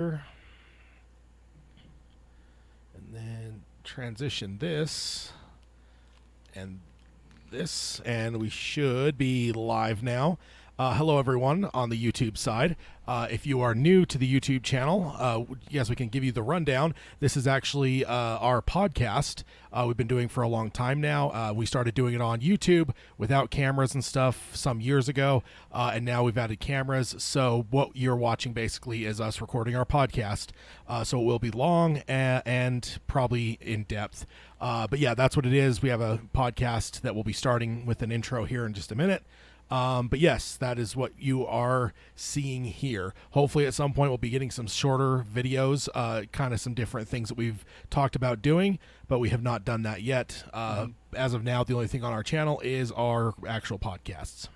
and then transition this and this, and we should be live now. Hello, everyone on the YouTube side. If you are new to the YouTube channel, yes, we can give you the rundown. This is actually our podcast we've been doing for a long time now. We started doing it on YouTube without cameras and stuff some years ago, and now we've added cameras. So what you're watching basically is us recording our podcast. So it will be long and probably in depth. But yeah, that's what it is. We have a podcast that we'll be starting with an intro here in just a minute. But yes, that is what you are seeing here. Hopefully at some point we'll be getting some shorter videos, kind of some different things that we've talked about doing, but we have not done that yet. As of now, the only thing on our channel is our actual podcasts.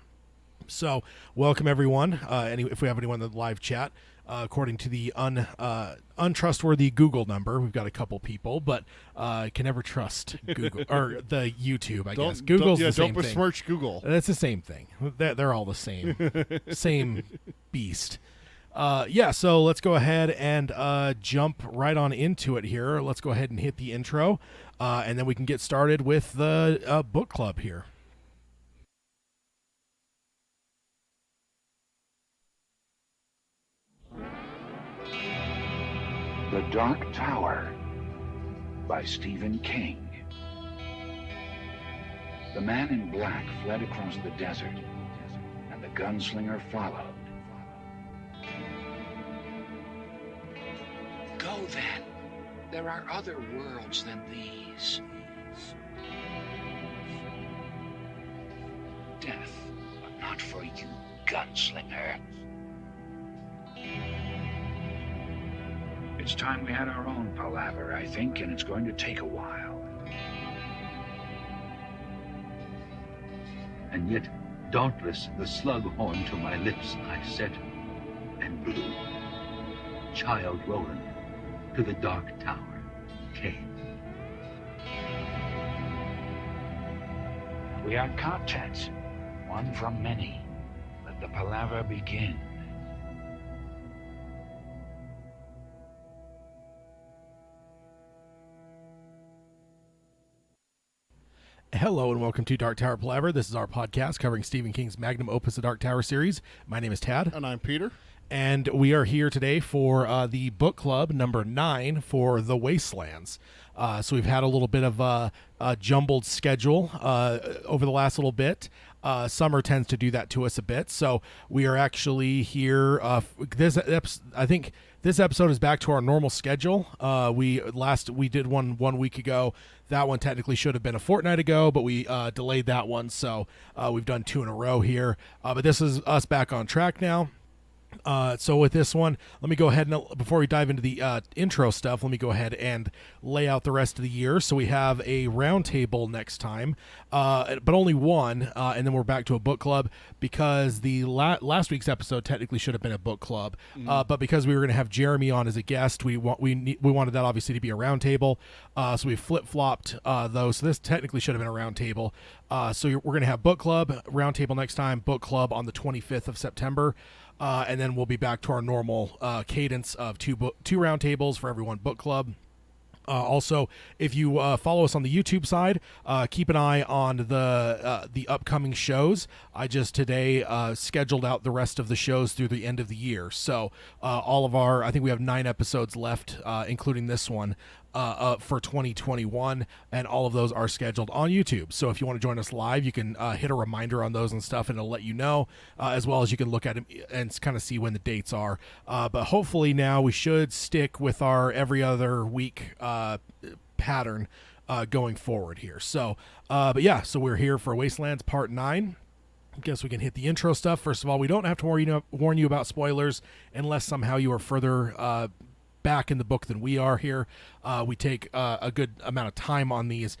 So welcome everyone. If we have anyone in the live chat, according to the untrustworthy Google number, we've got a couple people, but can never trust Google or the YouTube. I guess Google's the same thing. Don't besmirch Google. That's the same thing. They're all the same beast. Yeah. So let's go ahead and jump right on into it here. Let's go ahead and hit the intro, and then we can get started with the book club here. The Dark Tower by Stephen King. The man in black fled across the desert, and the gunslinger followed. Go then. There are other worlds than these. Death, but not for you, gunslinger. It's time we had our own palaver, I think, and it's going to take a while. And yet, dauntless, the slug horn to my lips I set, and blew. Child Roland, to the Dark Tower came. We are content, one from many. Let the palaver begin. Hello and welcome to Dark Tower Palaver. This is our podcast covering Stephen King's magnum opus, The Dark Tower series. My name is Tad. And I'm Peter. And we are here today for the book club number 9 for The Wastelands. So we've had a little bit of a jumbled schedule over the last little bit. Summer tends to do that to us a bit. So we are actually here. I think this episode is back to our normal schedule. We did one week ago. That one technically should have been a fortnight ago, but we delayed that one. So we've done 2 in a row here. But this is us back on track now. So with this one, let me go ahead and before we dive into the intro stuff, let me go ahead and lay out the rest of the year. So we have a roundtable next time, but only one, and then we're back to a book club because the last week's episode technically should have been a book club, but because we were going to have Jeremy on as a guest, we wanted that obviously to be a roundtable, so we flip-flopped those. So this technically should have been a roundtable. So we're going to have book club, roundtable next time, book club on the 25th of September. And then we'll be back to our normal cadence of two roundtables for every one book club. Also, if you follow us on the YouTube side, keep an eye on the upcoming shows. I just today scheduled out the rest of the shows through the end of the year. So I think we have 9 episodes left, including this one. For 2021, and all of those are scheduled on YouTube. So if you want to join us live, you can hit a reminder on those and stuff, and it'll let you know, as well as you can look at it and kind of see when the dates are. But hopefully now we should stick with our every other week pattern going forward here. So, but yeah, so we're here for Wastelands Part 9. I guess we can hit the intro stuff. First of all, we don't have to warn you about spoilers unless somehow you are further back in the book than we are here. We take a good amount of time on these.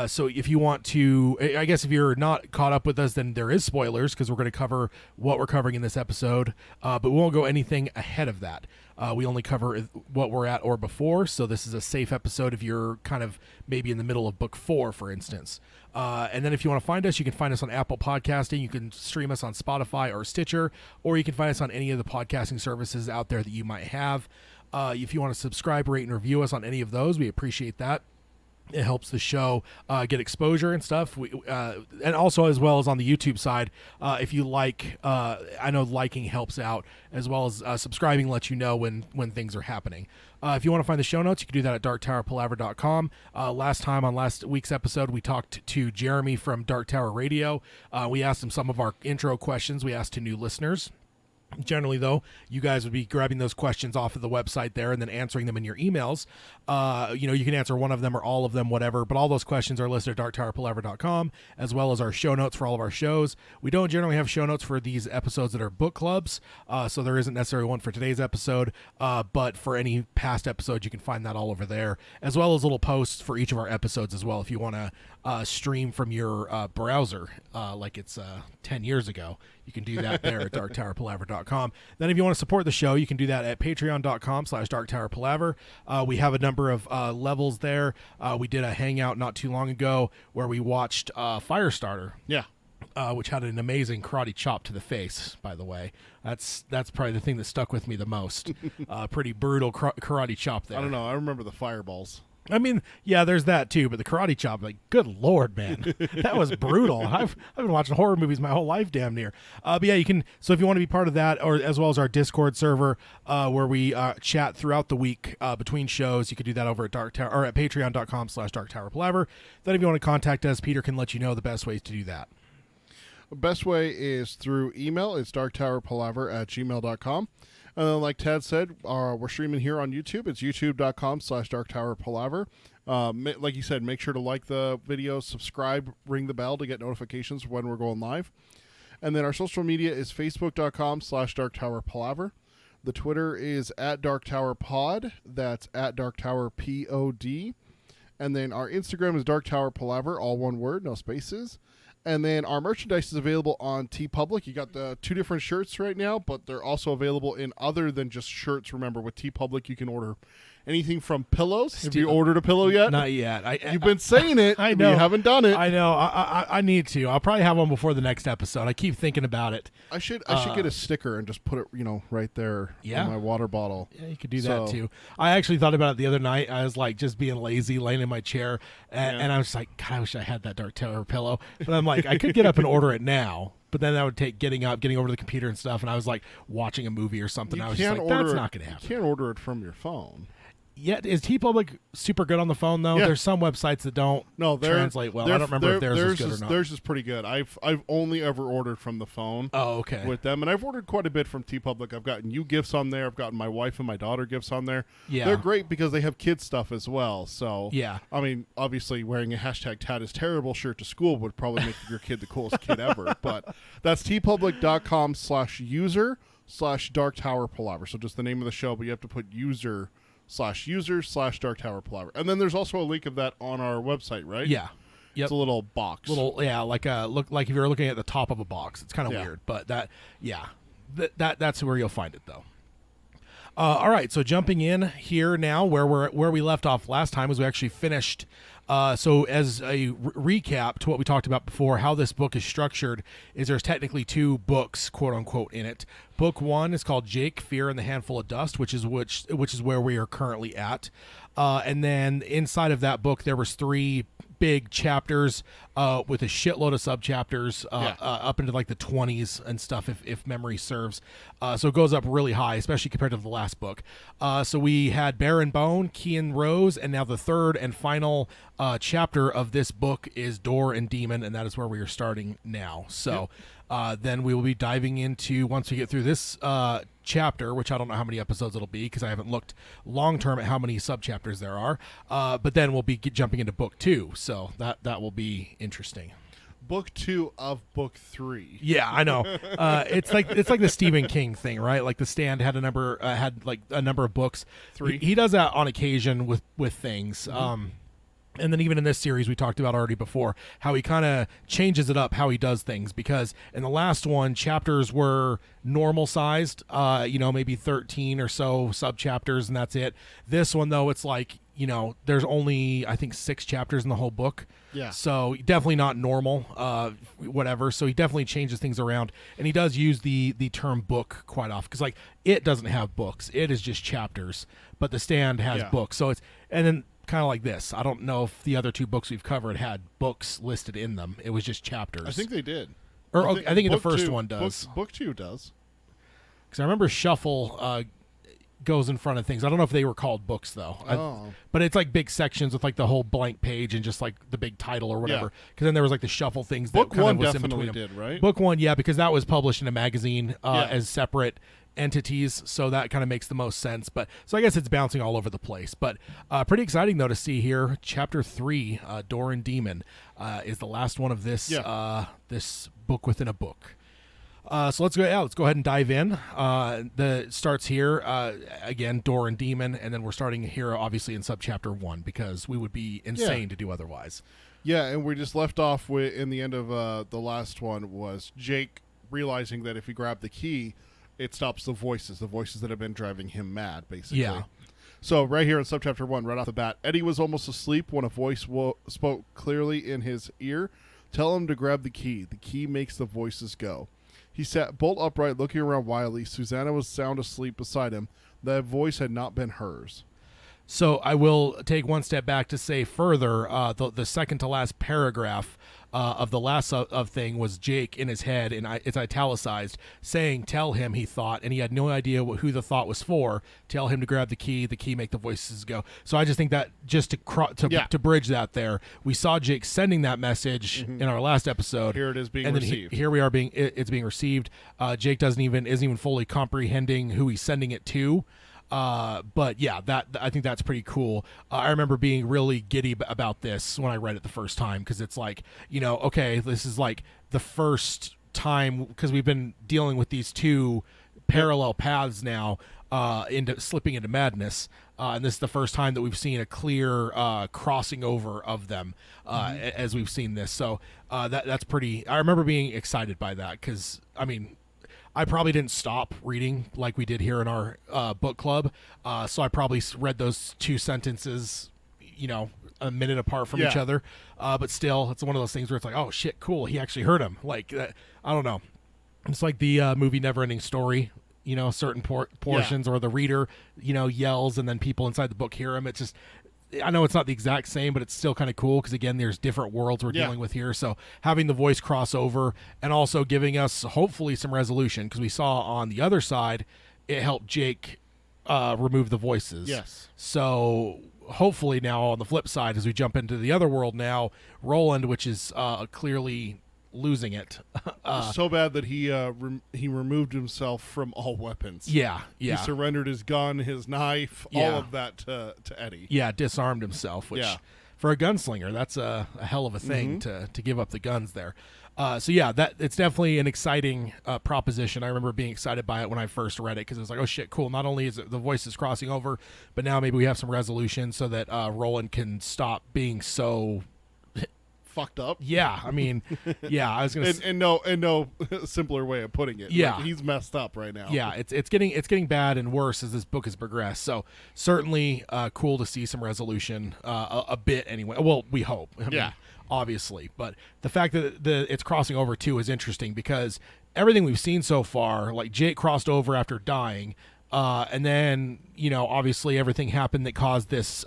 So if you want to, I guess if you're not caught up with us, then there is spoilers because we're going to cover what we're covering in this episode, but we won't go anything ahead of that. We only cover what we're at or before, so this is a safe episode if you're kind of maybe in the middle of book 4, for instance. And then if you want to find us, you can find us on Apple Podcasting. You can stream us on Spotify or Stitcher, or you can find us on any of the podcasting services out there that you might have. If you want to subscribe, rate, and review us on any of those, we appreciate that. It helps the show get exposure and stuff. And also, as well as on the YouTube side, if you like, I know liking helps out, as well as subscribing lets you know when things are happening. If you want to find the show notes, you can do that at darktowerpalaver.com. Last time on last week's episode, we talked to Jeremy from Dark Tower Radio. We asked him some of our intro questions we asked to new listeners. Generally, though, you guys would be grabbing those questions off of the website there and then answering them in your emails. You can answer one of them or all of them, whatever, but all those questions are listed at darktowerpalaver.com, as well as our show notes for all of our shows. We don't generally have show notes for these episodes that are book clubs, so there isn't necessarily one for today's episode, but for any past episodes, you can find that all over there, as well as little posts for each of our episodes as well. If you want to stream from your browser like it's 10 years ago, you can do that there at darktowerpalaver.com. Then if you want to support the show, you can do that at patreon.com/darktowerpalaver. We have a number of levels there. We did a hangout not too long ago where we watched Firestarter. Yeah. Which had an amazing karate chop to the face, by the way. That's probably the thing that stuck with me the most. Pretty brutal karate chop there. I don't know. I remember the fireballs. I mean, yeah, there's that too, but the karate chop, like, good Lord, man, that was brutal. I've been watching horror movies my whole life, damn near. But yeah, you can. So if you want to be part of that, or as well as our Discord server, where we chat throughout the week between shows, you could do that over at Dark Tower or at patreon.com/darktowerpalaver. Then if you want to contact us, Peter can let you know the best ways to do that. The best way is through email. It's darktowerpalaver@gmail.com. And then, like Tad said, we're streaming here on YouTube. It's youtube.com/darktowerpalaver. Like you said, make sure to like the video, subscribe, ring the bell to get notifications when we're going live. And then our social media is facebook.com/darktowerpalaver. The Twitter is @darktowerpod. That's @darktowerpod. And then our Instagram is darktowerpalaver, all one word, no spaces. And then our merchandise is available on TeePublic. You got the 2 different shirts right now, but they're also available in other than just shirts. Remember, with TeePublic, you can order anything from pillows. Have you ordered a pillow yet? Not yet. You've been saying it. I know. But you haven't done it. I know. I need to. I'll probably have one before the next episode. I keep thinking about it. I should get a sticker and just put it, right there in my water bottle. Yeah, you could do that too. I actually thought about it the other night. I was like just being lazy, laying in my chair, and I was like, God, I wish I had that Dark Tower pillow. But I'm like, I could get up and order it now. But then that would take getting up, getting over to the computer and stuff, and I was like watching a movie or something. I was just like, that's not going to happen. You can't order it from your phone. Yeah, is TeePublic super good on the phone though? Yeah. There's some websites that don't translate well. I don't remember if theirs is good or not. Theirs is pretty good. I've only ever ordered from the phone. Oh, okay. With them, and I've ordered quite a bit from TeePublic. I've gotten you gifts on there. I've gotten my wife and my daughter gifts on there. Yeah, they're great because they have kids stuff as well. So yeah, I mean, obviously wearing a #Tad is terrible shirt to school would probably make your kid the coolest kid ever. But that's teepublic.com/user/darktowerpalaver. So just the name of the show, but you have to put user/darktowerpalaver. And then there's also a link of that on our website, right? Yeah. Yep. It's a little box. Like if you're looking at the top of a box. It's kind of weird, but that's where you'll find it though. All right, so jumping in here now, where we left off last time was we actually finished. So as a recap to what we talked about before, how this book is structured is there's technically 2 books, quote unquote, in it. Book 1 is called Jake, Fear and the Handful of Dust, which is where we are currently at. And then inside of that book, there was 3 big chapters with a shitload of subchapters up into like the 20s and stuff if memory serves. So it goes up really high, especially compared to the last book. So we had Bear and Bone, Key and Rose, and now the 3rd and final chapter of this book is Door and Demon, and that is where we are starting now. So then we will be diving into, once we get through this chapter, which I don't know how many episodes it'll be because I haven't looked long term at how many subchapters there are, but then we'll be jumping into book 2, so that will be interesting. Book 2 of book 3. Yeah, I know. It's like the Stephen King thing, right? Like The Stand had a number of books. 3. He does that on occasion with things. Mm-hmm. And then even in this series we talked about already before, how he kind of changes it up, how he does things, because in the last one, chapters were normal sized, maybe 13 or so subchapters, and that's it. This one, though, it's like, there's only, I think, 6 chapters in the whole book. Yeah. So definitely not normal, whatever. So he definitely changes things around, and he does use the term book quite often, because like it doesn't have books, it is just chapters, but the Stand has books. So it's, and then kind of like this. I don't know if the other 2 books we've covered had books listed in them. It was just chapters. I think they did. Or I think the book first 2 one does. Book 2 does. Because I remember Shuffle goes in front of things. I don't know if they were called books though. But it's like big sections with like the whole blank page and just like the big title or whatever. Because then there was like the Shuffle things. Book that kind 1 of was definitely in between them. did, right? Book 1, yeah, because that was published in a magazine as separate entities, so that kind of makes the most sense. But so I guess it's bouncing all over the place. But pretty exciting though to see here. Chapter 3, Door and Demon, is the last one of this this book within a book. So let's go ahead and dive in. The starts here again, Door and Demon, and then we're starting here obviously in subchapter 1, because we would be insane to do otherwise. Yeah, and we just left off with, in the end of the last one, was Jake realizing that if he grabbed the key, it stops the voices that have been driving him mad, basically. Yeah. So right here in subchapter 1, right off the bat, Eddie was almost asleep when a voice spoke clearly in his ear. Tell him to grab the key. The key makes the voices go. He sat bolt upright, looking around wildly. Susanna was sound asleep beside him. That voice had not been hers. So I will take one step back to say further, the second to last paragraph of the last of thing was Jake in his head, and it's italicized, saying, tell him, he thought, and he had no idea who the thought was for. Tell him to grab the key make the voices go. So I just think that just to bridge that there, we saw Jake sending that message in our last episode. Here it is being and received. Here we are it's being received. Jake isn't even fully comprehending who he's sending it to. But yeah, I think that's pretty cool. I remember being really giddy about this when I read it the first time, because it's like, okay, this is like the first time, because we've been dealing with these 2 parallel paths now, into slipping into madness, and this is the first time that we've seen a clear crossing over of them, as we've seen this. So that's pretty. I remember being excited by that, because I mean, I probably didn't stop reading like we did here in our book club, so I probably read those 2 sentences, a minute apart from each other. But still, it's one of those things where it's like, oh shit, cool, he actually heard him. Like, I don't know. It's like the movie Neverending Story. Certain portions, or the reader, yells, and then people inside the book hear him. It's just, I know it's not the exact same, but it's still kind of cool, because again, there's different worlds we're dealing with here. So having the voice cross over, and also giving us hopefully some resolution, because we saw on the other side it helped Jake remove the voices. Yes. So hopefully now on the flip side, as we jump into the other world now, Roland, which is clearly losing it. So bad that he removed himself from all weapons. Yeah. He surrendered his gun, his knife, all of that to Eddie. Yeah, disarmed himself, which for a gunslinger, that's a hell of a thing to give up the guns there. So yeah, it's definitely an exciting proposition. I remember being excited by it when I first read it, because it was like, oh shit, cool. Not only is it the voices crossing over, but now maybe we have some resolution so that Roland can stop being so fucked up. Yeah, I mean, yeah, I was gonna and no simpler way of putting it. Yeah, like, he's messed up right now. Yeah, it's getting bad and worse as this book has progressed. So certainly cool to see some resolution a bit anyway. Well, we hope. I mean, obviously, but the fact that it's crossing over too is interesting, because everything we've seen so far, like Jake crossed over after dying, and then obviously everything happened that caused this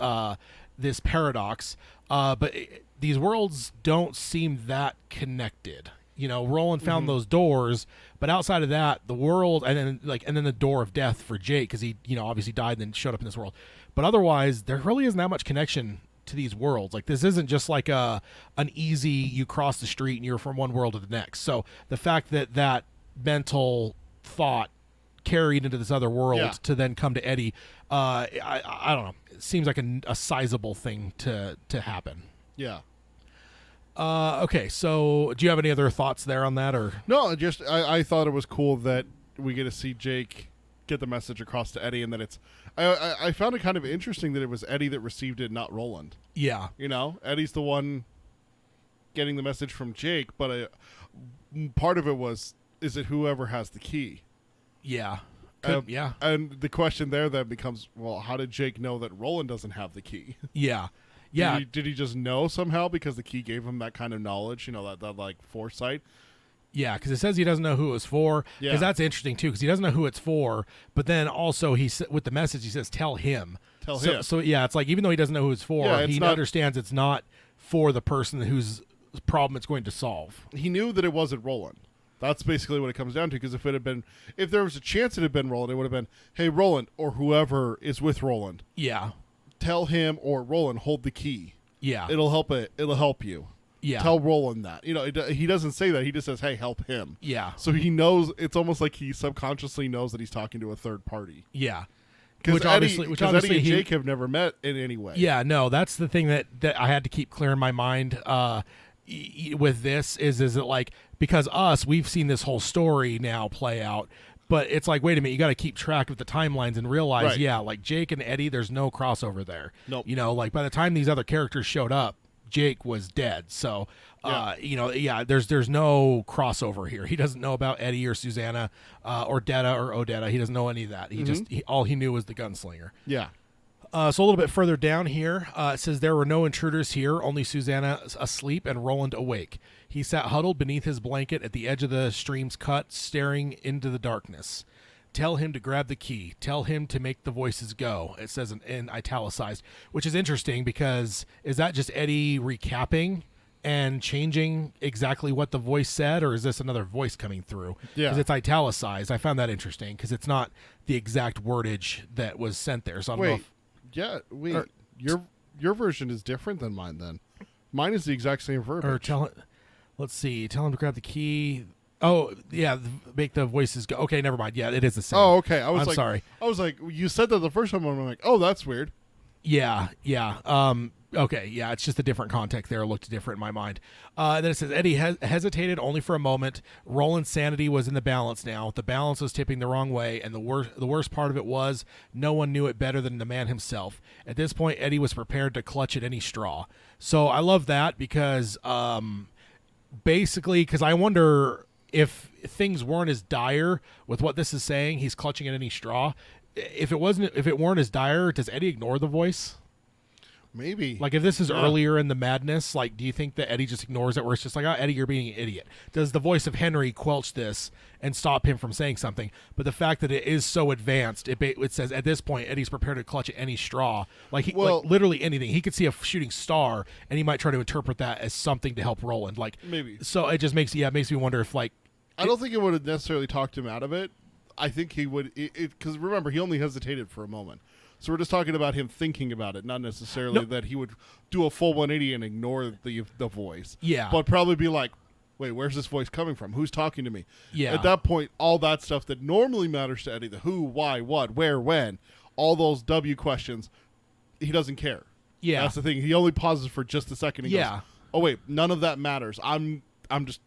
this paradox. But these worlds don't seem that connected. Roland found those doors, but outside of that, the world, and then the door of death for Jake, because he, obviously died and then showed up in this world. But otherwise, there really isn't that much connection to these worlds. Like, this isn't just like an easy, you cross the street and you're from one world to the next. So the fact that mental thought carried into this other world to then come to Eddie, I don't know. It seems like a sizable thing to happen. Yeah. Okay, so do you have any other thoughts there on that, or no? Just I thought it was cool that we get to see Jake get the message across to Eddie, and that it's. I found it kind of interesting that it was Eddie that received it, not Roland. Yeah, Eddie's the one getting the message from Jake, but part of it was, is it whoever has the key? Yeah. Yeah. And the question there then becomes, well, how did Jake know that Roland doesn't have the key? Yeah. Yeah. Did he just know somehow because the key gave him that kind of knowledge, that like foresight? Yeah, because it says he doesn't know who it was for. Because Yeah. that's interesting too. Because he doesn't know who it's for, but then also with the message he says, "Tell him." Tell him. So yeah, it's like even though he doesn't know who it's for, Yeah, it's he not- understands it's not for the person whose problem it's going to solve. He knew that it wasn't Roland. That's basically what it comes down to. Because if there was a chance it had been Roland, it would have been, hey, Roland, or whoever is with Roland, Yeah. tell him or Roland hold the key. Yeah. It'll help you. Yeah. Tell Roland that. He doesn't say that. He just says, hey, help him. Yeah. So he knows. It's almost like he subconsciously knows that he's talking to a third party. Yeah. Because Eddie and he- Jake have never met in any way. Yeah, no, that's the thing that I had to keep clear in my mind with this is it like, because we've seen this whole story now play out, but it's like, wait a minute, you got to keep track of the timelines and realize, Right. yeah, like Jake and Eddie, there's no crossover there. Nope. Like by the time these other characters showed up, Jake was dead. So, there's no crossover here. He doesn't know about Eddie or Susanna or Detta or Odetta. He doesn't know any of that. He all he knew was the gunslinger. Yeah. So a little bit further down here, it says there were no intruders here, only Susanna asleep and Roland awake. He sat huddled beneath his blanket at the edge of the stream's cut, staring into the darkness. Tell him to grab the key. Tell him to make the voices go. It says in italicized, which is interesting because is that just Eddie recapping and changing exactly what the voice said, or is this another voice coming through? Yeah. Because it's italicized. I found that interesting because it's not the exact wordage that was sent there. So I don't know if... Your version is different than mine then. Mine is the exact same verbiage. Or tell him to grab the key. Oh, yeah, make the voices go. Okay, never mind. Yeah, it is the same. Oh, okay. I'm sorry. I was like, you said that the first time, and I'm like, oh, that's weird. Yeah. Okay, yeah, it's just a different context there. It looked different in my mind. Then it says, Eddie hesitated only for a moment. Roland's sanity was in the balance now. The balance was tipping the wrong way, and the worst part of it was no one knew it better than the man himself. At this point, Eddie was prepared to clutch at any straw. So I love that because basically, because I wonder if things weren't as dire with what this is saying, he's clutching at any straw. If it weren't as dire, does Eddie ignore the voice? Maybe. Like if this is earlier in the madness, like do you think that Eddie just ignores it, where it's just like, oh, Eddie, you're being an idiot? Does the voice of Henry quelch this and stop him from saying something? But the fact that it is so advanced, it says at this point Eddie's prepared to clutch at any straw, like literally anything. He could see a shooting star, and he might try to interpret that as something to help Roland. Like maybe. So it just makes me wonder if like I don't think it would have necessarily talked him out of it. I think he would, because remember, he only hesitated for a moment. So we're just talking about him thinking about it, not necessarily that he would do a full 180 and ignore the voice. Yeah. But probably be like, wait, where's this voice coming from? Who's talking to me? Yeah. At that point, all that stuff that normally matters to Eddie, the who, why, what, where, when, all those W questions, he doesn't care. Yeah. That's the thing. He only pauses for just a second. He goes, oh, wait, none of that matters. I'm just,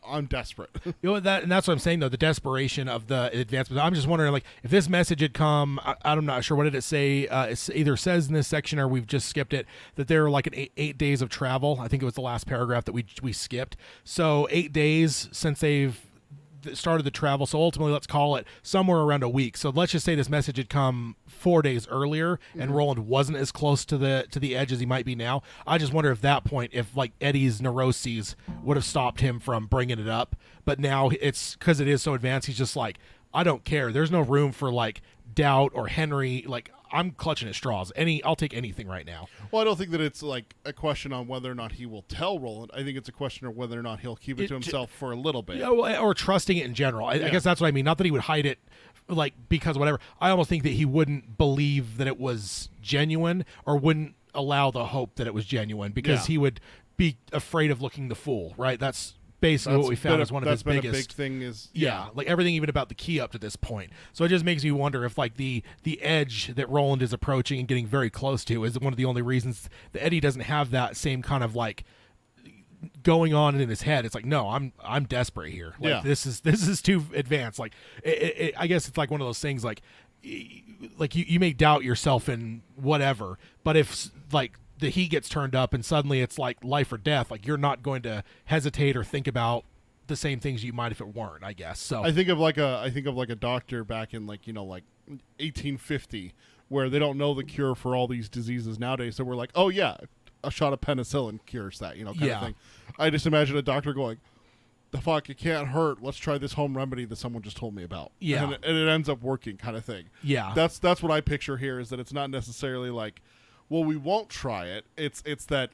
I'm desperate. And that's what I'm saying though, the desperation of the advancement. I'm just wondering, like, if this message had come, I'm not sure, what did it say? It either says in this section or we've just skipped it that there were like eight days of travel. I think it was the last paragraph that we skipped. So 8 days since they've started the travel. So ultimately, let's call it somewhere around a week. So let's just say this message had come 4 days earlier, and Roland wasn't as close to the edge as he might be now. I just wonder if that point, if like Eddie's neuroses would have stopped him from bringing it up. But now it's because it is so advanced. He's just like, I don't care. There's no room for like doubt or Henry. Like, I'm clutching at straws. I'll take anything right now. Well, I don't think that it's like a question on whether or not he will tell Roland. I think it's a question of whether or not he'll keep it to himself for a little bit. Yeah, or trusting it in general. I guess that's what I mean. Not that he would hide it, like, because whatever. I almost think that he wouldn't believe that it was genuine, or wouldn't allow the hope that it was genuine, because he would be afraid of looking the fool, right? That's basically what we found as one of his biggest. That's been a big thing is like everything even about the key up to this point. So it just makes me wonder if like the edge that Roland is approaching and getting very close to is one of the only reasons that Eddie doesn't have that same kind of like going on in his head. It's like, no, I'm desperate here. Like this is too advanced. Like I guess it's like one of those things like you may doubt yourself in whatever, but if like the heat gets turned up and suddenly it's like life or death, like you're not going to hesitate or think about the same things you might if it weren't, I guess. So I think of like a doctor back in like 1850 where they don't know the cure for all these diseases nowadays. So we're like, oh yeah, a shot of penicillin cures that, kind of thing. I just imagine a doctor going, the fuck, it can't hurt. Let's try this home remedy that someone just told me about. Yeah. And it ends up working, kind of thing. Yeah. That's what I picture here, is that it's not necessarily like, well, we won't try it. It's that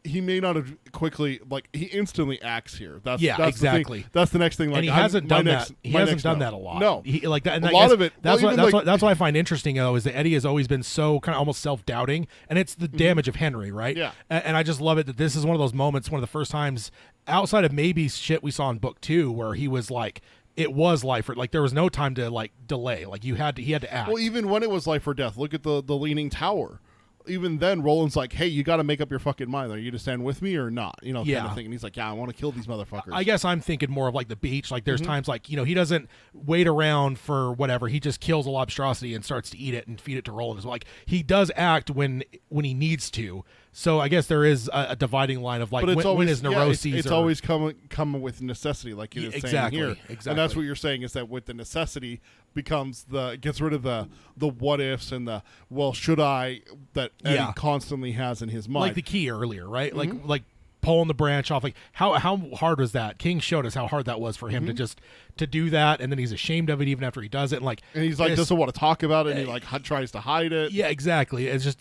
he may not have quickly, like, he instantly acts here. That's exactly. That's the next thing. Like, and he hasn't done that. He hasn't done note. that a lot. No, he, like that. And a I lot guess of it. That's well, that's what I find interesting though, is that Eddie has always been so kind of almost self-doubting, and it's the damage of Henry, right? Yeah. And I just love it that this is one of those moments, one of the first times outside of maybe shit we saw in book 2, where he was like, it was life or like there was no time to like delay. Like he had to act. Well, even when it was life or death, look at the leaning tower. Even then, Roland's like, hey, you got to make up your fucking mind. Are you to stand with me or not? Kind of thing. And he's like, yeah, I want to kill these motherfuckers. I guess I'm thinking more of like the beach. Like there's times like, he doesn't wait around for whatever. He just kills a lobstrosity and starts to eat it and feed it to Roland. So like he does act when he needs to. So I guess there is a dividing line of like but it's when always, is neuroses. It's always coming with necessity, like you were saying here. Exactly. And that's what you're saying, is that with the necessity gets rid of the what ifs and the well should I that Eddie constantly has in his mind. Like the key earlier, right? Like pulling the branch off. Like how hard was that? King showed us how hard that was for him to do that, and then he's ashamed of it even after he does it. And he's like doesn't want to talk about it, and he like tries to hide it. Yeah, exactly. It's just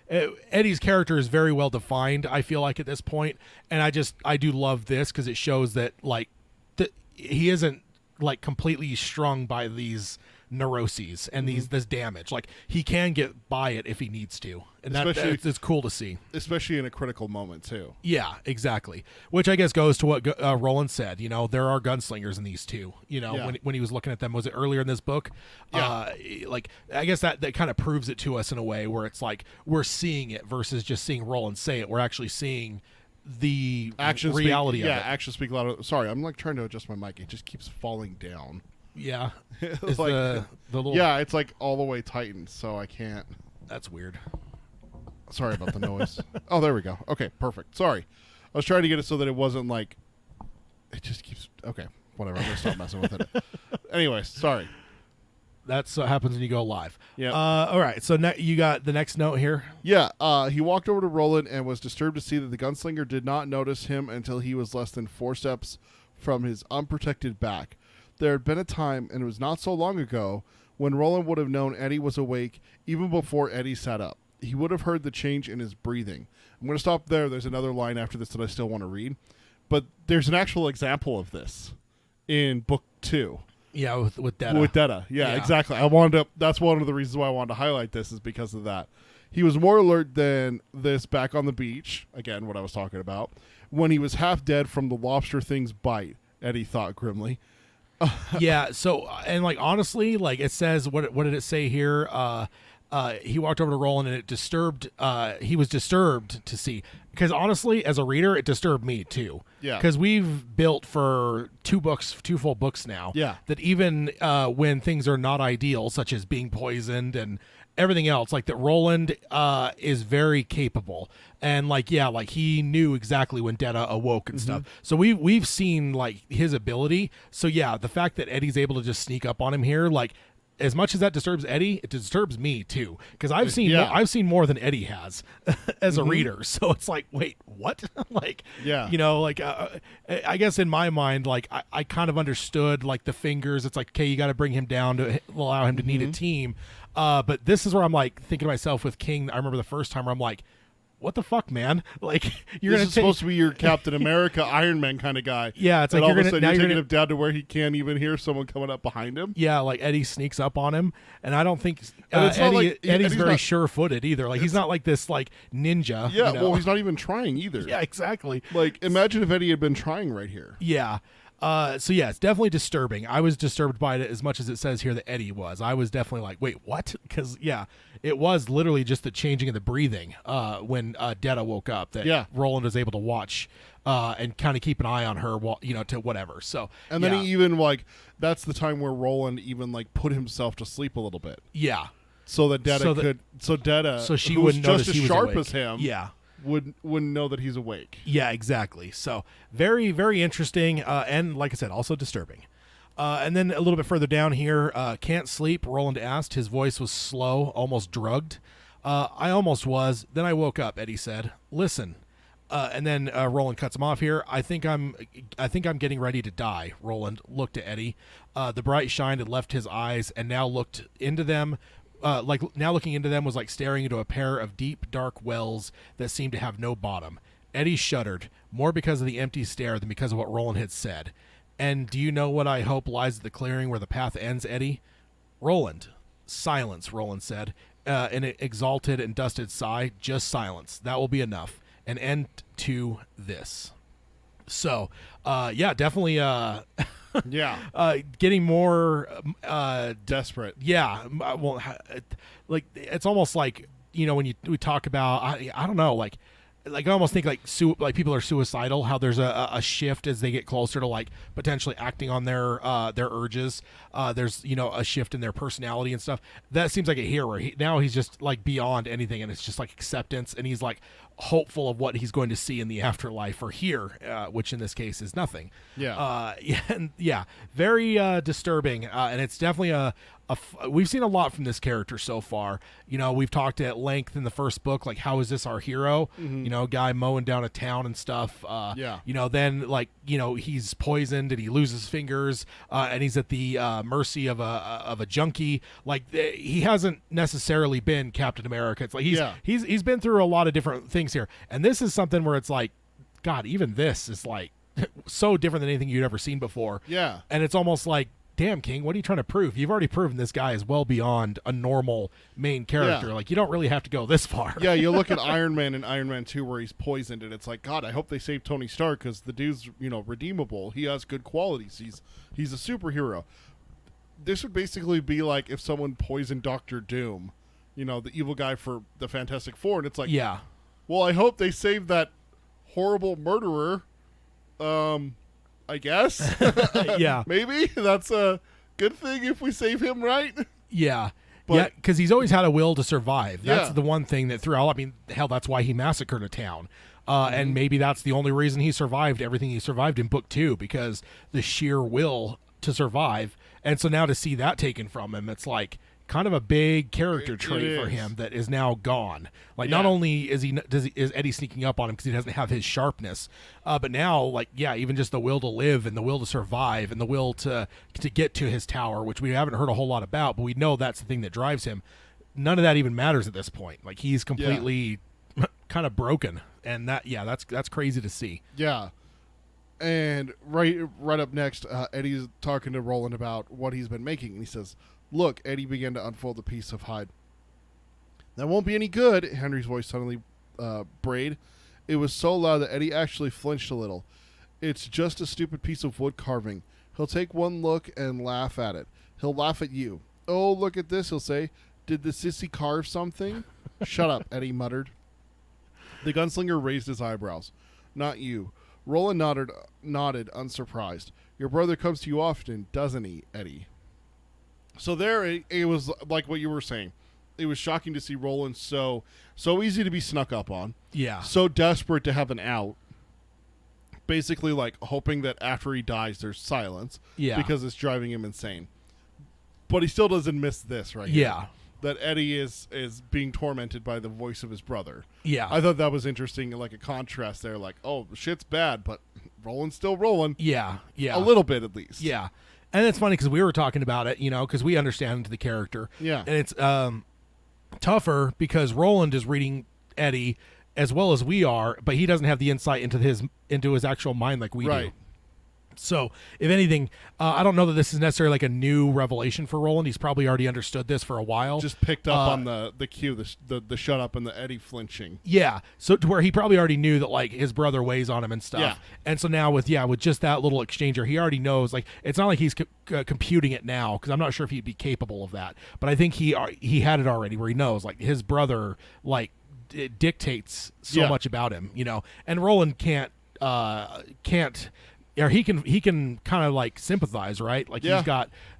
Eddie's character is very well defined, I feel like, at this point, and I do love this because it shows that like he isn't like completely strung by these neuroses and this damage. Like he can get by it if he needs to, and it's cool to see, especially in a critical moment too. Yeah, exactly. Which I guess goes to what Roland said. There are gunslingers in these two. When he was looking at them, was it earlier in this book? Yeah. Like I guess that kind of proves it to us in a way where it's like we're seeing it versus just seeing Roland say it. We're actually seeing the reality of it. Yeah, actions speak louder. Sorry, I'm like trying to adjust my mic. It just keeps falling down. Yeah. It's like the little... Yeah, it's like all the way tightened, so I can't. That's weird. Sorry about the noise. Oh, there we go. Okay, perfect. Sorry. I was trying to get it so that it wasn't like... It just keeps... Okay, whatever. I'm going to stop messing with it. Anyways, sorry. That's what happens when you go live. Yeah. All right, so you got the next note here? Yeah, he walked over to Roland and was disturbed to see that the gunslinger did not notice him until he was less than 4 steps from his unprotected back. There had been a time, and it was not so long ago, when Roland would have known Eddie was awake even before Eddie sat up. He would have heard the change in his breathing. I'm going to stop there. There's another line after this that I still want to read. But there's an actual example of this in book 2. Yeah, with Detta. With Detta. Yeah, exactly. That's one of the reasons why I wanted to highlight this, is because of that. He was more alert than this back on the beach, again, what I was talking about, when he was half dead from the lobster thing's bite, Eddie thought grimly. Yeah, so, and like honestly, like it says, what did it say here? He walked over to Roland and he was disturbed to see, because honestly, as a reader, it disturbed me too. Yeah. Because we've built for 2 full books now. Yeah. That even when things are not ideal, such as being poisoned and everything else, like that Roland is very capable. And like he knew exactly when Detta awoke and stuff. So we've seen like his ability. So yeah, the fact that Eddie's able to just sneak up on him here, like as much as that disturbs Eddie, it disturbs me too, because I've seen more than Eddie has as a reader. So it's like, wait, what? Like, I guess in my mind, like I kind of understood like the fingers. It's like, okay, you got to bring him down to allow him to need a team. But this is where I'm like thinking to myself with King. I remember the first time where I'm like, what the fuck, man? Like this is supposed to be your Captain America, Iron Man kind of guy. Yeah, it's and like all of a sudden you're taking him down to where he can't even hear someone coming up behind him. Yeah, like Eddie sneaks up on him, and I don't think Eddie's very sure-footed either. Like he's not like this like ninja. Yeah, well, he's not even trying either. Yeah, exactly. Like imagine if Eddie had been trying right here. Yeah. So yeah, it's definitely disturbing. I was disturbed by it as much as it says here that Eddie was. I was definitely like, wait, what? Because yeah, it was literally just the changing of the breathing when Detta woke up that Roland was able to watch and kind of keep an eye on her, to whatever. So and then he even like that's the time where Roland even like put himself to sleep a little bit. Yeah. So that Detta so she wouldn't notice just he as was sharp awake. as him. Yeah. wouldn't know that he's awake. Yeah, exactly. So very, very interesting, and like I said, also disturbing. And then a little bit further down here, can't sleep, Roland asked. His voice was slow, almost drugged. I almost was. Then I woke up, Eddie said. Listen. And then Roland cuts him off here. I think I'm getting ready to die. Roland looked at Eddie. The bright shine had left his eyes, and now looked into them. Looking into them was like staring into a pair of deep, dark wells that seemed to have no bottom. Eddie shuddered, more because of the empty stare than because of what Roland had said. And do you know what I hope lies at the clearing where the path ends, Eddie? Roland. Silence, Roland said, in an exalted and dusted sigh. Just silence. That will be enough. An end to this. So, definitely getting more desperate. Yeah, well, like it's almost like, when we talk about, I don't know, like I almost think like people are suicidal, how there's a shift as they get closer to like potentially acting on their urges. There's a shift in their personality and stuff. That seems like a hero. Now he's just like beyond anything, and it's just like acceptance, and he's like hopeful of what he's going to see in the afterlife or here, which in this case is nothing. Very disturbing, and it's definitely we've seen a lot from this character so far. We've talked at length in the first book, like how is this our hero? Guy mowing down a town and stuff. Then he's poisoned and he loses fingers, and he's at the mercy of a junkie. Like he hasn't necessarily been Captain America. It's like he's been through a lot of different things here, and this is something where it's like, God, even this is like so different than anything you'd ever seen before. Yeah, and it's almost like, damn, King, what are you trying to prove? You've already proven this guy is well beyond a normal main character. Like, you don't really have to go this far. Yeah, you look at Iron Man and Iron Man 2 where he's poisoned, and it's like, God, I hope they save Tony Stark because the dude's, redeemable. He has good qualities. He's a superhero. This would basically be like if someone poisoned Doctor Doom, the evil guy for the Fantastic Four, and it's like, yeah, well, I hope they save that horrible murderer. I guess. Yeah. Maybe that's a good thing if we save him, right? Yeah. Because he's always had a will to survive. That's Yeah. the one thing that throughout, hell, that's why he massacred a town. And maybe that's the only reason he survived everything he survived in book 2, because the sheer will to survive. And so now to see that taken from him, it's like kind of a big character trait for him that is now gone. Like, not only is Eddie sneaking up on him because he doesn't have his sharpness, but now, like, even just the will to live and the will to survive and the will to get to his tower, which we haven't heard a whole lot about, but we know that's the thing that drives him. None of that even matters at this point. Like, he's completely kind of broken, and that's crazy to see. Yeah. And right up next, Eddie's talking to Roland about what he's been making, and he says, "Look," Eddie began to unfold the piece of hide. "That won't be any good," Henry's voice suddenly brayed. It was so loud that Eddie actually flinched a little. "It's just a stupid piece of wood carving. He'll take one look and laugh at it. He'll laugh at you. 'Oh, look at this,' he'll say. 'Did the sissy carve something?'" "Shut up," Eddie muttered. The gunslinger raised his eyebrows. "Not you." Roland nodded, unsurprised. "Your brother comes to you often, doesn't he, Eddie?" So there, it was like what you were saying. It was shocking to see Roland so easy to be snuck up on. Yeah. So desperate to have an out. Basically, like, hoping that after he dies, there's silence. Yeah. Because it's driving him insane. But he still doesn't miss this, right? here. That Eddie is being tormented by the voice of his brother. Yeah. I thought that was interesting, like a contrast there. Like, oh, shit's bad, but Roland's still rolling. Yeah. A little bit, at least. Yeah. And it's funny because we were talking about it, because we understand the character. Yeah. And it's tougher because Roland is reading Eddie as well as we are, but he doesn't have the insight into his actual mind like we do. So, if anything, I don't know that this is necessarily like a new revelation for Roland. He's probably already understood this for a while. Just picked up on the cue, the shut up and the Eddie flinching. Yeah, so to where he probably already knew that like his brother weighs on him and stuff. Yeah. And so now with just that little exchange, he already knows. Like, it's not like he's computing it now, because I'm not sure if he'd be capable of that. But I think he had it already, where he knows like his brother like it dictates so much about him, And Roland can't. Or he can kind of like sympathize, right? Like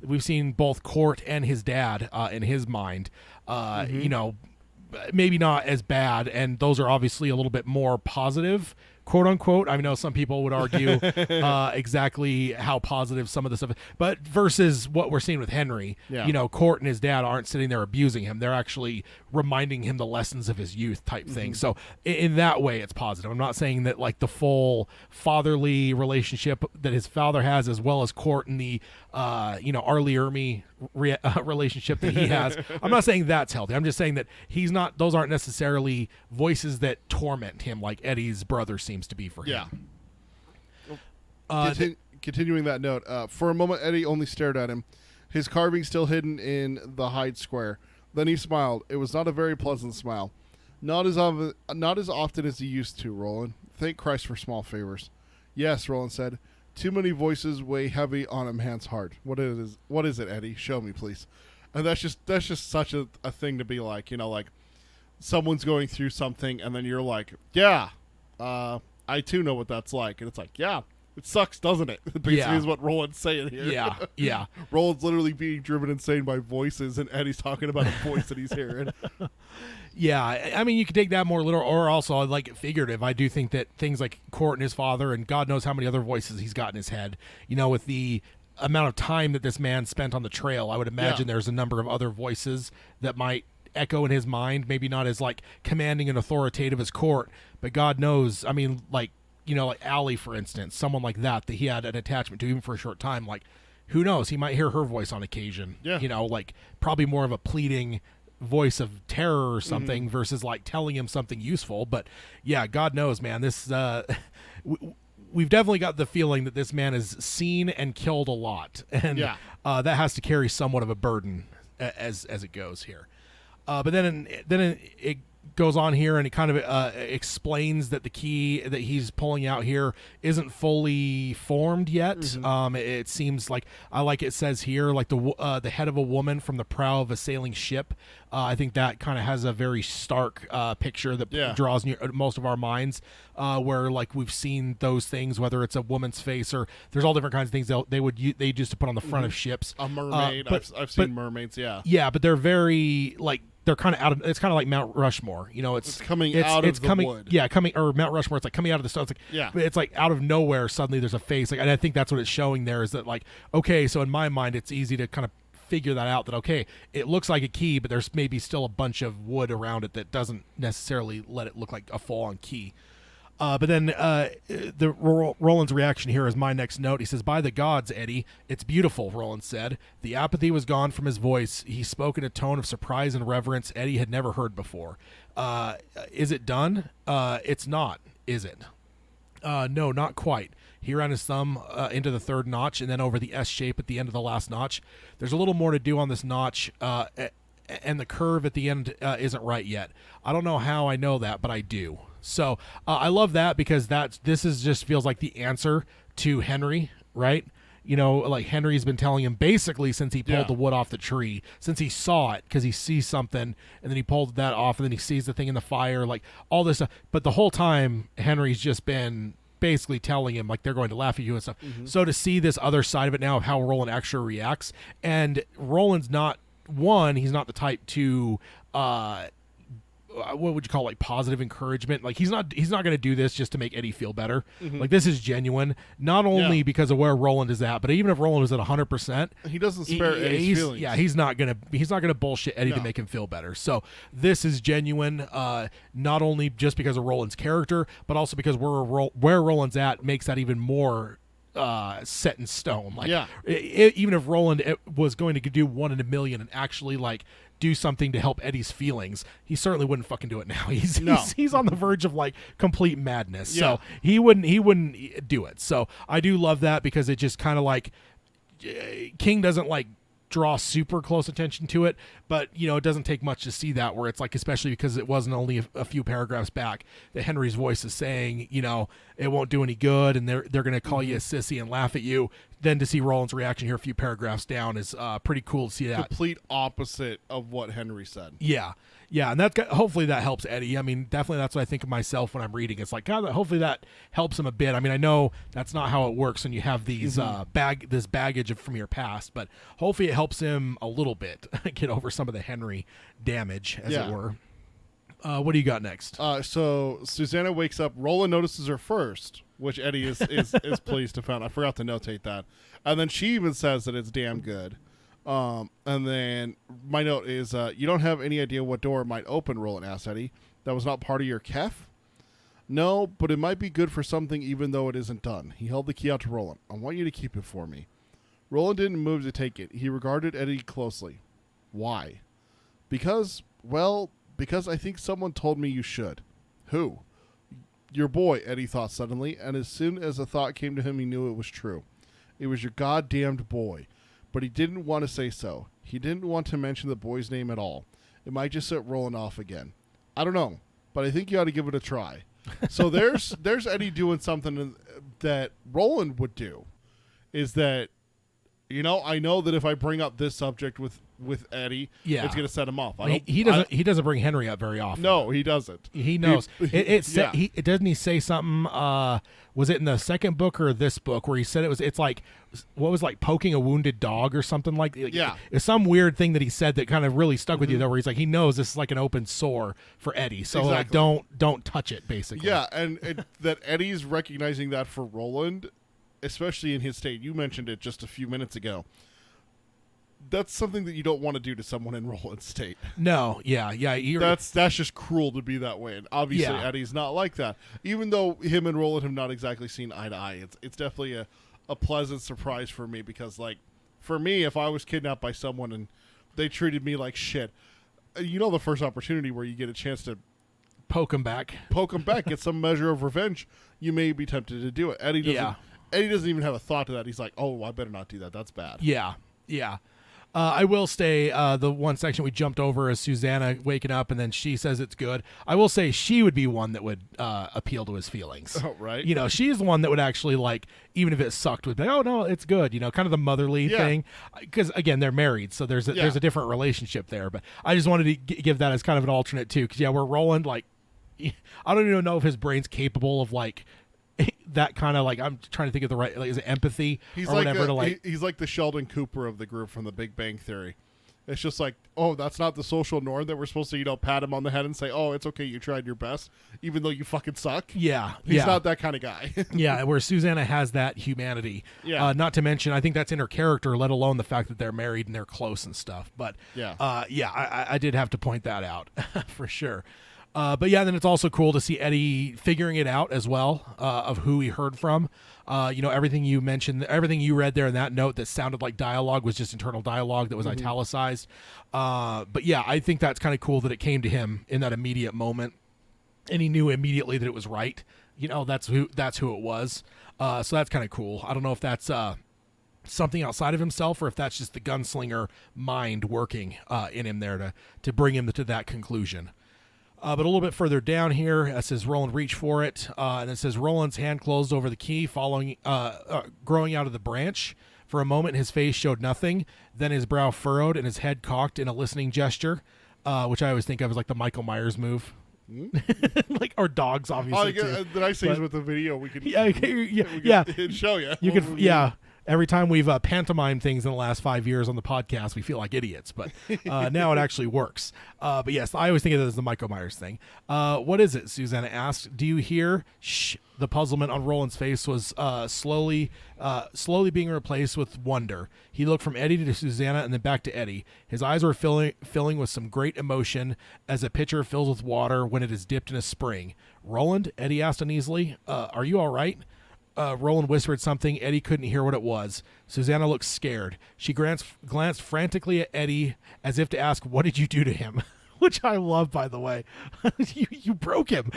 we've seen both Court and his dad in his mind, maybe not as bad, and those are obviously a little bit more positive, quote unquote. I know some people would argue exactly how positive some of the stuff is, but versus what we're seeing with Henry, Court and his dad aren't sitting there abusing him. They're actually reminding him the lessons of his youth type thing. So in that way, it's positive. I'm not saying that like the full fatherly relationship that his father has, as well as Court and the, Arlie Ermy relationship that he has. I'm not saying that's healthy. I'm just saying that those aren't necessarily voices that torment him like Eddie's brother seems to be for him. Continuing that note, for a moment, Eddie only stared at him, his carving still hidden in the hide square. Then he smiled. It was not a very pleasant smile. Not as often as he used to, Roland. Thank Christ for small favors. Yes, Roland said. Too many voices weigh heavy on a man's heart. What is it, Eddie? Show me, please. And that's just such a thing to be like, like someone's going through something and then you're like, yeah, I too know what that's like. And it's like, yeah, it sucks, doesn't it? Basically is what Roland's saying here. Yeah. Roland's literally being driven insane by voices, and Eddie's talking about a voice that he's hearing. Yeah, I mean, you could take that more literal, or also like figurative. I do think that things like Court and his father, and God knows how many other voices he's got in his head, with the amount of time that this man spent on the trail, I would imagine there's a number of other voices that might echo in his mind, maybe not as like commanding and authoritative as Court, but God knows, I mean, like Allie, for instance, someone like that he had an attachment to even for a short time, like who knows, he might hear her voice on occasion. Like probably more of a pleading voice of terror or something versus like telling him something useful. But yeah, God knows, man, this we've definitely got the feeling that this man has seen and killed a lot, and that has to carry somewhat of a burden as it goes here. But then it goes on here, and it kind of explains that the key that he's pulling out here isn't fully formed yet. It seems like, it says here, like the head of a woman from the prow of a sailing ship. I think that kind of has a very stark picture that draws near most of our minds, where like we've seen those things, whether it's a woman's face or there's all different kinds of things they used to put on the front of ships. A mermaid. I've seen mermaids. Yeah, but they're very like. They're kind of out of. It's kind of like Mount Rushmore, it's coming out of the wood. Yeah, or Mount Rushmore. It's like coming out of the stone. It's like it's like out of nowhere. Suddenly, there's a face. Like, and I think that's what it's showing there is that like, okay, so in my mind, it's easy to kind of figure that out. That okay, it looks like a key, but there's maybe still a bunch of wood around it that doesn't necessarily let it look like a full-on key. But then Roland's reaction here is my next note. He says, "By the gods, Eddie, it's beautiful," Roland said. The apathy was gone from his voice. He spoke in a tone of surprise and reverence Eddie had never heard before. Is it done? It's not, is it? No, not quite. He ran his thumb into the third notch and then over the S shape at the end of the last notch. There's a little more to do on this notch, and the curve at the end isn't right yet. I don't know how I know that, but I do. So I love that because this just feels like the answer to Henry, right? Like Henry's been telling him basically since he pulled the wood off the tree, since he saw it, because he sees something and then he pulled that off and then he sees the thing in the fire, like all this stuff. But the whole time Henry's just been basically telling him like they're going to laugh at you and stuff. So to see this other side of it now of how Roland actually reacts, and Roland's not he's not the type to what would you call like positive encouragement? Like he's not going to do this just to make Eddie feel better. Like this is genuine, not only because of where Roland is at, but even if Roland is at 100%, he doesn't spare Eddie's feelings. Yeah, he's not gonna bullshit Eddie to make him feel better. So this is genuine, not only just because of Roland's character, but also because where Roland's at makes that even more set in stone. Like even if Roland was going to do 1 in a million and actually like do something to help Eddie's feelings, he certainly wouldn't fucking do it now. He's on the verge of like complete madness. So he wouldn't do it. So I do love that because it just kind of like King doesn't like draw super close attention to it, but it doesn't take much to see that, where it's like, especially because it wasn't only a few paragraphs back that Henry's voice is saying it won't do any good and they're going to call you a sissy and laugh at you. Then to see Roland's reaction here a few paragraphs down is pretty cool to see that. Complete opposite of what Henry said. Yeah, and hopefully that helps Eddie. I mean, definitely that's what I think of myself when I'm reading. It's like, God, hopefully that helps him a bit. I mean, I know that's not how it works when you have these this baggage from your past, but hopefully it helps him a little bit get over some of the Henry damage, as it were. What do you got next? So Susanna wakes up. Roland notices her first, which Eddie is pleased to find. I forgot to notate that. And then she even says that it's damn good. And then my note is, you don't have any idea what door might open, Roland asks Eddie. That was not part of your kef? No, but it might be good for something even though it isn't done. He held the key out to Roland. I want you to keep it for me. Roland didn't move to take it. He regarded Eddie closely. Why? Because I think someone told me you should. Who? Your boy, Eddie thought suddenly, and as soon as the thought came to him, he knew it was true. It was your goddamned boy. But he didn't want to say so. He didn't want to mention the boy's name at all. It might just set Roland off again. I don't know, but I think you ought to give it a try. So there's Eddie doing something that Roland would do, is that, I know that if I bring up this subject with Eddie, it's going to set him off. He doesn't bring Henry up very often. No, he doesn't. He knows. Doesn't he say something? Was it in the second book or this book where he said it's like poking a wounded dog or something like? Yeah, it's some weird thing that he said that kind of really stuck with you though, where he's like he knows this is like an open sore for Eddie, so exactly. like don't touch it basically. Yeah, and that Eddie's recognizing that for Roland, especially in his state. You mentioned it just a few minutes ago. That's something that you don't want to do to someone in Roland's state. No, yeah. That's just cruel to be that way. And obviously, Eddie's not like that. Even though him and Roland have not exactly seen eye to eye, it's definitely a pleasant surprise for me because, like, for me, if I was kidnapped by someone and they treated me like shit, the first opportunity where you get a chance to poke him back, get some measure of revenge, you may be tempted to do it. Eddie doesn't even have a thought to that. He's like, oh, I better not do that. That's bad. Yeah. I will say the one section we jumped over is Susanna waking up, and then she says it's good. I will say she would be one that would appeal to his feelings. Oh, right. She's the one that would actually, like, even if it sucked, would be, oh, no, it's good. Kind of the motherly thing. Because, again, they're married, so there's a different relationship there. But I just wanted to give that as kind of an alternate, too. Because, we're Roland, like, I don't even know if his brain's capable of, like, that kind of, like, I'm trying to think of the right, like, is it empathy he's or like whatever? He's like the Sheldon Cooper of the group from The Big Bang Theory. It's just like, oh, that's not the social norm that we're supposed to, pat him on the head and say, oh, it's okay, you tried your best, even though you fucking suck. Yeah. He's not that kind of guy. Yeah, where Susanna has that humanity. Yeah. Not to mention, I think that's in her character, let alone the fact that they're married and they're close and stuff. But, I did have to point that out for sure. But then it's also cool to see Eddie figuring it out as well, of who he heard from. Everything you mentioned, everything you read there in that note that sounded like dialogue was just internal dialogue that was italicized. I think that's kind of cool that it came to him in that immediate moment, and he knew immediately that it was right. That's who it was. So that's kind of cool. I don't know if that's something outside of himself or if that's just the gunslinger mind working in him there to bring him to that conclusion. But a little bit further down here, it says Roland reached for it, and it says Roland's hand closed over the key, growing out of the branch. For a moment, his face showed nothing. Then his brow furrowed and his head cocked in a listening gesture, which I always think of as like the Michael Myers move. Like our dogs, obviously. Did I say this with the video? We could show you. You could, Every time we've pantomimed things in the last 5 years on the podcast, we feel like idiots, but now it actually works. But yes, I always think of it as the Michael Myers thing. What is it? Susanna asked. Do you hear? Shh. The puzzlement on Roland's face was slowly being replaced with wonder. He looked from Eddie to Susanna and then back to Eddie. His eyes were filling with some great emotion as a pitcher fills with water when it is dipped in a spring. Roland? Eddie asked uneasily. Are you all right? Roland whispered something. Eddie couldn't hear what it was. Susanna looked scared. She glanced frantically at Eddie as if to ask, what did you do to him? Which I love, by the way. you broke him.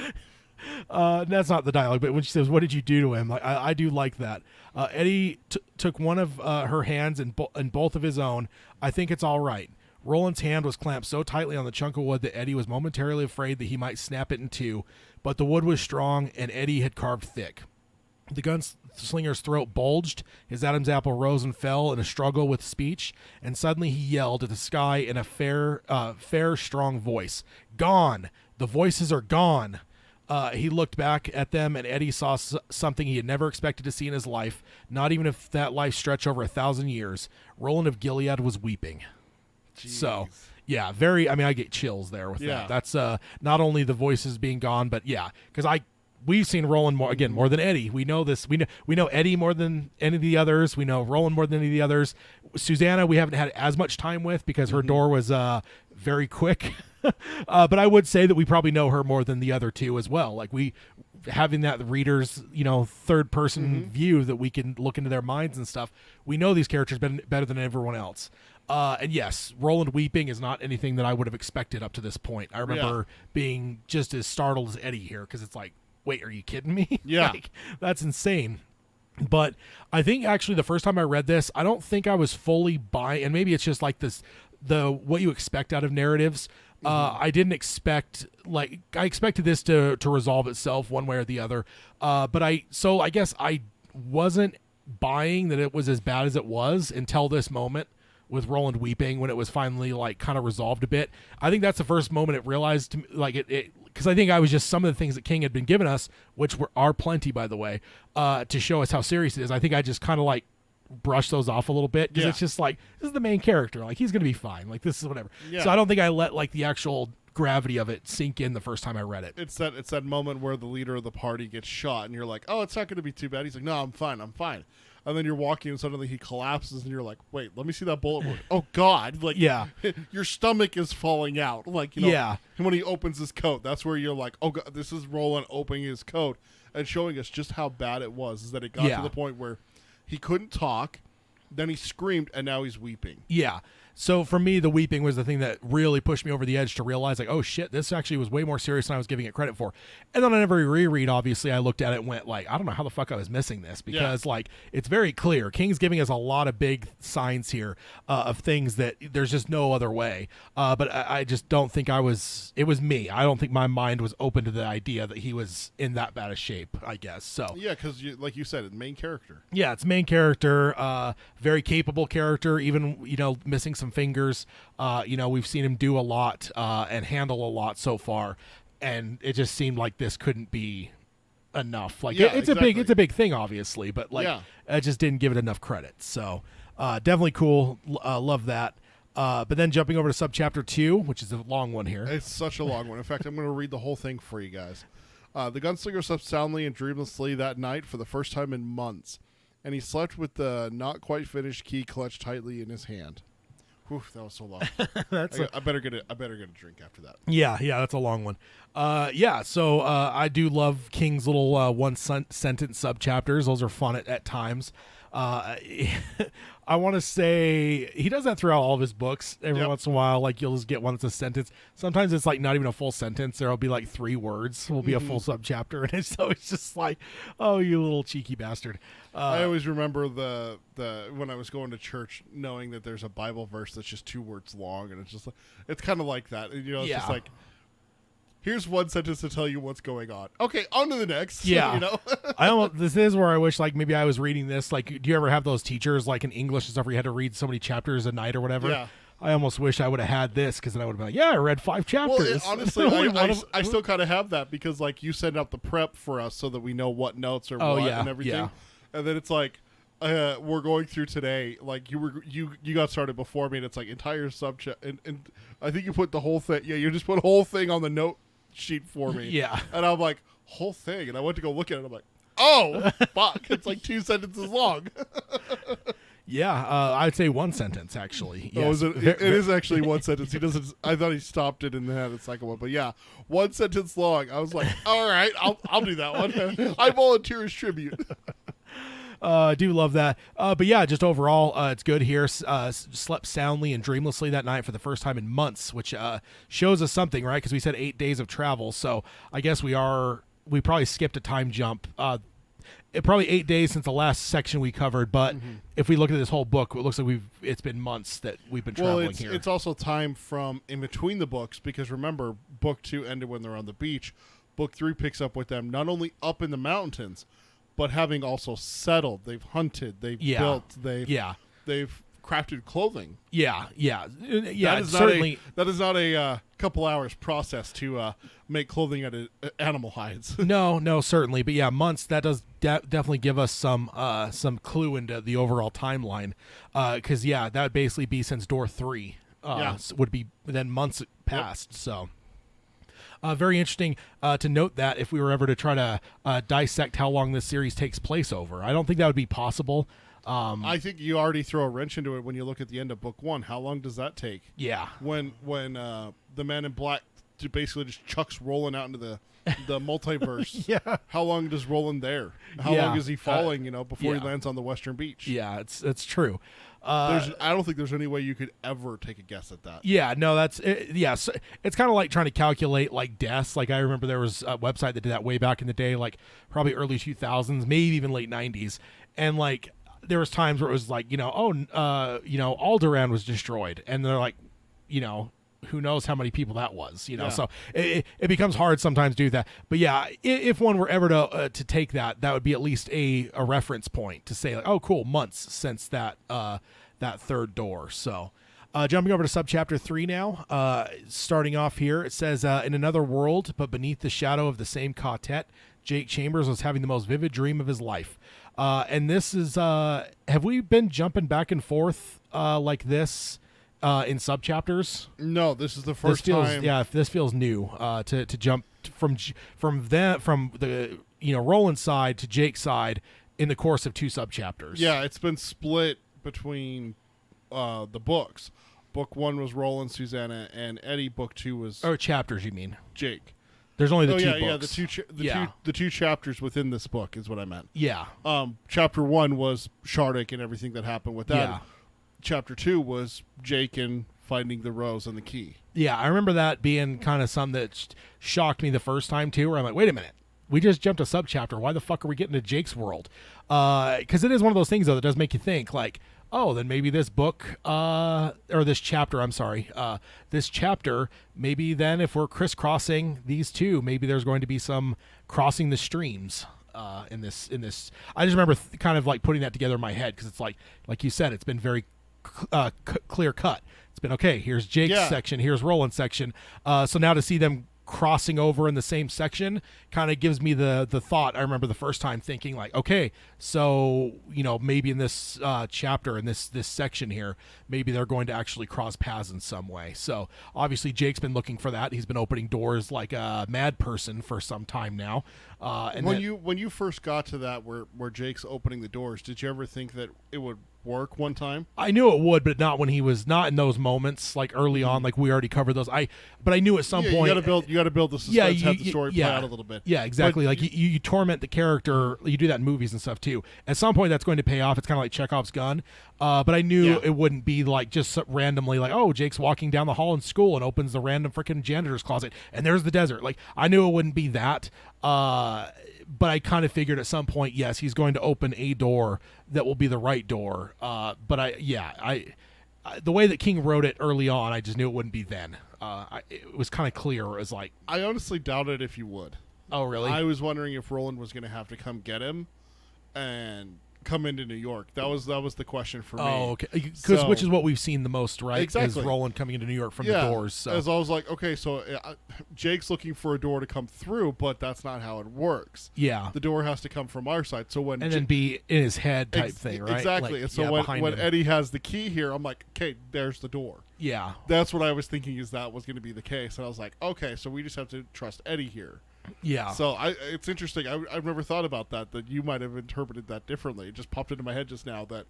That's not the dialogue, but when she says, what did you do to him? I do like that. Eddie took one of her hands in both of his own. I think it's all right. Roland's hand was clamped so tightly on the chunk of wood that Eddie was momentarily afraid that he might snap it in two, but the wood was strong and Eddie had carved thick. The gunslinger's throat bulged, his Adam's apple rose and fell in a struggle with speech, and suddenly he yelled at the sky in a fair, strong voice. Gone! The voices are gone! He looked back at them, and Eddie saw something he had never expected to see in his life, not even if that life stretched over 1,000 years. Roland of Gilead was weeping. Jeez. So, Yeah, very. I mean, I get chills there with Yeah. that. That's not only the voices being gone, but yeah, because we've seen Roland more than Eddie. We know this. We know Eddie more than any of the others. We know Roland more than any of the others. Susanna, we haven't had as much time with because her door was very quick. But I would say that we probably know her more than the other two as well. Like having that reader's third person view that we can look into their minds and stuff. We know these characters better than everyone else. And yes, Roland weeping is not anything that I would have expected up to this point. I remember being just as startled as Eddie here because it's like, wait, are you kidding me? Yeah. Like, that's insane. But I think actually the first time I read this, I don't think I was fully buying, and maybe it's just like what you expect out of narratives. I didn't expect, I expected this to resolve itself one way or the other. But I guess I wasn't buying that it was as bad as it was until this moment with Roland weeping when it was finally kind of resolved a bit. I think that's the first moment it realized to me, because I think I was just some of the things that King had been giving us, which are plenty, by the way, to show us how serious it is. I think I just kind of brush those off a little bit because it's just this is the main character. He's going to be fine. This is whatever. Yeah. So I don't think I let the actual gravity of it sink in the first time I read it. It's that moment where the leader of the party gets shot and you're like, oh, it's not going to be too bad. He's like, no, I'm fine. And then you're walking and suddenly he collapses and you're like, wait, let me see that bullet wound. Oh God. Your stomach is falling out. And when he opens his coat, that's where you're like, oh God, this is Roland opening his coat and showing us just how bad it was, is that it got to the point where he couldn't talk, then he screamed, and now he's weeping. Yeah. So for me, the weeping was the thing that really pushed me over the edge to realize, oh shit, this actually was way more serious than I was giving it credit for. And then on every reread, obviously, I looked at it and went I don't know how the fuck I was missing this, because it's very clear. King's giving us a lot of big signs here of things that there's just no other way. But I just don't think it was me. I don't think my mind was open to the idea that he was in that bad a shape, I guess. So yeah, because like you said, it's main character. Yeah, it's main character, very capable character, even, missing some fingers. We've seen him do a lot and handle a lot so far, and it just seemed like this couldn't be enough. It's a big thing, obviously, but I just didn't give it enough credit. So definitely cool. Love that. But then jumping over to subchapter 2, which is a long one here. It's such a long one. In fact, I'm going to read the whole thing for you guys. The gunslinger slept soundly and dreamlessly that night for the first time in months, and he slept with the not quite finished key clutched tightly in his hand. Whew, that was so long. I better get a drink after that. Yeah, that's a long one. So I do love King's little one sentence subchapters. Those are fun at times. I want to say he does that throughout all of his books. Every once in a while, you'll just get one that's a sentence. Sometimes it's not even a full sentence. There'll be 3 words. Will be a full subchapter, and it's just oh, you little cheeky bastard. I always remember the when I was going to church, knowing that there's a Bible verse that's just 2 words long, and it's kind of like that. It's just here's one sentence to tell you what's going on. Okay, on to the next. Yeah. This is where I wish maybe I was reading this. Do you ever have those teachers in English and stuff where you had to read so many chapters a night or whatever? Yeah. I almost wish I would have had this, because then I would have been I read 5 chapters. Well, honestly, I still kind of have that, because you send out the prep for us so that we know what notes are and everything. Yeah. And then it's we're going through today. You got started before me, and it's entire subject, and I think you put the whole thing. Yeah, you just put a whole thing on the note sheet for me. Yeah. And I'm like, whole thing, and I went to go look at it. I'm like, oh fuck, it's 2 sentences long. Yeah, I'd say 1 sentence actually. Yes. Oh, it is actually 1 sentence. He doesn't. I thought he stopped it and then had the second one, but yeah, 1 sentence long. I was like, all right, I'll do that one. I volunteer as tribute. I do love that. But yeah, just overall, it's good here. Slept soundly and dreamlessly that night for the first time in months, which shows us something, right? Because we said 8 days of travel, so I guess we probably skipped a time jump. Probably 8 days since the last section we covered, but if we look at this whole book, it looks like it's been months that we've been traveling here. It's also time from in between the books, because remember, book 2 ended when they're on the beach. Book 3 picks up with them not only up in the mountains, but having also settled. They've hunted, they've built, they've crafted clothing. Yeah. That is not a couple hours process to make clothing out of animal hides. No, certainly. But yeah, months, that does definitely give us some clue into the overall timeline. Because, that would basically be since door 3. Yeah. would be then months passed. So. Very interesting to note that if we were ever to try to dissect how long this series takes place over, I don't think that would be possible. I think you already throw a wrench into it when you look at the end of book 1. How long does that take? Yeah. When the Man in Black basically just chucks Roland out into the multiverse. Yeah. How long does Roland there? How Yeah. long is he falling? Before yeah. he lands on the Western Beach. Yeah, it's true. I don't think there's any way you could ever take a guess at that. Yeah, no, that's it, yeah. So it's kind of like trying to calculate like deaths. Like I remember there was a website that did that way back in the day, like probably early 2000s, maybe even late 90s, and like there was times where it was like Alderaan was destroyed, and they're like, who knows how many people that was, Yeah. So it becomes hard sometimes to do that. But yeah, if one were ever to take that would be at least a reference point to say like, oh, cool, months since that third door. So jumping over to subchapter 3 now, starting off here, it says, in another world, but beneath the shadow of the same quartet, Jake Chambers was having the most vivid dream of his life. And this is, have we been jumping back and forth like this in subchapters? No, this is the first time. time. Yeah, this feels new to jump from the Roland's side to Jake's side in the course of 2 subchapters. Yeah, it's been split between the books. Book 1 was Roland, Susanna, and Eddie. Book 2 was chapters. You mean? Jake. There's only the 2 yeah, books. the two chapters within this book is what I meant. Yeah. Chapter 1 was Shardik and everything that happened with that. Yeah. Chapter 2 was Jake and finding the rose and the key. Yeah, I remember that being kind of something that shocked me the first time too, where I'm like, wait a minute, we just jumped a subchapter. Why the fuck are we getting to Jake's world? Because it is one of those things though that does make you think like, oh, then maybe this book or this chapter, this chapter, maybe then if we're crisscrossing these two, maybe there's going to be some crossing the streams in this. I just remember kind of like putting that together in my head because it's like you said, it's been very clear cut. It's been okay. Here's Jake's section. Here's Roland's section. So now to see them crossing over in the same section kind of gives me the thought. I remember the first time thinking like, okay, so maybe in this chapter in this section here, maybe they're going to actually cross paths in some way. So obviously Jake's been looking for that. He's been opening doors like a mad person for some time now. And when you first got to that where Jake's opening the doors, did you ever think that it would work one time? I knew it would, but not when he was not in those moments, like early on, like we already covered those. But I knew at some point you got to build the suspense, have the story play out a little bit. Yeah, exactly. But like you torment the character. You do that in movies and stuff too. At some point, that's going to pay off. It's kind of like Chekhov's gun. But I knew it wouldn't be like just randomly like, oh, Jake's walking down the hall in school and opens the random freaking janitor's closet and there's the desert. Like I knew it wouldn't be that. But I kind of figured at some point, yes, he's going to open a door that will be the right door. But the way that King wrote it early on, I just knew it wouldn't be then. It was kind of clear. It was like, I honestly doubted if you would. oh, really? I was wondering if Roland was going to have to come get him and come into New York. That was the question for me. Oh, okay. Because which is what we've seen the most, right? Exactly. Is Roland coming into New York from the doors. So. As I was like, okay, so Jake's looking for a door to come through, but that's not how it works. Yeah. The door has to come from our side. So when then be in his head type thing, right? Exactly. Like, and so when him. Eddie has the key here, I'm like, okay, there's the door. Yeah. That's what I was thinking is that was going to be the case. And I was like, okay, so we just have to trust Eddie here. Yeah. So it's interesting. I've never thought about that you might have interpreted that differently. It just popped into my head just now that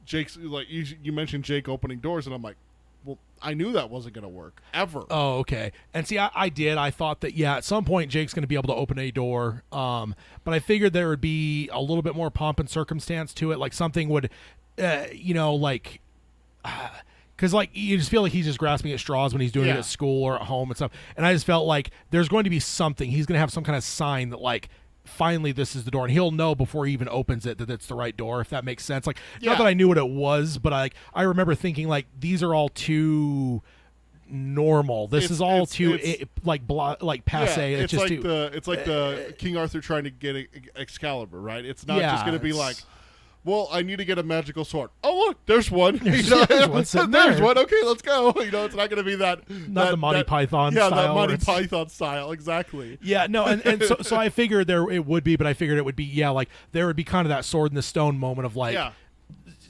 Jake's, like, you mentioned Jake opening doors, and I'm like, well, I knew that wasn't going to work, ever. Oh, okay. And see, I did. I thought that, at some point Jake's going to be able to open a door. But I figured there would be a little bit more pomp and circumstance to it. Like something would, because, like, you just feel like he's just grasping at straws when he's doing it at school or at home and stuff. And I just felt like there's going to be something. He's going to have some kind of sign that, like, finally this is the door. And he'll know before he even opens it that it's the right door, if that makes sense. Like, not that I knew what it was, but I remember thinking, like, these are all too normal. This is all too, passe. Yeah, it's just like too, it's like the King Arthur trying to get Excalibur, right? It's not just going to be like, well, I need to get a magical sword. Oh, look, there's one. There's one sitting there's there. one. Okay, let's go. It's not going to be that. Not the Monty Python style. style. Yeah, that Monty Python style. Exactly. Yeah, no, and so I figured it would be, but I figured it would be, like, there would be kind of that sword in the stone moment of, like,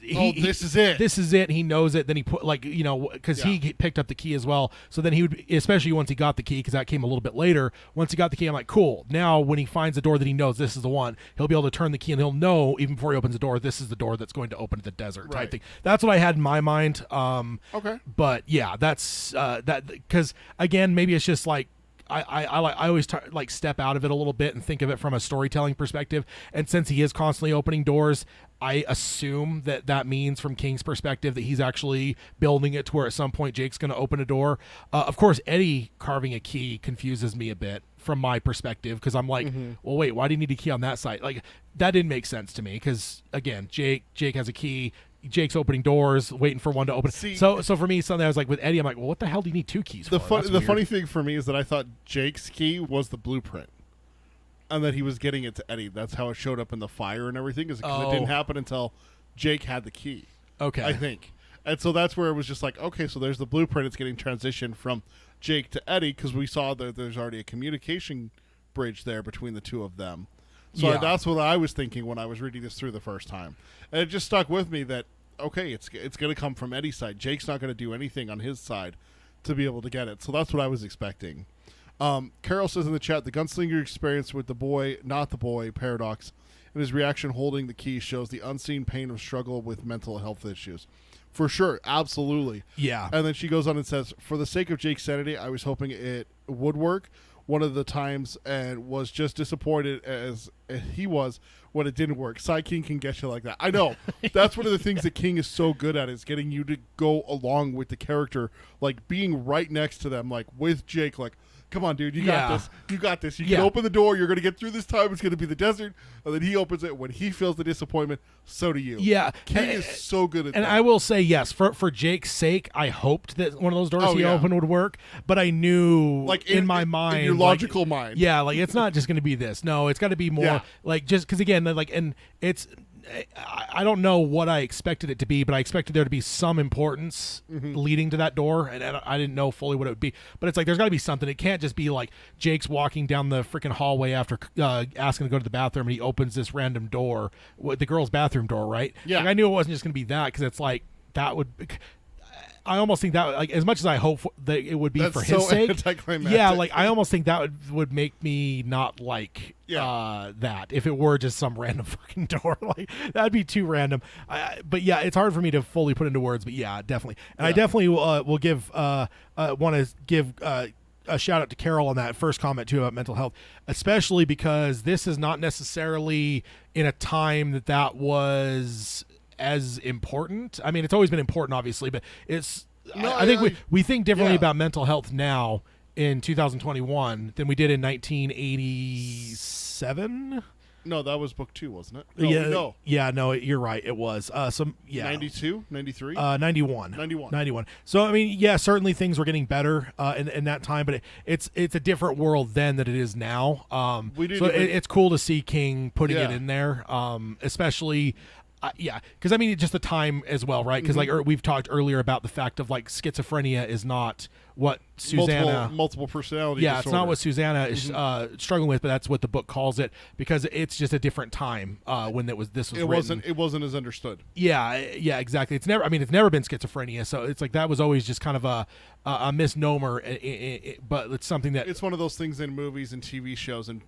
this is it. This is it. He knows it. Then he put because he picked up the key as well. So then he would, especially once he got the key, because that came a little bit later. Once he got the key, I'm like, cool. Now when he finds a door that he knows this is the one, he'll be able to turn the key and he'll know even before he opens the door, this is the door that's going to open to the desert type thing. That's what I had in my mind. Okay. But yeah, that's that, because again, maybe it's just like, I always step out of it a little bit and think of it from a storytelling perspective. And since he is constantly opening doors, I assume that means from King's perspective that he's actually building it to where at some point Jake's going to open a door. Of course, Eddie carving a key confuses me a bit from my perspective, because I'm like, well, wait, why do you need a key on that side? Like, that didn't make sense to me, because again, Jake has a key. Jake's opening doors, waiting for one to open. So for me, something I was like with Eddie, I'm like, well, what the hell do you need two keys for? The funny thing for me is that I thought Jake's key was the blueprint, and that he was getting it to Eddie. That's how it showed up in the fire and everything. Is because it didn't happen until Jake had the key. Okay, I think, and so that's where it was just like, okay, so there's the blueprint. It's getting transitioned from Jake to Eddie, because we saw that there's already a communication bridge there between the two of them. So that's what I was thinking when I was reading this through the first time. And it just stuck with me that, okay, it's going to come from Eddie's side. Jake's not going to do anything on his side to be able to get it. So that's what I was expecting. Carol says in the chat, the gunslinger experience with the boy, not the boy, paradox, and his reaction holding the key shows the unseen pain of struggle with mental health issues. For sure, absolutely. Yeah. And then she goes on and says, for the sake of Jake's sanity, I was hoping it would work one of the times, and was just disappointed as he was when it didn't work. Side King can get you like that. I know. That's one of the things that King is so good at, is getting you to go along with the character, like being right next to them, like with Jake, like, come on, dude, you got this. You got this. You can open the door. You're going to get through this time. It's going to be the desert. And then he opens it. When he feels the disappointment, so do you. Yeah. King is so good at that. And I will say, yes, for Jake's sake, I hoped that one of those doors he opened would work. But I knew, like, in my mind. In your logical mind. Yeah, like, it's not just going to be this. No, it's got to be more, like, just because, again, like, and it's, I don't know what I expected it to be, but I expected there to be some importance leading to that door, and I didn't know fully what it would be. But it's like, there's got to be something. It can't just be like Jake's walking down the freaking hallway after asking to go to the bathroom, and he opens this random door, the girl's bathroom door, right? Yeah. Like, I knew it wasn't just going to be that, because it's like, that would... I almost think that, like, as much as I hope that it would be for his sake, yeah, like, I almost think that would make me not like that if it were just some random fucking door. Like, that'd be too random. But yeah, it's hard for me to fully put into words. But yeah, definitely, and I definitely will give want to give. A shout out to Carol on that first comment too about mental health, especially because this is not necessarily in a time that was as important. I mean, it's always been important, obviously, but it's. I think we think differently about mental health now in 2021 than we did in 1987. No, that was book 2, wasn't it? No, you're right. It was 92, 93, 91. So I mean, yeah, certainly things were getting better in that time, but it's a different world then than it is now. It's cool to see King putting it in there, especially. Because I mean, just the time as well, right? Because like we've talked earlier about the fact of like schizophrenia is not what Susanna multiple personality. Yeah, disorder. It's not what Susanna is struggling with, but that's what the book calls it, because it's just a different time when this was written. It wasn't as understood. Yeah, exactly. It's never been schizophrenia, so it's like that was always just kind of a misnomer, but it's something that it's one of those things in movies and TV shows and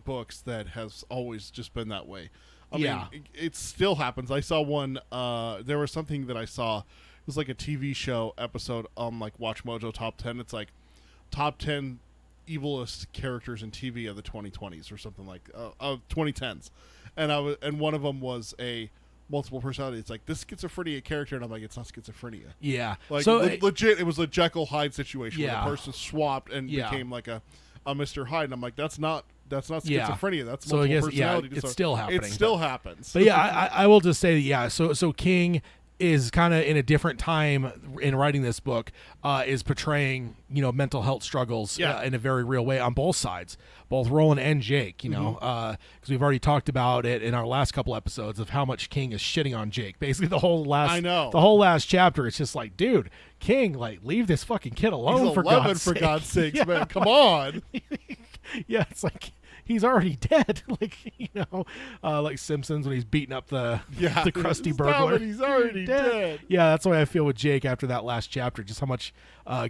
books that has always just been that way. I mean, it still happens. I saw one. There was something that I saw. It was like a TV show episode on like Watch Mojo Top 10. It's like top 10 evilest characters in TV of the 2020s or something like 2010s. And one of them was a multiple personality. It's like this schizophrenia character, and I'm like, it's not schizophrenia. Yeah. Like so legit, it was a Jekyll Hyde situation where the person swapped and became like a Mr. Hyde, and I'm like, that's not schizophrenia. That's multiple personality disorder. It's still happening. It still happens. But yeah, I will just say, so King is kind of in a different time in writing this book, is portraying, mental health struggles in a very real way on both sides, both Roland and Jake, because we've already talked about it in our last couple episodes of how much King is shitting on Jake. Basically the whole last chapter, it's just like, dude, King, like, leave this fucking kid alone. He's for 11 God's for sake. God's sakes, man. Come on. Yeah, it's like, he's already dead. Like, like Simpsons when he's beating up the crusty burglar. He's already dead. Yeah, that's the way I feel with Jake after that last chapter, just how much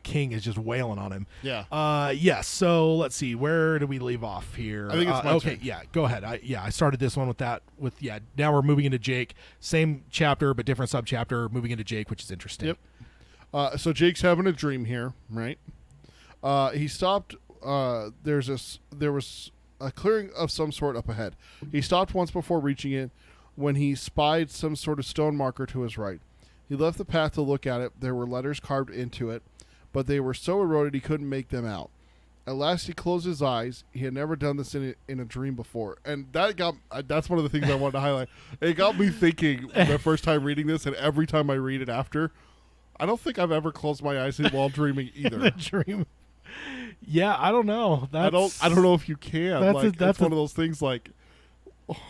King is just wailing on him. Yeah. Yes, so let's see, where do we leave off here? I think it's my okay, turn. yeah, go ahead. I started this one with that, now we're moving into Jake. Same chapter, but different subchapter, moving into Jake, which is interesting. Yep. So Jake's having a dream here, right? He stopped. There was a clearing of some sort up ahead. He stopped once before reaching it when he spied some sort of stone marker to his right. He left the path to look at it. There were letters carved into it, but they were so eroded he couldn't make them out. At last he closed his eyes. He had never done this in a dream before. And that's one of the things I wanted to highlight. It got me thinking the first time reading this, and every time I read it after, I don't think I've ever closed my eyes while dreaming either. The dream. Yeah, I don't know. I don't know if you can. That's one of those things like,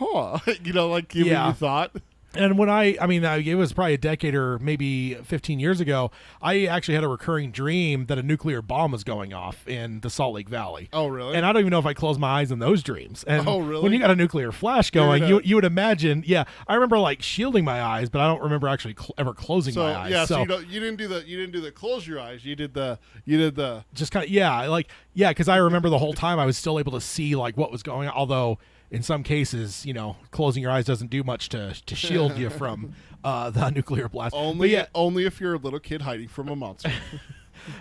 like giving you thought. And when it was probably a decade or maybe 15 years ago, I actually had a recurring dream that a nuclear bomb was going off in the Salt Lake Valley. Oh, really? And I don't even know if I closed my eyes in those dreams. And oh, really? when you got a nuclear flash going, you would imagine, I remember like shielding my eyes, but I don't remember actually ever closing my eyes. Yeah, so you didn't do the close your eyes. You did the just kind of, because I remember the whole time I was still able to see like what was going on, although in some cases, closing your eyes doesn't do much to shield you from the nuclear blast. Only if you're a little kid hiding from a monster.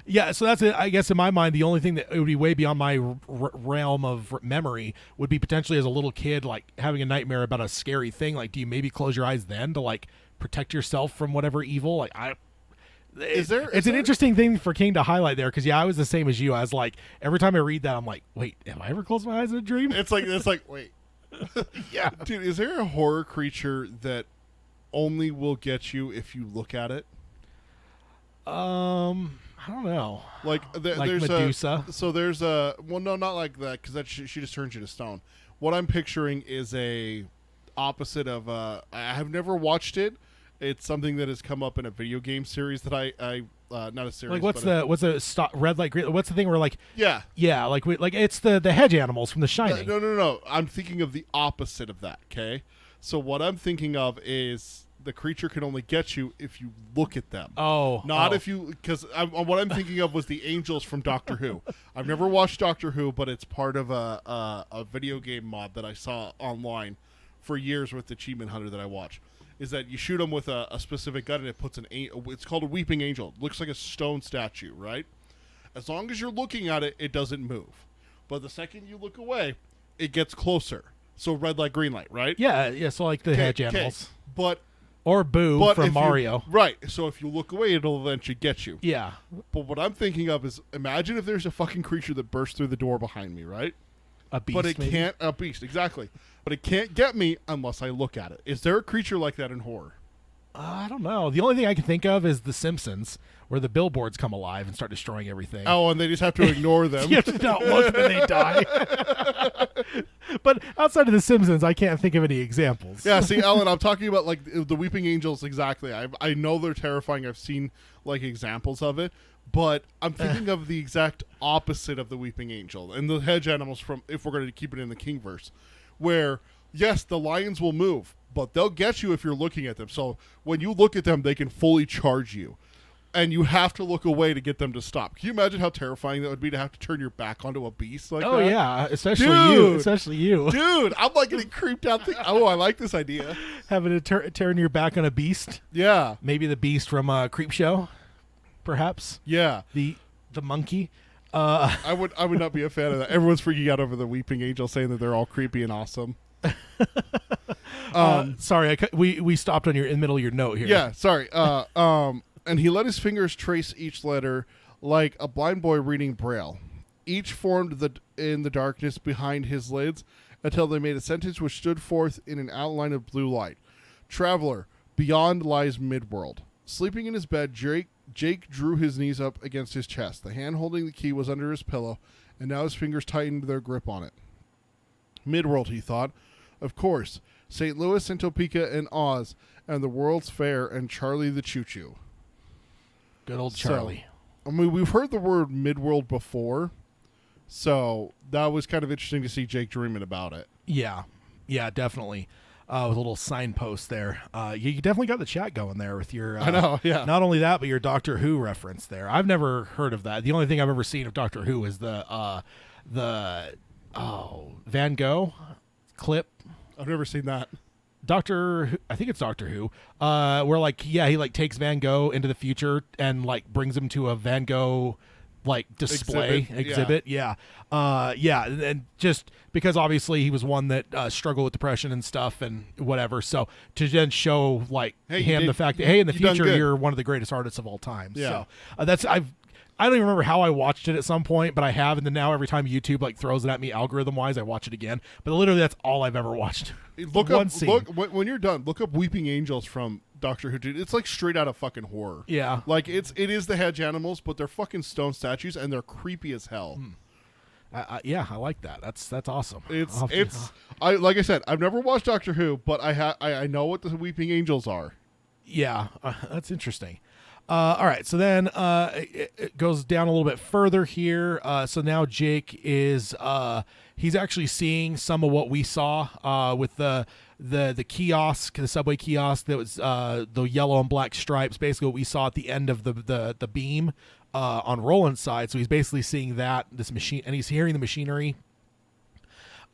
Yeah, so that's it. I guess in my mind, the only thing that would be way beyond my realm of memory would be potentially as a little kid, like having a nightmare about a scary thing. Like, do you maybe close your eyes then to like protect yourself from whatever evil? Like, it's an interesting thing for King to highlight there because I was the same as you. I was like, every time I read that, I'm like, wait, have I ever closed my eyes in a dream? It's like wait. Yeah, dude, is there a horror creature that only will get you if you look at it? I don't know. Like there's Medusa. There's no, not like that because she just turns you to stone. What I'm picturing is a opposite of I have never watched it. It's something that has come up in a video game series that I not a series. Like what's the red light green? What's the thing where like like it's the hedge animals from The Shining. No. I'm thinking of the opposite of that. Okay, so what I'm thinking of is the creature can only get you if you look at them. Not if you because what I'm thinking of was the angels from Doctor Who. I've never watched Doctor Who, but it's part of a video game mod that I saw online for years with the Achievement Hunter that I watch. Is that you shoot them with a specific gun and it puts it's called a weeping angel. It looks like a stone statue, right? As long as you're looking at it, it doesn't move. But the second you look away, it gets closer. So red light, green light, right? Yeah. So like the hedge animals. Or Boo from Mario. Right. So if you look away, it'll eventually get you. Yeah. But what I'm thinking of is imagine if there's a fucking creature that bursts through the door behind me, right? A beast, but it can't. A beast, exactly. But it can't get me unless I look at it. Is there a creature like that in horror? I don't know. The only thing I can think of is The Simpsons, where the billboards come alive and start destroying everything. Oh, and they just have to ignore them. You have to not look, and then they die. But outside of The Simpsons, I can't think of any examples. Yeah, see, Ellen, I'm talking about like the Weeping Angels. Exactly. I know they're terrifying. I've seen like examples of it. But I'm thinking of the exact opposite of the Weeping Angel and the hedge animals from, if we're going to keep it in the Kingverse, where, yes, the lions will move, but they'll get you if you're looking at them. So when you look at them, they can fully charge you. And you have to look away to get them to stop. Can you imagine how terrifying that would be to have to turn your back onto a beast like that? Oh, yeah. Especially you. Dude, I'm like getting creeped out. I like this idea. Having to turn your back on a beast. Yeah. Maybe the beast from Creepshow. Perhaps, yeah, the monkey. I would not be a fan of that. Everyone's freaking out over the Weeping Angel, saying that they're all creepy and awesome. Sorry, we stopped on in the middle of your note here. Yeah, sorry. And he let his fingers trace each letter like a blind boy reading Braille. Each formed in the darkness behind his lids until they made a sentence which stood forth in an outline of blue light. Traveler, beyond lies Midworld. Sleeping in his bed, Jake drew his knees up against his chest. The hand holding the key was under his pillow, and now his fingers tightened their grip on it. Midworld, he thought. Of course. St. Louis and Topeka and Oz, and the World's Fair and Charlie the Choo-Choo. Good old Charlie. So, I mean, we've heard the word Midworld before, So that was kind of interesting to see Jake dreaming about it. Yeah, definitely. With a little signpost there. You definitely got the chat going there with your. I know, yeah. Not only that, but your Doctor Who reference there. I've never heard of that. The only thing I've ever seen of Doctor Who is the Van Gogh clip. I've never seen that. I think it's Doctor Who, where like he like takes Van Gogh into the future and like brings him to a Van Gogh like display exhibit. Yeah. And just because obviously he was one that struggled with depression and stuff and whatever. So to then show like the fact that, hey, in the future, you're one of the greatest artists of all time. Yeah. So I don't even remember how I watched it at some point, but I have. And then now every time YouTube like throws it at me algorithm wise, I watch it again. But literally that's all I've ever watched. Look when you're done, look up Weeping Angels from Doctor Who, dude. It's like straight out of fucking horror. Yeah. Like it is the hedge animals, but they're fucking stone statues and they're creepy as hell. I like that. That's awesome. Like I said, I've never watched Doctor Who, but I know what the Weeping Angels are. Yeah, that's interesting. All right, so then it goes down a little bit further here. So now Jake is he's actually seeing some of what we saw with the kiosk, the subway kiosk that was the yellow and black stripes. Basically, what we saw at the end of the beam on Roland's side. So he's basically seeing this machine, and he's hearing the machinery.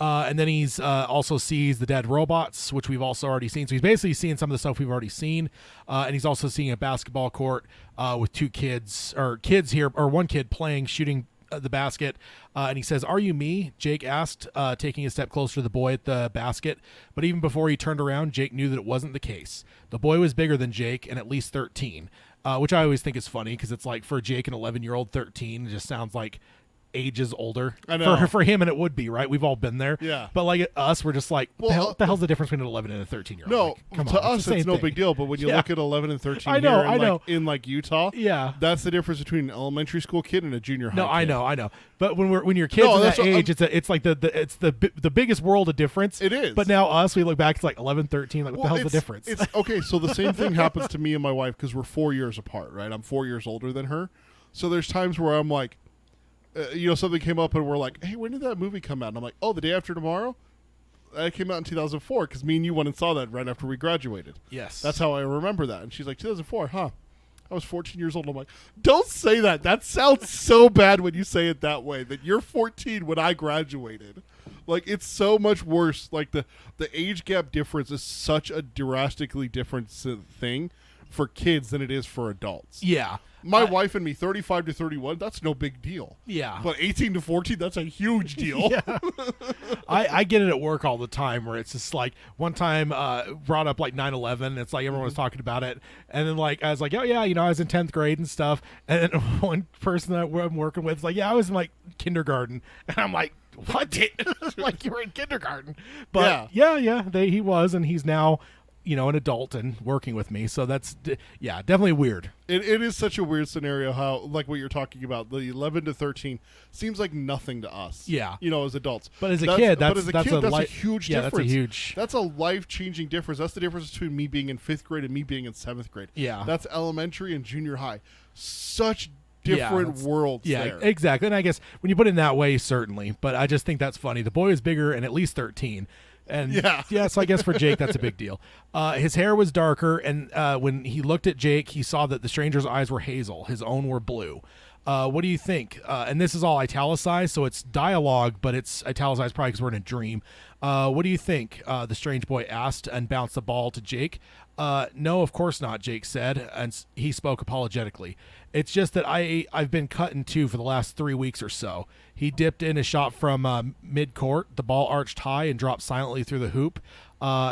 And then he's also sees the dead robots, which we've also already seen. So he's basically seeing some of the stuff we've already seen. And he's also seeing a basketball court with one kid shooting the basket. And he says, "Are you me?" Jake asked, taking a step closer to the boy at the basket. But even before he turned around, Jake knew that it wasn't the case. The boy was bigger than Jake and at least 13, which I always think is funny because it's like for Jake, an 11-year-old, 13, it just sounds like ages older. I know. For him, and it would be, right? We've all been there. Yeah. But like us, we're just like, what the hell's the difference between an 11 and a 13-year-old? No, like, come to on, us it's no big deal. But when you look at 11 and 13 I know. in like Utah, yeah, that's the difference between an elementary school kid and a junior high. No, kid. I know. But when you're kids that age, it's like the biggest world of difference. It is. But now us, we look back, it's like 11, 13. Like, what the hell's the difference? It's okay. So the same thing happens to me and my wife because we're 4 years apart, right? I'm 4 years older than her. So there's times where I'm like, something came up and we're like, hey, when did that movie come out? And I'm like, oh, the day after tomorrow? That came out in 2004 because me and you went and saw that right after we graduated. Yes. That's how I remember that. And she's like, 2004, huh? I was 14 years old. I'm like, don't say that. That sounds so bad when you say it that way, that you're 14 when I graduated. Like, it's so much worse. Like, the age gap difference is such a drastically different thing for kids than it is for adults. Yeah. My wife and me, 35 to 31, that's no big deal. Yeah. But 18 to 14, that's a huge deal. Yeah. I get it at work all the time where it's just like one time brought up like 9/11. It's like everyone was talking about it. And then like I was like, oh, yeah, I was in 10th grade and stuff. And then one person that I'm working with is like, yeah, I was in like kindergarten. And I'm like, what? Like you were in kindergarten. But yeah, he was. And he's now an adult and working with me. So that's, definitely weird. It is such a weird scenario how, like what you're talking about, the 11 to 13 seems like nothing to us. Yeah. As adults. But as a kid, that's a huge difference. That's That's a life-changing difference. That's the difference between me being in 5th grade and me being in 7th grade. Yeah. That's elementary and junior high. Such different worlds there. Exactly. And I guess when you put it in that way, certainly. But I just think that's funny. The boy is bigger and at least 13. And so I guess for Jake, that's a big deal. His hair was darker, and when he looked at Jake, he saw that the stranger's eyes were hazel. His own were blue. What do you think? And this is all italicized, so it's dialogue, but it's italicized probably because we're in a dream. What do you think? The strange boy asked and bounced the ball to Jake. No, of course not, Jake said, and he spoke apologetically. It's just that I've been cut in two for the last 3 weeks or so. He dipped in a shot from mid-court. The ball arched high and dropped silently through the hoop.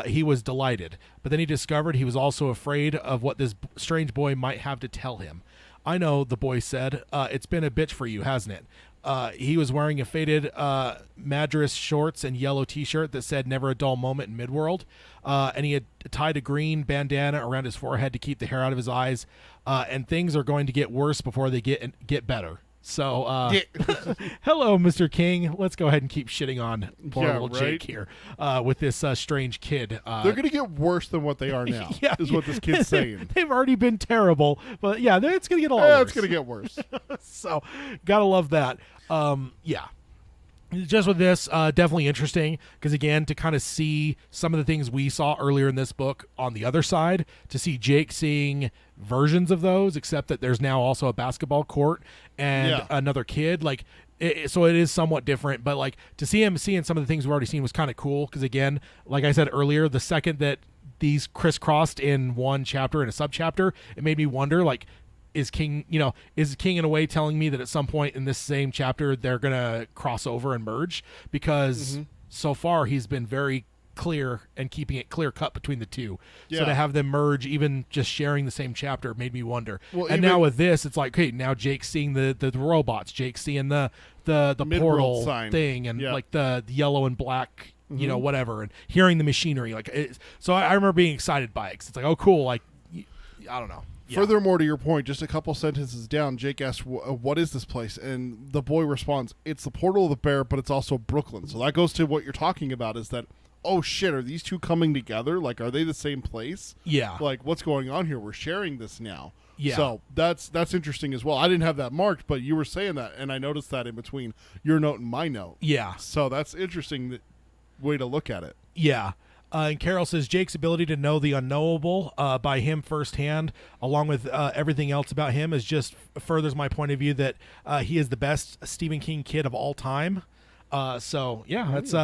He was delighted, but then he discovered he was also afraid of what this strange boy might have to tell him. I know, the boy said. It's been a bitch for you, hasn't it? He was wearing a faded Madras shorts and yellow T-shirt that said "Never a dull moment in Midworld," and he had tied a green bandana around his forehead to keep the hair out of his eyes. And things are going to get worse before they get better. So, hello, Mr. King. Let's go ahead and keep shitting on poor little Jake here with this strange kid. They're going to get worse than what they are now, is what this kid's saying. They've already been terrible, but it's going to get a lot worse. It's going to get worse. So, gotta love that. just with this, definitely interesting because, again, to kind of see some of the things we saw earlier in this book on the other side, to see Jake seeing versions of those, except that there's now also a basketball court and another kid. Like, so it is somewhat different, but like to see him seeing some of the things we've already seen was kind of cool because, again, like I said earlier, the second that these crisscrossed in one chapter and a subchapter, it made me wonder, like, is King in a way telling me that at some point in this same chapter they're gonna cross over and merge? Because so far he's been very clear and keeping it clear cut between the two. So to have them merge, even just sharing the same chapter, made me wonder. Well, and now with this, it's like, okay, now Jake's seeing the robots, Jake's seeing the portal sign thing, and like the yellow and black, whatever, and hearing the machinery. Like, so I remember being excited by it because it's like, oh, cool. Like, I don't know. Yeah. Furthermore, to your point, just a couple sentences down, Jake asks, what is this place? And the boy responds, it's the Portal of the Bear, but it's also Brooklyn. So that goes to what you're talking about, is that, oh shit, are these two coming together? Like, are they the same place? Yeah. Like, what's going on here? We're sharing this now. Yeah. So that's interesting as well. I didn't have that marked, but you were saying that, and I noticed that in between your note and my note. Yeah. So that's interesting way to look at it. Yeah. And Carol says Jake's ability to know the unknowable by him firsthand, along with everything else about him, is just furthers my point of view that he is the best Stephen King kid of all time. So yeah, that's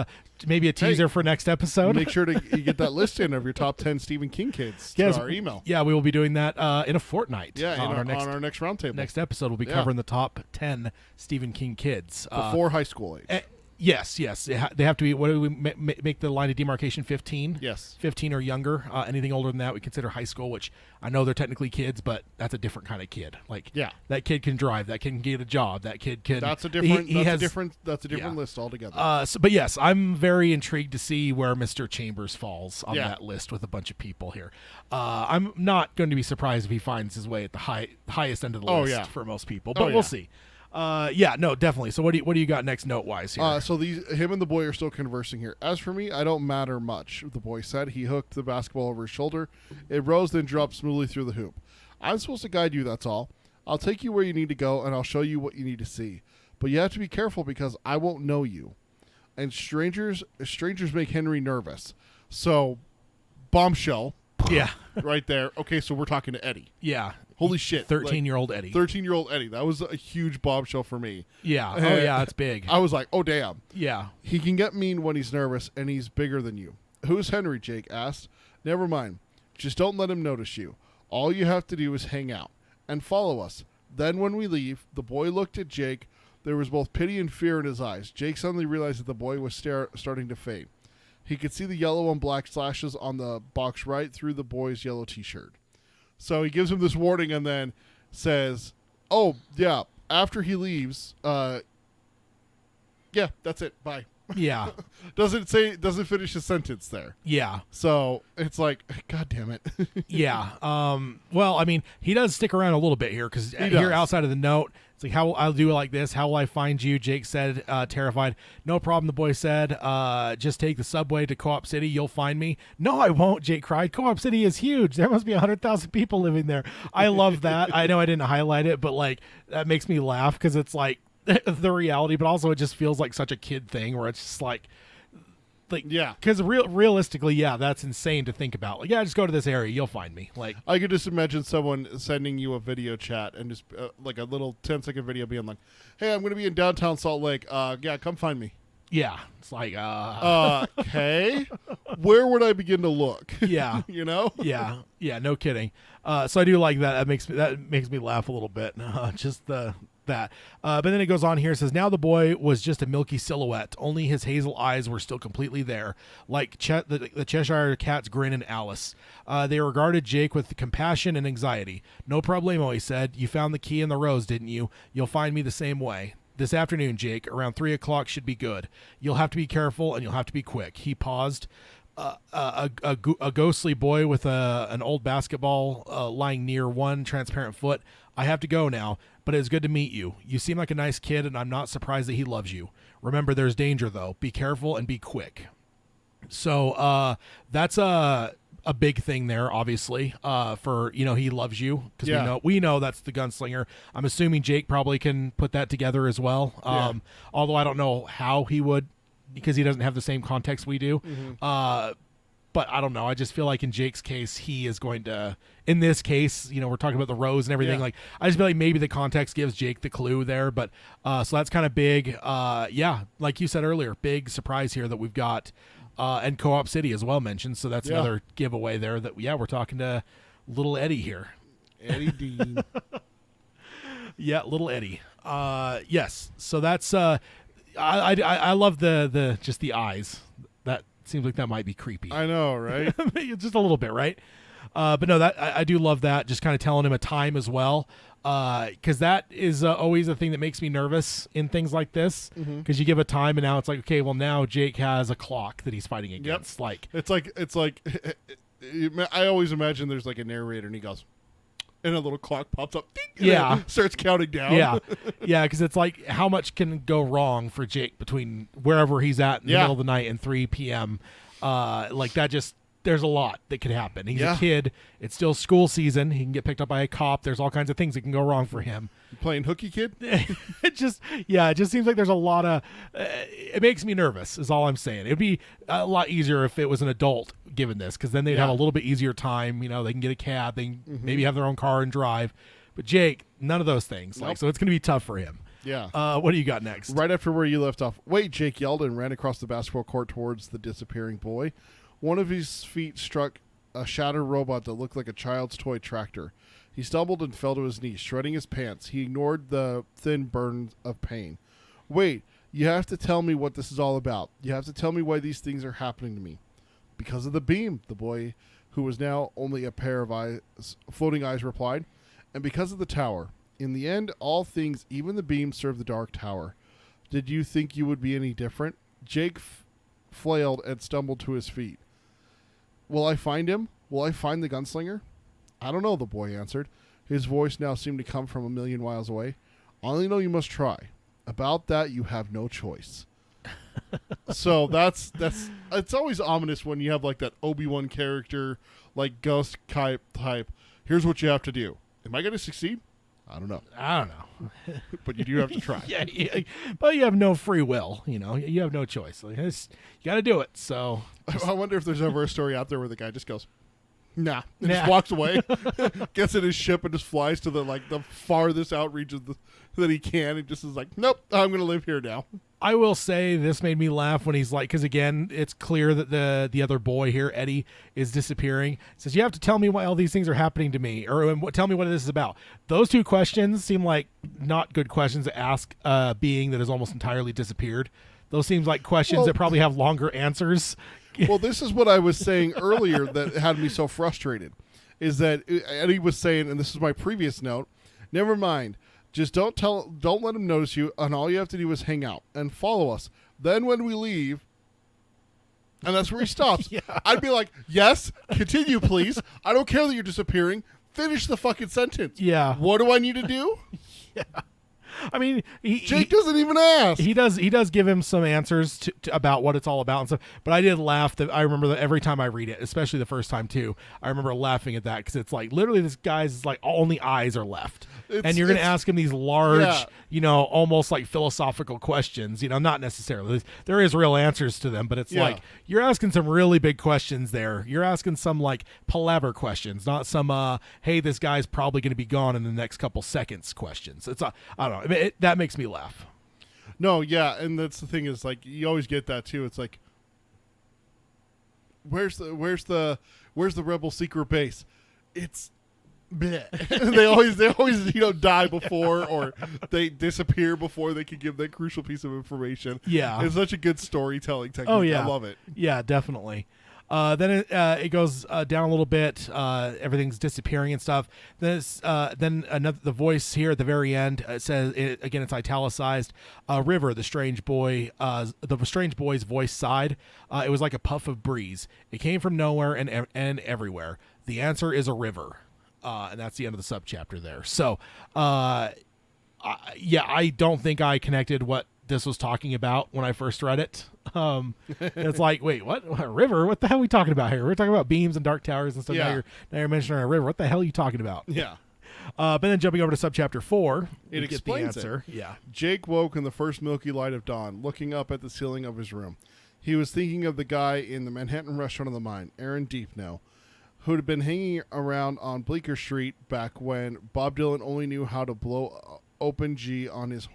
maybe a teaser for next episode. Make sure to you get that list in of your top 10 Stephen King kids to our email. Yeah, we will be doing that in a fortnight. Yeah, on our next roundtable. Next episode, we'll be covering the top 10 Stephen King kids before high school age. Yes. They have to be, what do we make the line of demarcation, 15? Yes. 15 or younger. Anything older than that, we consider high school, which I know they're technically kids, but that's a different kind of kid. Like, that kid can drive. That kid can get a job. That kid can... That's a different list altogether. But yes, I'm very intrigued to see where Mr. Chambers falls on that list with a bunch of people here. I'm not going to be surprised if he finds his way at the highest end of the list for most people, but we'll see. No, definitely. So what do you got next note wise here? So him and the boy are still conversing here. As for me, I don't matter much, the boy said. He hooked the basketball over his shoulder. It rose, then dropped smoothly through the hoop. I'm supposed to guide you, that's all. I'll take you where you need to go, and I'll show you what you need to see. But you have to be careful because I won't know you. And strangers make Henry nervous. So, bombshell. Yeah. Right there. Okay, so we're talking to Eddie. Yeah. Holy shit. 13-year-old Eddie. 13-year-old Eddie. That was a huge bombshell for me. Yeah. Oh, yeah, it's big. I was like, oh, damn. Yeah. He can get mean when he's nervous, and he's bigger than you. Who's Henry, Jake asked. Never mind. Just don't let him notice you. All you have to do is hang out and follow us. Then when we leave, the boy looked at Jake. There was both pity and fear in his eyes. Jake suddenly realized that the boy was starting to fade. He could see the yellow and black slashes on the box right through the boy's yellow T-shirt. So he gives him this warning and then says, oh, yeah, after he leaves, that's it. Bye. Yeah. Doesn't finish his sentence there. Yeah. So it's like, God damn it. Yeah. Well, I mean, he does stick around a little bit here because here outside of the note, it's like, I'll do it like this. How will I find you? Jake said, terrified. No problem, the boy said. Just take the subway to Co-op City. You'll find me. No, I won't, Jake cried. Co-op City is huge. There must be 100,000 people living there. I love that. I know I didn't highlight it, but like that makes me laugh because it's like the reality, but also it just feels like such a kid thing where it's just like yeah, because realistically, that's insane to think about. Like, just go to this area, you'll find me. Like, I could just imagine someone sending you a video chat and just like a little 10-second video being like, hey, I'm going to be in downtown Salt Lake, come find me. Yeah, it's like okay, where would I begin to look? Yeah. You know. Yeah, no kidding. So I do like that. That makes me laugh a little bit. Just that. But then it goes on here. It says, now the boy was just a milky silhouette. Only his hazel eyes were still completely there, like the Cheshire Cat's grin and Alice. They regarded Jake with compassion and anxiety. No problemo, he said. You found the key in the rose, didn't you? You'll find me the same way. This afternoon, Jake, around 3 o'clock should be good. You'll have to be careful and you'll have to be quick. He paused. A ghostly boy with an old basketball lying near one transparent foot. I have to go now, but it's good to meet you. You seem like a nice kid, and I'm not surprised that he loves you. Remember, there's danger, though. Be careful and be quick. So that's a big thing there, obviously, for, he loves you, because Yeah. we know that's the gunslinger. I'm assuming Jake probably can put that together as well. Yeah. Although I don't know how he would, because he doesn't have the same context we do. But I don't know. I just feel like in Jake's case, he is going to, in this case, we're talking about the rose and everything. Yeah. Like, I just feel like maybe the context gives Jake the clue there. But so that's kind of big. Yeah, like you said earlier, big surprise here that we've got, and Co-op City as well mentioned. So that's another giveaway there that we're talking to little Eddie here. Eddie Dean. Yeah, little Eddie. Yes. So that's I love the just the eyes. That seems like that might be creepy. I know, right? Just a little bit, right? But no, that I do love that. Just kind of telling him a time as well, because that is always a thing that makes me nervous in things like this. Because you give a time, and now it's like, okay, well now Jake has a clock that he's fighting against. Like it's like I always imagine there's like a narrator, and he goes, and a little clock pops up. Ding, and Yeah. it starts counting down. yeah, because it's like how much can go wrong for Jake between wherever he's at in the middle of the night and 3 p.m. Like that just. There's a lot that could happen. He's a kid. It's still school season. He can get picked up by a cop. There's all kinds of things that can go wrong for him. You playing hooky, kid? It just seems like there's a lot of. It makes me nervous. Is all I'm saying. It'd be a lot easier if it was an adult given this, because then they'd have a little bit easier time. They can get a cab. They can maybe have their own car and drive. But Jake, none of those things. Nope. Like, so it's going to be tough for him. Yeah. What do you got next? Right after where you left off. Wait, Jake yelled and ran across the basketball court towards the disappearing boy. One of his feet struck a shattered robot that looked like a child's toy tractor. He stumbled and fell to his knees, shredding his pants. He ignored the thin burn of pain. Wait, you have to tell me what this is all about. You have to tell me why these things are happening to me. Because of the beam, the boy, who was now only a pair of eyes, floating eyes, replied. And because of the tower. In the end, all things, even the beam, serve the Dark Tower. Did you think you would be any different? Jake flailed and stumbled to his feet. Will I find him? Will I find the gunslinger? I don't know, the boy answered. His voice now seemed to come from a million miles away. I only know you must try. About that, you have no choice. So that's it's always ominous when you have like that Obi-Wan character, like ghost type. Here's what you have to do. Am I going to succeed? I don't know. But you do have to try. yeah, but you have no free will. You have no choice. Like, you got to do it. So I wonder if there's ever a story out there where the guy just goes, nah, and just walks away, gets in his ship and just flies to the farthest outreach that he can, and just is like, nope, I'm going to live here now. I will say this made me laugh when he's like, because again, it's clear that the other boy here, Eddie, is disappearing. He says, you have to tell me why all these things are happening to me, or tell me what this is about. Those two questions seem like not good questions to ask a being that has almost entirely disappeared. Those seems like questions that probably have longer answers. Well, this is what I was saying earlier that had me so frustrated, is that Eddie was saying, and this is my previous note, never mind. Just don't let him notice you, and all you have to do is hang out and follow us. Then when we leave, and that's where he stops. I'd be like, yes, continue, please. I don't care that you're disappearing. Finish the fucking sentence. Yeah. What do I need to do? I mean, Jake doesn't even ask. He does give him some answers to about what it's all about and stuff. But I did laugh. That I remember that every time I read it, especially the first time too. I remember laughing at that because it's like literally this guy's like only eyes are left, and you're going to ask him these large, almost like philosophical questions. Not necessarily. There is real answers to them, but it's like you're asking some really big questions there. You're asking some like palaver questions, not some hey, this guy's probably going to be gone in the next couple seconds questions. It's I don't know. That makes me laugh. No, yeah, and that's the thing is like you always get that too. It's like, where's the rebel secret base? It's bleh. they always die before, or they disappear before they can give that crucial piece of information. Yeah, it's such a good storytelling technique. Oh yeah, I love it. Yeah, definitely. Then it goes down a little bit. Everything's disappearing and stuff. Then the voice here at the very end says again. It's italicized. River, the strange boy's voice sighed. It was like a puff of breeze. It came from nowhere and everywhere. The answer is a river, and that's the end of the subchapter there. So, I don't think I connected what this was talking about when I first read it. It's like, wait, what? A river? What the hell are we talking about here? We're talking about beams and dark towers and stuff. Yeah. Now you're mentioning a river. What the hell are you talking about? Yeah. But then jumping over to subchapter 4, It we get the explains answer. Yeah. Jake woke in the first milky light of dawn, looking up at the ceiling of his room. He was thinking of the guy in the Manhattan restaurant of the mine, Aaron Deepno, who had been hanging around on Bleecker Street back when Bob Dylan only knew how to blow open G on his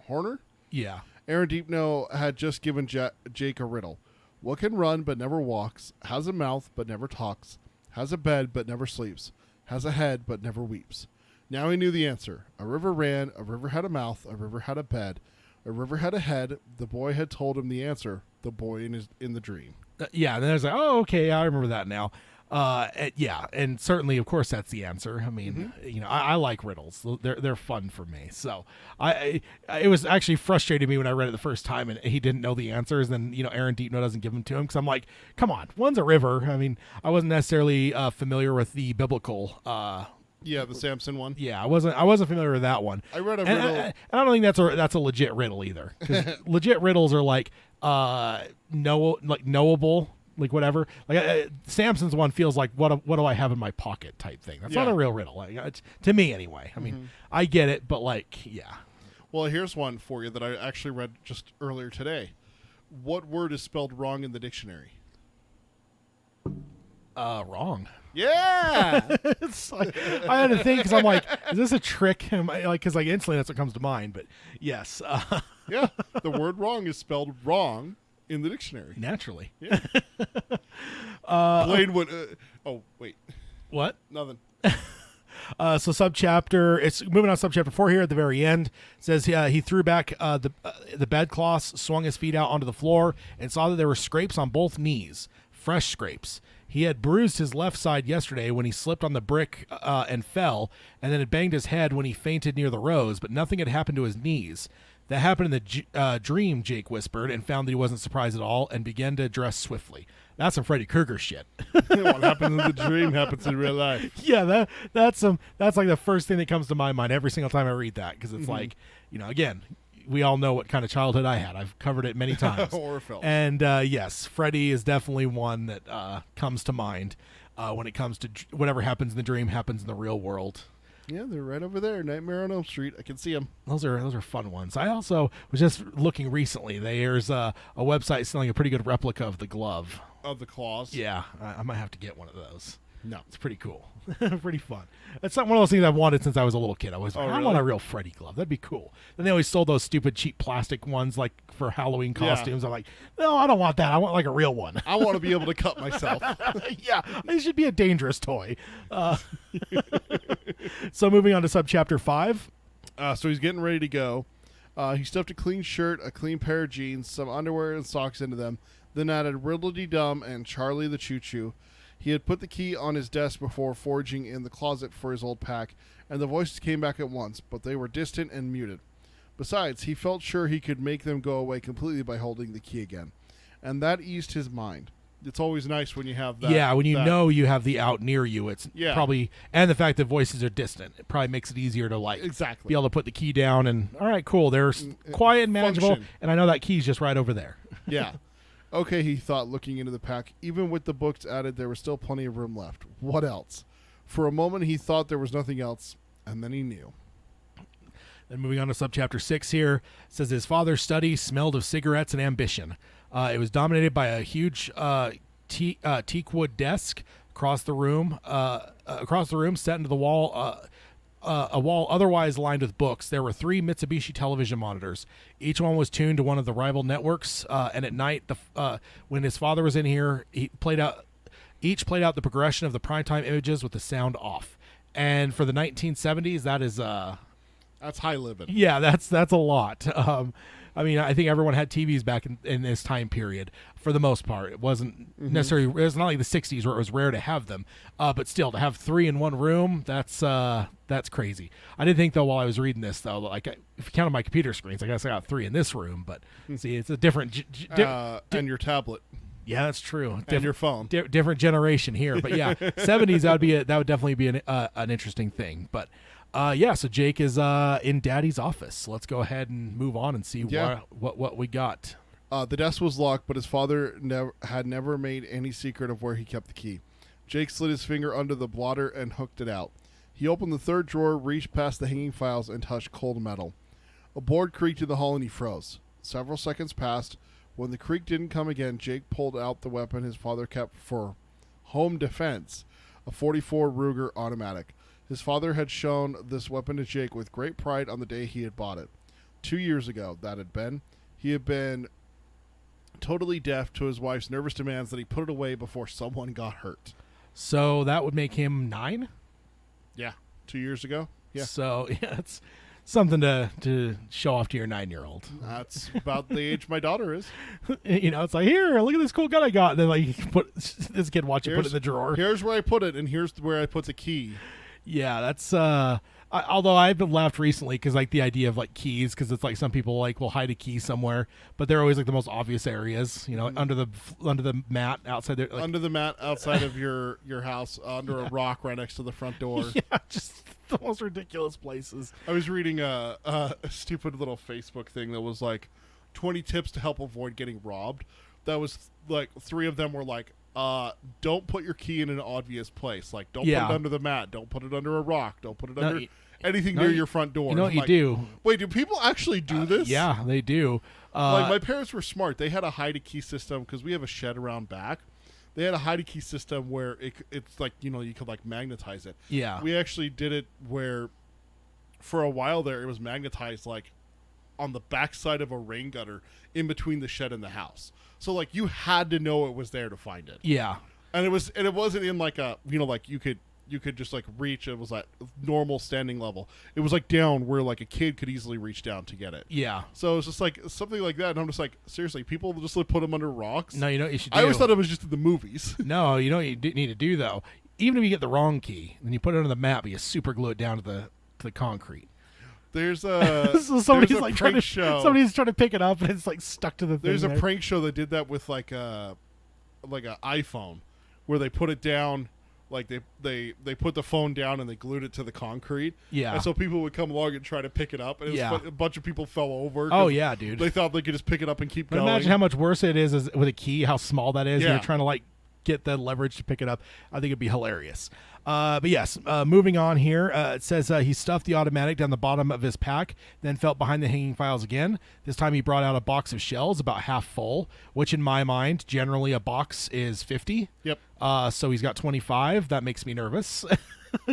horner. Yeah. Aaron Deepno had just given Jake a riddle. What can run but never walks, has a mouth but never talks, has a bed but never sleeps, has a head but never weeps. Now he knew the answer. A river ran, a river had a mouth, a river had a bed, a river had a head. The boy had told him the answer, the boy in the dream. Yeah, and then I was like, oh, okay, I remember that now. Yeah, and certainly, of course, that's the answer. I mean, I like riddles; they're fun for me. So it was actually frustrating me when I read it the first time, and he didn't know the answers. Then Aaron Deepno doesn't give them to him because I'm like, come on, one's a river. I mean, I wasn't necessarily familiar with the biblical. Yeah, the Samson one. Yeah, I wasn't familiar with that one. I read a and riddle. I don't think that's a legit riddle either. 'Cause legit riddles are like knowable. Like whatever, like Samson's one feels like what do I have in my pocket type thing. That's not a real riddle, like, it's, to me anyway. I mean, I get it, but like, yeah. Well, here's one for you that I actually read just earlier today. What word is spelled wrong in the dictionary? Wrong. Yeah. It's like, I had to think because I'm like, is this a trick? Am I, like, because like instantly that's what comes to mind. But yes, Yeah, the word wrong is spelled wrong in the dictionary. naturally. Yeah. Blaine would. Oh wait, What? nothing. So subchapter, it's moving on to subchapter 4 here at the very end. It says he threw back the bedcloths, swung his feet out onto the floor, and saw that there were scrapes on both knees, fresh scrapes. He had bruised his left side yesterday when he slipped on the brick and fell, and then had banged his head when he fainted near the rows, but nothing had happened to his knees. That happened in the dream, Jake whispered, and found that he wasn't surprised at all, and began to dress swiftly. That's some Freddy Krueger shit. What happens in the dream happens in real life. Yeah, that's like the first thing that comes to my mind every single time I read that, because it's like, again, we all know what kind of childhood I had. I've covered it many times. Horror films. And yes, Freddy is definitely one that comes to mind when it comes to whatever happens in the dream happens in the real world. Yeah, they're right over there. Nightmare on Elm Street. I can see them. Those are fun ones. I also was just looking recently. There's a website selling a pretty good replica of the glove. Of the claws. Yeah, I might have to get one of those. No. It's pretty cool. Pretty fun. It's not one of those things I've wanted since I was a little kid. I was like, I really? want a real Freddy glove. That'd be cool. Then they always sold those stupid cheap plastic ones like for Halloween costumes. I'm like, no, I don't want that. I want like a real one. I want to be able to cut myself. Yeah, it should be a dangerous toy. So moving on to subchapter 5. So he's getting ready to go. He stuffed a clean shirt, a clean pair of jeans, some underwear and socks into them, then added Riddle-Dee-Dum and Charlie the Choo-Choo. He had put the key on his desk before foraging in the closet for his old pack, and the voices came back at once, but they were distant and muted. Besides, he felt sure he could make them go away completely by holding the key again, and that eased his mind. It's always nice when you have that. Yeah, when you know you have the out near you, it's probably, and the fact that voices are distant, it probably makes it easier to like Exactly. be able to put the key down and, all right, cool, there's quiet and manageable, function. and I know that key's just right over there. Yeah. Okay, he thought, looking into the pack. Even with the books added, there was still plenty of room left. What else? For a moment, he thought there was nothing else, and then he knew. Then moving on to subchapter 6 here, it says his father's study smelled of cigarettes and ambition. It was dominated by a huge teak wood desk across the room, set into the wall. A wall otherwise lined with books. There were 3 Mitsubishi television monitors. Each one was tuned to one of the rival networks. And at night, when his father was in here, each played out the progression of the primetime images with the sound off. And for the 1970s, that is That's high living. yeah, that's a lot. I mean, I think everyone had TVs back in this time period for the most part. It wasn't necessarily, it was not like the 60s where it was rare to have them. But still, to have 3 in one room, that's crazy. I did think, though, while I was reading this, though, like if you counted my computer screens, I guess I got 3 in this room. But see, it's a different. And your tablet. Yeah, that's true. And your phone. Different generation here. But yeah, 70s, that would definitely be an interesting thing. But yeah, so Jake is in Daddy's office. So let's go ahead and move on and see what we got. The desk was locked, but his father had never made any secret of where he kept the key. Jake slid his finger under the blotter and hooked it out. He opened the third drawer, reached past the hanging files, and touched cold metal. A board creaked in the hall, and he froze. Several seconds passed. When the creak didn't come again, Jake pulled out the weapon his father kept for home defense, a .44 Ruger automatic. His father had shown this weapon to Jake with great pride on the day he had bought it. 2 years ago, that had been. He had been totally deaf to his wife's nervous demands that he put it away before someone got hurt. So that would make him 9? Yeah, 2 years ago. Yeah, So, yeah, it's something to show off to your 9-year-old. that's about the age my daughter is. It's like, here, look at this cool gun I got. And then, like, you put this kid watch you put it in the drawer. Here's where I put it, and here's where I put the key. Yeah, that's although I've been laughed recently because like the idea of like keys, because it's like some people like will hide a key somewhere, but they're always like the most obvious areas, under the mat outside there, like, Under the mat outside of your house, under a rock right next to the front door. yeah, just the most ridiculous places. I was reading a stupid little Facebook thing that was like 20 tips to help avoid getting robbed. That was like 3 of them were like, don't put your key in an obvious place. Like, don't put it under the mat. Don't put it under a rock. Don't put it under anything near your front door. You know what you do? Wait, do people actually do this? Yeah, they do. Like, my parents were smart. They had a hide-a-key system because we have a shed around back. They had a hide-a-key system where it's like, you could like magnetize it. Yeah. We actually did it where for a while there it was magnetized like on the backside of a rain gutter in between the shed and the house. So like you had to know it was there to find it. Yeah. And it wasn't in like a, like you could just like reach. It was like normal standing level. It was like down where like a kid could easily reach down to get it. Yeah. So it was just like something like that. And I'm just like, seriously, people just like put them under rocks. No, you know what you should do? I always thought it was just in the movies. No, you know what you need to do though? Even if you get the wrong key, then you put it under the mat, but you super glue it down to the concrete. There's a so somebody's there's a like prank trying to show. Somebody's trying to pick it up and it's like stuck to the thing. There's a there. prank show that did that with like a iPhone, where they put it down, like they put the phone down and they glued it to the concrete. Yeah. And so people would come along and try to pick it up, and it was Yeah. a bunch of people fell over. Oh 'cause yeah, dude. They thought they could just pick it up and keep But going. imagine how much worse it is with a key, how small that is. Yeah. And you're trying to like get the leverage to pick it up. I think it'd be hilarious. But yes, moving on here. It says he stuffed the automatic down the bottom of his pack, then felt behind the hanging files again. This time he brought out a box of shells about half full, which in my mind, generally a box is 50. Yep. So he's got 25. That makes me nervous.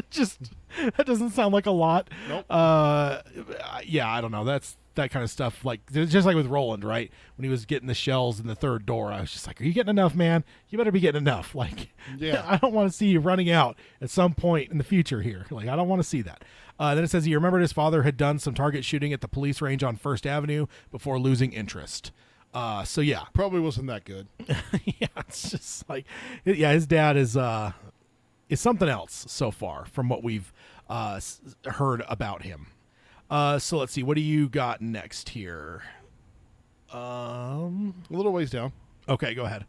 Just that doesn't sound like a lot. Nope. Yeah, I don't know. That's that kind of stuff. Like just like with Roland, right? When he was getting the shells in the third door, I was just like, "Are you getting enough, man? You better be getting enough." Like, Yeah. I don't want to see you running out at some point in the future here. Like, I don't want to see that. Then it says he remembered his father had done some target shooting at the police range on First Avenue before losing interest. So yeah, Probably wasn't that good. yeah, it's just like, yeah, his dad is something else so far from what we've heard about him. So let's see, what do you got next here? A little ways down. Okay, go ahead.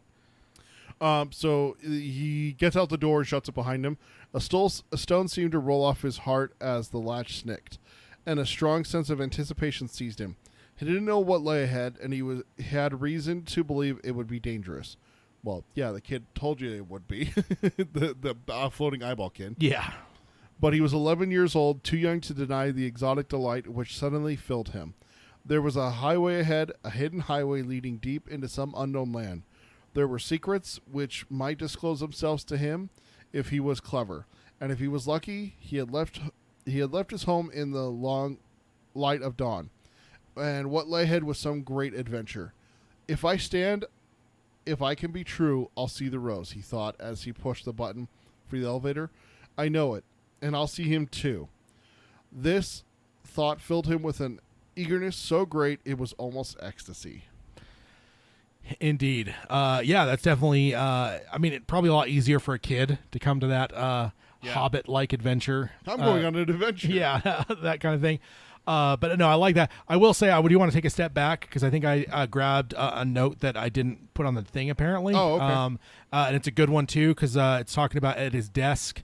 So he gets out the door and shuts it behind him. A stone seemed to roll off his heart as the latch snicked, and a strong sense of anticipation seized him. He didn't know what lay ahead, and he had reason to believe it would be dangerous. Well, yeah, the kid told you it would be. the floating eyeball kid. Yeah. But he was 11 years old, too young to deny the exotic delight which suddenly filled him. There was a highway ahead, a hidden highway leading deep into some unknown land. There were secrets which might disclose themselves to him if he was clever, and if he was lucky, he had left his home in the long light of dawn. And what lay ahead was some great adventure. If I can be true, I'll see the rose, he thought as he pushed the button for the elevator. I know it, and I'll see him too. This thought filled him with an eagerness so great it was almost ecstasy. Indeed. Yeah, that's definitely, probably a lot easier for a kid to come to that Hobbit-like adventure. I'm going on an adventure. Yeah, that kind of thing. But no, I like that. I will say I do want to take a step back because I think I grabbed a note that I didn't put on the thing apparently. Oh, okay. And it's a good one too because it's talking about at his desk.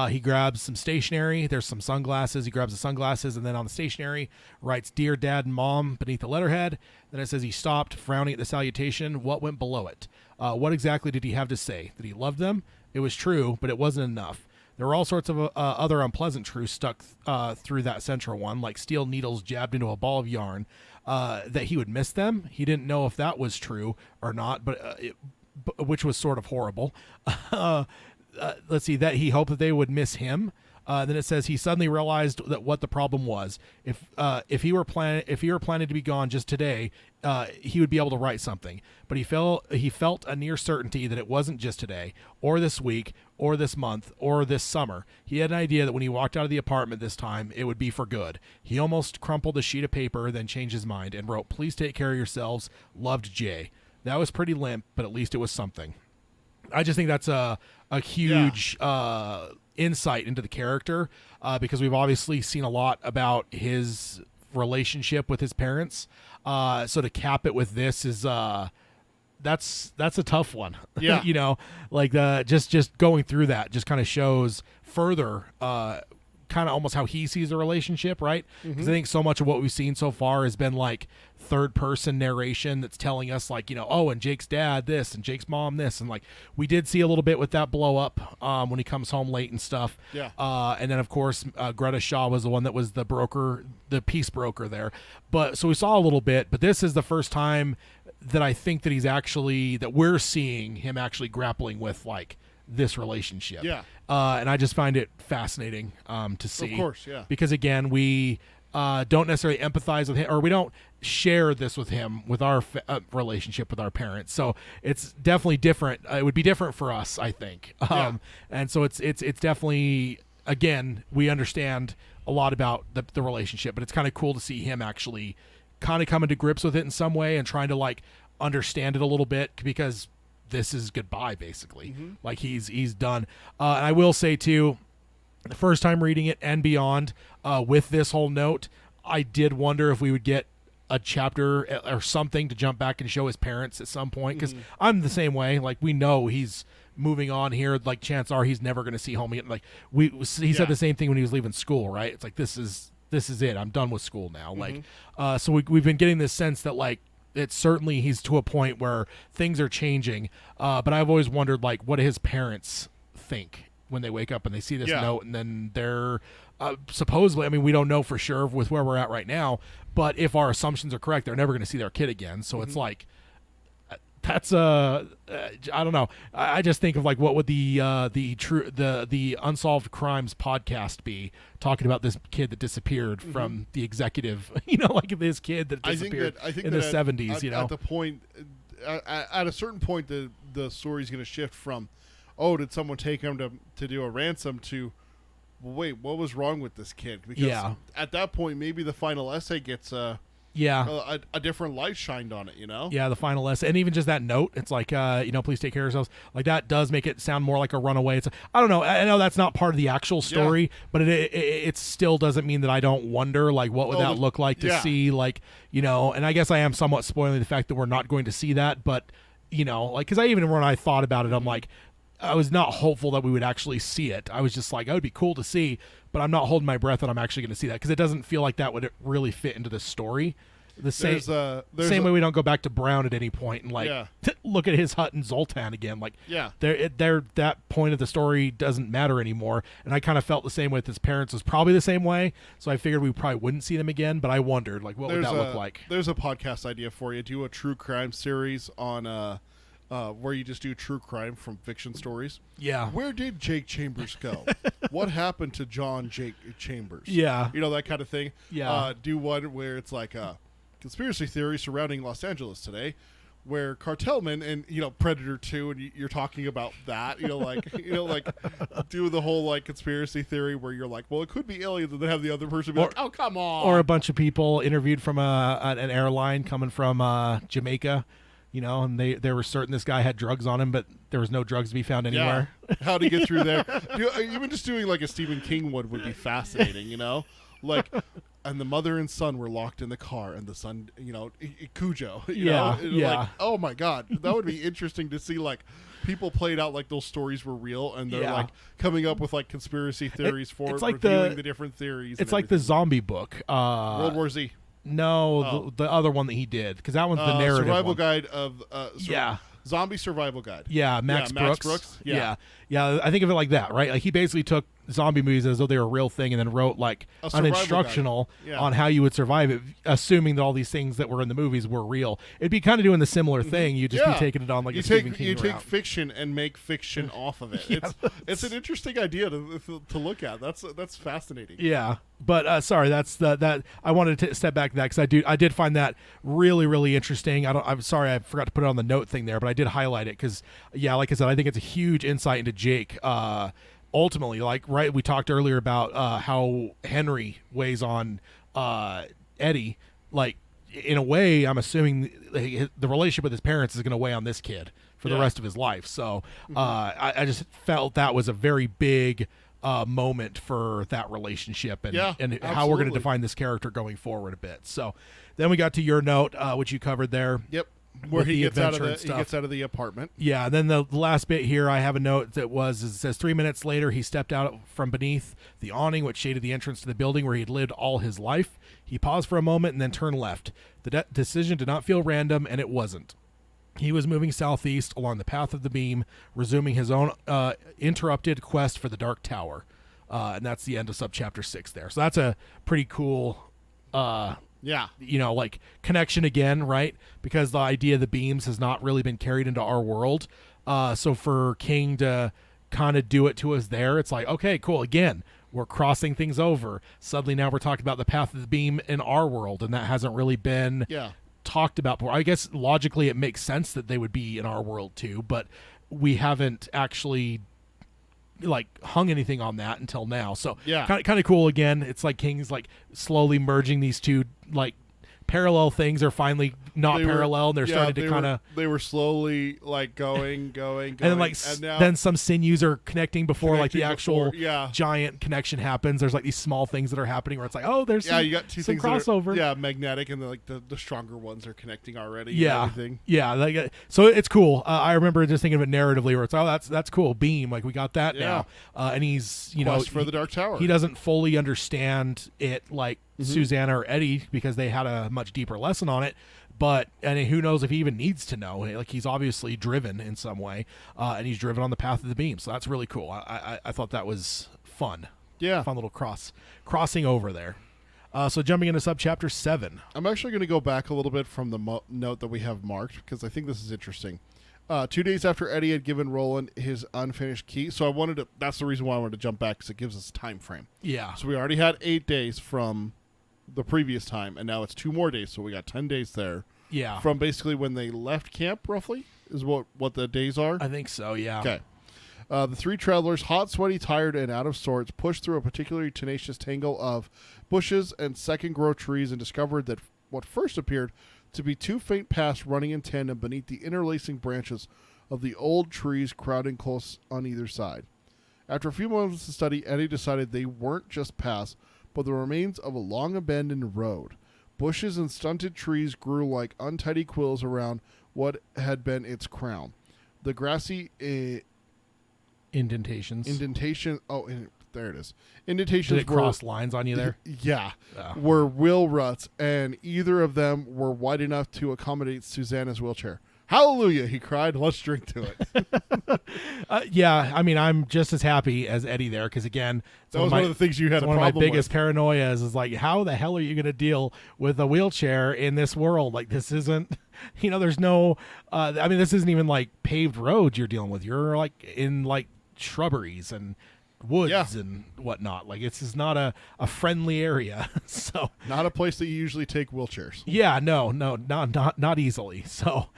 He grabs some stationery. There's some sunglasses. He grabs the sunglasses, and then on the stationery writes "Dear Dad and Mom" beneath the letterhead. Then it says he stopped, frowning at the salutation. What went below it? What exactly did he have to say? That he loved them? It was true, but it wasn't enough. There were all sorts of other unpleasant truths stuck through that central one, like steel needles jabbed into a ball of yarn. That he would miss them. He didn't know if that was true or not, but which was sort of horrible. Let's see, that he hoped that they would miss him. Then it says he suddenly realized that what the problem was. If he were planning to be gone just today, he would be able to write something. But he felt a near certainty that it wasn't just today, or this week, or this month, or this summer. He had an idea that when he walked out of the apartment this time, it would be for good. He almost crumpled a sheet of paper, then changed his mind and wrote, "Please take care of yourselves. Loved, Jay." That was pretty limp, but at least it was something. I just think that's a huge insight into the character because we've obviously seen a lot about his relationship with his parents. So to cap it with this is that's a tough one. Yeah. You know, like just going through that just kind of shows further kind of almost how he sees the relationship, right? Because I think so much of what we've seen so far has been like third person narration that's telling us like, you know, oh, and Jake's dad this and Jake's mom this, and like we did see a little bit with that blow up when he comes home late and stuff. Yeah. And then of course Greta Shaw was the one that was the broker, the peace broker there. But so we saw a little bit, but this is the first time that I think that we're seeing him actually grappling with like this relationship. Yeah. And I just find it fascinating to see. Of course, yeah. Because again, we don't necessarily empathize with him, or we don't share this with him with our relationship with our parents. So it's definitely different. It would be different for us, I think. And so it's definitely, again, we understand a lot about the relationship, but it's kind of cool to see him actually kind of coming to grips with it in some way and trying to like understand it a little bit, because this is goodbye basically. Like he's done. And I will say too, the first time reading it and beyond with this whole note, I did wonder if we would get a chapter or something to jump back and show his parents at some point, because I'm the same way. Like we know he's moving on here. Like chances are he's never going to see home again. Like he said the same thing when he was leaving school, right? It's like this is it. I'm done with school now. Like so we've been getting this sense that like it's certainly he's to a point where things are changing. But I've always wondered like what do his parents think when they wake up and they see this note, and then they're supposedly, I mean, we don't know for sure with where we're at right now, but if our assumptions are correct, they're never going to see their kid again. So it's like, that's I don't know. I just think of like, what would the Unsolved Crimes podcast be, talking about this kid that disappeared from the executive, you know, like this kid that disappeared I think in the 70s, you know, at the point, at a certain point, the story's going to shift from, oh, did someone take him to do a ransom, to, well, wait, what was wrong with this kid? Because at that point, maybe the final essay gets a different light shined on it, you know? Yeah, the final essay. And even just that note, it's like, you know, please take care of yourselves. Like that does make it sound more like a runaway. I don't know. I know that's not part of the actual story, but it still doesn't mean that I don't wonder, like, what would that look like to see, like, you know, and I guess I am somewhat spoiling the fact that we're not going to see that, but, you know, like, because when I thought about it, I'm like, I was not hopeful that we would actually see it. I was just like, it would be cool to see, but I'm not holding my breath that I'm actually going to see that, because it doesn't feel like that would really fit into the story. The same way we don't go back to Brown at any point and like look at his hut in Zoltan again. Like that point of the story doesn't matter anymore. And I kind of felt the same way with his parents. Was probably the same way. So I figured we probably wouldn't see them again. But I wondered, like, what would that look like? There's a podcast idea for you. Do a true crime series on where you just do true crime from fiction stories. Yeah. Where did Jake Chambers go? What happened to John Jake Chambers? Yeah. You know, that kind of thing. Yeah. Do one where it's like conspiracy theory surrounding Los Angeles today, where cartelmen and, you know, Predator 2, and you're talking about that, you know, like do the whole like conspiracy theory where you're like, well, it could be aliens, and then have the other person be like, oh, come on. Or a bunch of people interviewed from an airline coming from Jamaica, you know, and they were certain this guy had drugs on him, but there was no drugs to be found anywhere. Yeah. How to get through there. Even just doing like a Stephen King one would be fascinating, you know? Like, and the mother and son were locked in the car, and the son, Cujo. Yeah, yeah. Like, oh my God, that would be interesting to see. Like, people played out like those stories were real, and they're like coming up with like conspiracy theories for it's like reviewing the different theories. It's like the zombie book. World War Z. No, the other one that he did, because that one's the narrative Survival one. Guide of Zombie Survival Guide. Yeah, Max Brooks. Yeah. I think of it like that, right? Like he basically took zombie movies as though they were a real thing and then wrote like an survival instructional guide. Yeah. on how you would survive it, assuming that all these things that were in the movies were real. It'd be kind of doing the similar thing. You'd just be taking it on like a Stephen King route. You take fiction and make fiction off of it. It's an interesting idea to look at. That's fascinating. Yeah, but sorry, that's that. I wanted to step back to that because I did find that really, really interesting. I'm sorry, I forgot to put it on the note thing there, but I did highlight it because like I said, I think it's a huge insight into Jake. Ultimately, we talked earlier about how Henry weighs on Eddie. Like, in a way, I'm assuming the relationship with his parents is going to weigh on this kid for the rest of his life. So I just felt that was a very big moment for that relationship and how we're going to define this character going forward a bit. So then we got to your note, which you covered there. Yep. Where he gets out of the apartment. Yeah, and then the last bit here, I have a note that it says 3 minutes later, he stepped out from beneath the awning which shaded the entrance to the building where he had lived all his life. He paused for a moment and then turned left. The decision did not feel random, and it wasn't. He was moving southeast along the path of the beam, resuming his own interrupted quest for the Dark Tower. And that's the end of subchapter 6 there. So that's a pretty cool like connection again, right? Because the idea of the beams has not really been carried into our world. So for King to kind of do it to us there, it's like, okay, cool. Again, we're crossing things over. Suddenly now we're talking about the path of the beam in our world, and that hasn't really been talked about before. I guess logically it makes sense that they would be in our world too, but we haven't actually like hung anything on that until now. So kind of cool. Again, it's like King's like slowly merging these two like parallel things are finally not parallel, and they're starting to kind of they were slowly like going and then like then some sinews are connecting before like the actual giant connection happens. There's like these small things that are happening where it's like, oh, there's you got two things crossover that are, magnetic, and the stronger ones are connecting already. And everything. Like, so it's cool. I remember just thinking of it narratively where it's that's cool, beam, like we got that now. And he's Quest for the Dark Tower. He doesn't fully understand it like Susanna or Eddie, because they had a much deeper lesson on it, and who knows if he even needs to know. Like, he's obviously driven in some way, and he's driven on the path of the beam, so that's really cool. I thought that was fun. Fun little crossing over there. So jumping into subchapter 7, I'm actually going to go back a little bit from the note that we have marked, because I think this is interesting. 2 days after Eddie had given Roland his unfinished key, so that's the reason why I wanted to jump back, because it gives us a time frame. So we already had 8 days from the previous time, and now it's 2 more days, so we got 10 days there. From basically when they left camp, roughly, is what the days are? I think so, yeah. Okay. The 3 travelers, hot, sweaty, tired, and out of sorts, pushed through a particularly tenacious tangle of bushes and second-growth trees and discovered that what first appeared to be 2 faint paths running in tandem beneath the interlacing branches of the old trees crowding close on either side. After a few moments of study, Eddie decided they weren't just paths, but the remains of a long-abandoned road. Bushes and stunted trees grew like untidy quills around what had been its crown. The grassy indentations. There it is. Indentations. Did it cross lines on you there? Yeah. Were wheel ruts, and either of them were wide enough to accommodate Susanna's wheelchair. Hallelujah, he cried. Let's drink to it. I mean, I'm just as happy as Eddie there, because, again, that was one of the things you had a problem with. One of my biggest paranoias is, like, how the hell are you going to deal with a wheelchair in this world? Like, this isn't, there's no, this isn't even, like, paved roads you're dealing with. You're, like, in, like, shrubberies and woods and whatnot. Like, this is not a friendly area. So not a place that you usually take wheelchairs. No, not easily. So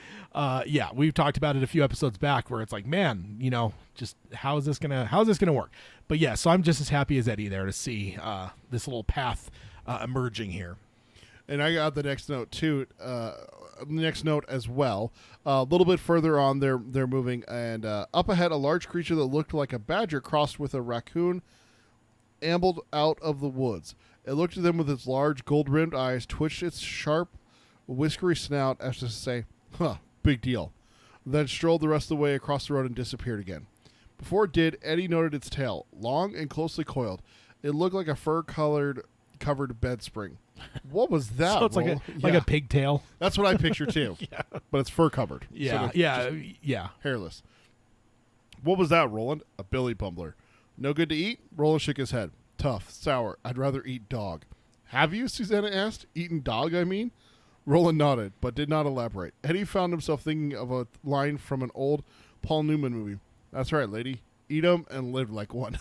we've talked about it a few episodes back where it's like, man, just how's this gonna work? But so I'm just as happy as Eddie there to see this little path emerging here. And I got the next note too. Next note as well. A little bit further on, they're moving, and up ahead, a large creature that looked like a badger crossed with a raccoon ambled out of the woods. It looked at them with its large gold-rimmed eyes, twitched its sharp, whiskery snout as to say, "Huh, big deal." Then strolled the rest of the way across the road and disappeared again. Before it did, Eddie noted its tail, long and closely coiled. It looked like a fur-covered bed spring. What was that? So it's like Roll? a pigtail. That's what I picture too. Yeah. But it's fur-covered. Yeah, So yeah. hairless. What was that, Roland? A billy bumbler. No good to eat? Roland shook his head. Tough, sour. I'd rather eat dog. Have you? Susanna asked. Eaten dog, I mean? Roland nodded, but did not elaborate. Eddie found himself thinking of a line from an old Paul Newman movie. That's right, lady. Eat 'em and live like one.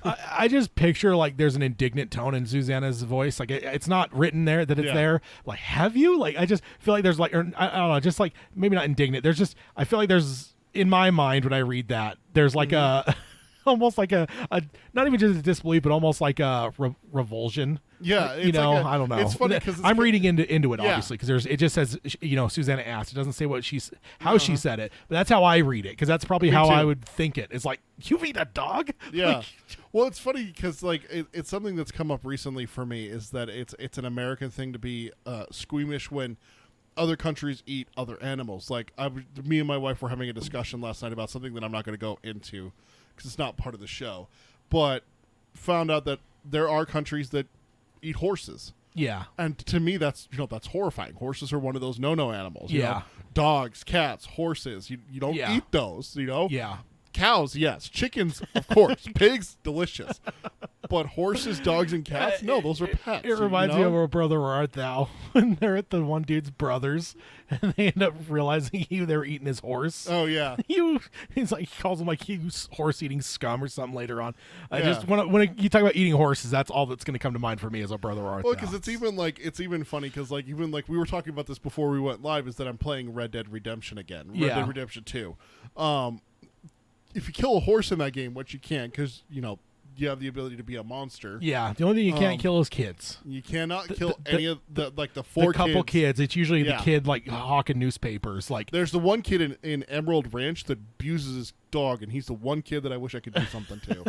I just picture like there's an indignant tone in Susanna's voice. Like it's not written there that it's there. Like, have you? Like, I just feel like there's like, or, I don't know, just like maybe not indignant. There's just, I feel like there's, in my mind when I read that, there's like a, almost like a not even just a disbelief, but almost like a revulsion. Yeah, you know, like I don't know. It's funny because I'm reading into it Yeah. obviously because it just says Susanna asked. It doesn't say what how she said it, but that's how I read it because that's probably how too. I would think it. It's like, you've eaten a dog. Yeah. Like, Well, it's funny because like it's something that's come up recently for me is that it's an American thing to be squeamish when other countries eat other animals. Like me and my wife were having a discussion last night about something that I'm not going to go into because it's not part of the show, but found out that there are countries that eat horses. yeah. And to me, that's that's horrifying. Horses are one of those no-no animals. you Yeah. know? Dogs, cats, horses. You don't Yeah. eat those. Yeah. Cows, yes. Chickens, of course. Pigs, delicious. But horses, dogs, and cats, no, those are pets. It reminds me of a Brother Where Art Thou when they're at the one dude's brother's and they end up realizing they were eating his horse. Oh yeah. He's like, he calls him like horse eating scum or something later on. I Yeah. just when you talk about eating horses, that's all that's going to come to mind for me as a Brother Where Art Well, Thou. because it's even funny because even we were talking about this before we went live is that I'm playing Red Dead Redemption again. Red Dead Redemption 2. If you kill a horse in that game, which you can because you have the ability to be a monster. Yeah, the only thing you can't kill is kids. You cannot kill any of the four couple kids. It's usually the Yeah. kid like hawking newspapers. Like, There's the one kid in Emerald Ranch that abuses his dog, and he's the one kid that I wish I could do something to.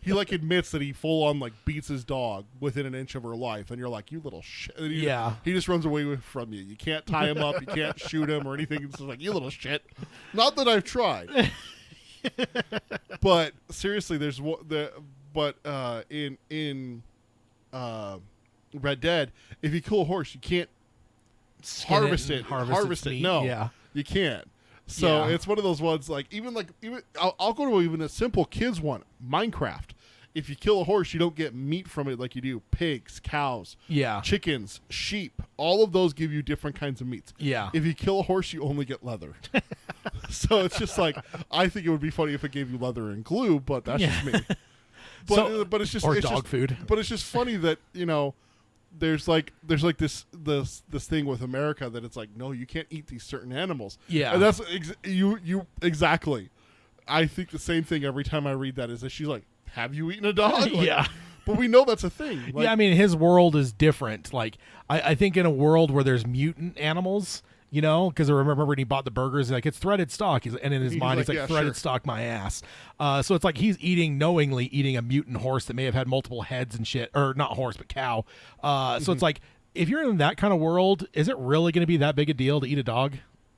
He admits that he full on beats his dog within an inch of her life, and you're like, you little shit. And he just runs away from you. You can't tie him up, you can't shoot him or anything. It's just like, you little shit. Not that I've tried, but seriously, there's in Red Dead, if you kill a horse, you can't skin harvest and it. harvest its meat. No, Yeah. you can't. So Yeah. it's one of those ones even I'll go to even a simple kids one, Minecraft. If you kill a horse, you don't get meat from it like you do pigs, cows, Yeah. chickens, sheep. All of those give you different kinds of meats. Yeah. If you kill a horse, you only get leather. So it's just like, I think it would be funny if it gave you leather and glue, but that's just me. But it's just or it's dog just, food. But it's just funny that there's this thing with America that it's like, no, you can't eat these certain animals. Yeah. And that's you exactly. I think the same thing every time I read that is that she's like, have you eaten a dog? Like, Yeah. But we know that's a thing. Like, Yeah, I mean, his world is different. Like, I think in a world where there's mutant animals, because I remember when he bought the burgers, like, it's threaded stock. And in his mind, like, he's like, yeah, threaded sure. stock my ass. So it's like he's knowingly eating a mutant horse that may have had multiple heads and shit. Or not horse, but cow. So it's like, if you're in that kind of world, is it really going to be that big a deal to eat a dog?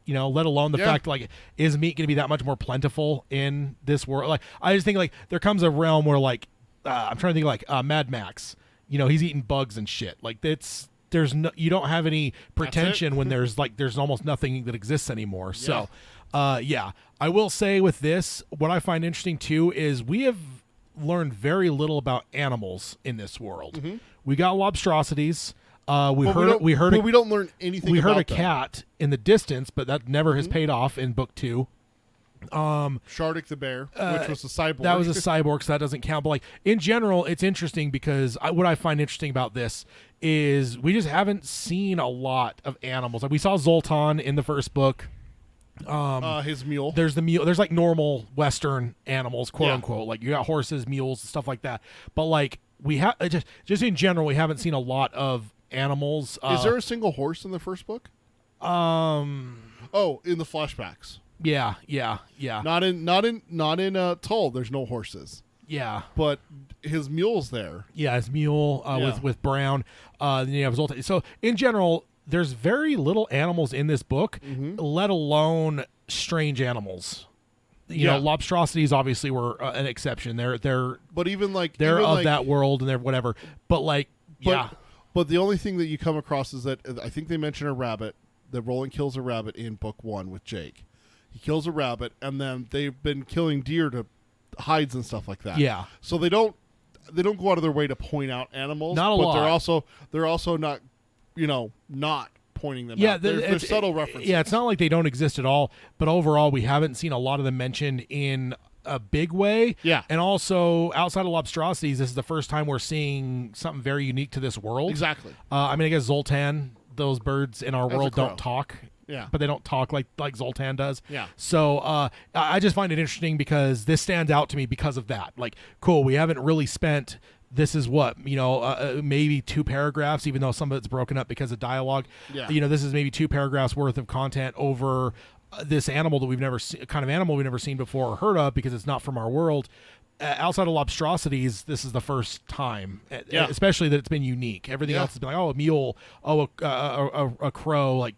Let alone the fact, like, is meat going to be that much more plentiful in this world? Like, I just think, like, there comes a realm where, like, I'm trying to think, like, Mad Max. He's eating bugs and shit. Like, you don't have any pretension when there's almost nothing that exists anymore. So, I will say with this, what I find interesting, too, is we have learned very little about animals in this world. Mm-hmm. We got lobstrosities. We we don't learn anything. We heard about a cat in the distance, but that never has paid off in book 2. Shardik the bear, which was a cyborg. That was a cyborg, so that doesn't count. But, like, in general, it's interesting because what I find interesting about this is we just haven't seen a lot of animals. Like, we saw Zoltan in the first book. his mule. There's the mule. There's like normal Western animals, quote Yeah. unquote. Like, you got horses, mules, stuff like that. But, like, we have just in general, we haven't seen a lot of animals. Is there a single horse in the first book? Oh, in the flashbacks. Yeah. Not in Tull. There's no horses. Yeah. but his mule's there. Yeah, his mule Yeah. with Brown. Then you have Zoltan. So in general, there's very little animals in this book, let alone strange animals. You know, lobstrosities obviously were an exception. They're But even like they're even of like, that world and they're whatever. But like, yeah, But the only thing that you come across is that I think they mention a rabbit. That Roland kills a rabbit in book 1 with Jake. He kills a rabbit, and then they've been killing deer to hides and stuff like that. Yeah. So they don't go out of their way to point out animals. Not a but lot. They're also not, not pointing them yeah. out. There's subtle references. Yeah, it's not like they don't exist at all. But overall, we haven't seen a lot of them mentioned in a big way. Yeah. And also, outside of lobstrosities, this is the first time we're seeing something very unique to this world. Exactly. I mean, I guess Zoltan, those birds in our As a world crow. don't talk. Yeah. But they don't talk like Zoltan does. Yeah. So I just find it interesting because this stands out to me because of that. Like, cool, we haven't really spent, this is what, maybe 2 paragraphs, even though some of it's broken up because of dialogue. Yeah. This is maybe 2 paragraphs worth of content over this animal that we've never seen, kind of animal we've never seen before or heard of because it's not from our world. Outside of lobstrosities, this is the first time, especially that it's been unique. Everything else has been like, oh, a mule, oh, a crow, like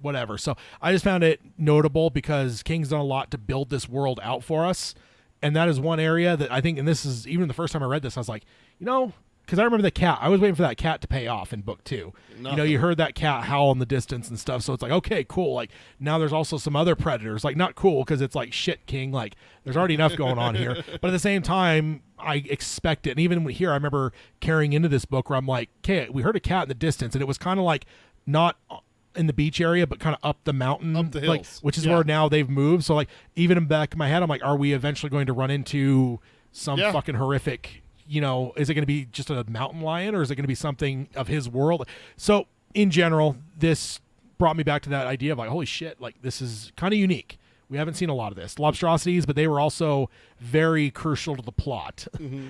whatever. So I just found it notable because King's done a lot to build this world out for us. And that is one area that I think, and this is even the first time I read this, I was like, because I remember the cat. I was waiting for that cat to pay off in book 2. You heard that cat howl in the distance and stuff. So it's like, okay, cool. Like now there's also some other predators. Like not cool because it's like shit, King. Like there's already enough going on here. But at the same time, I expect it. And even here, I remember carrying into this book where I'm like, okay, we heard a cat in the distance, and it was kind of like not in the beach area, but kind of up the mountain, up the hills, like, which is where now they've moved. So like even in the back of my head, I'm like, are we eventually going to run into some fucking horrific? Is it going to be just a mountain lion or is it going to be something of his world? So in general, this brought me back to that idea of like, holy shit, like this is kind of unique. We haven't seen a lot of this. Lobstrosities, but they were also very crucial to the plot.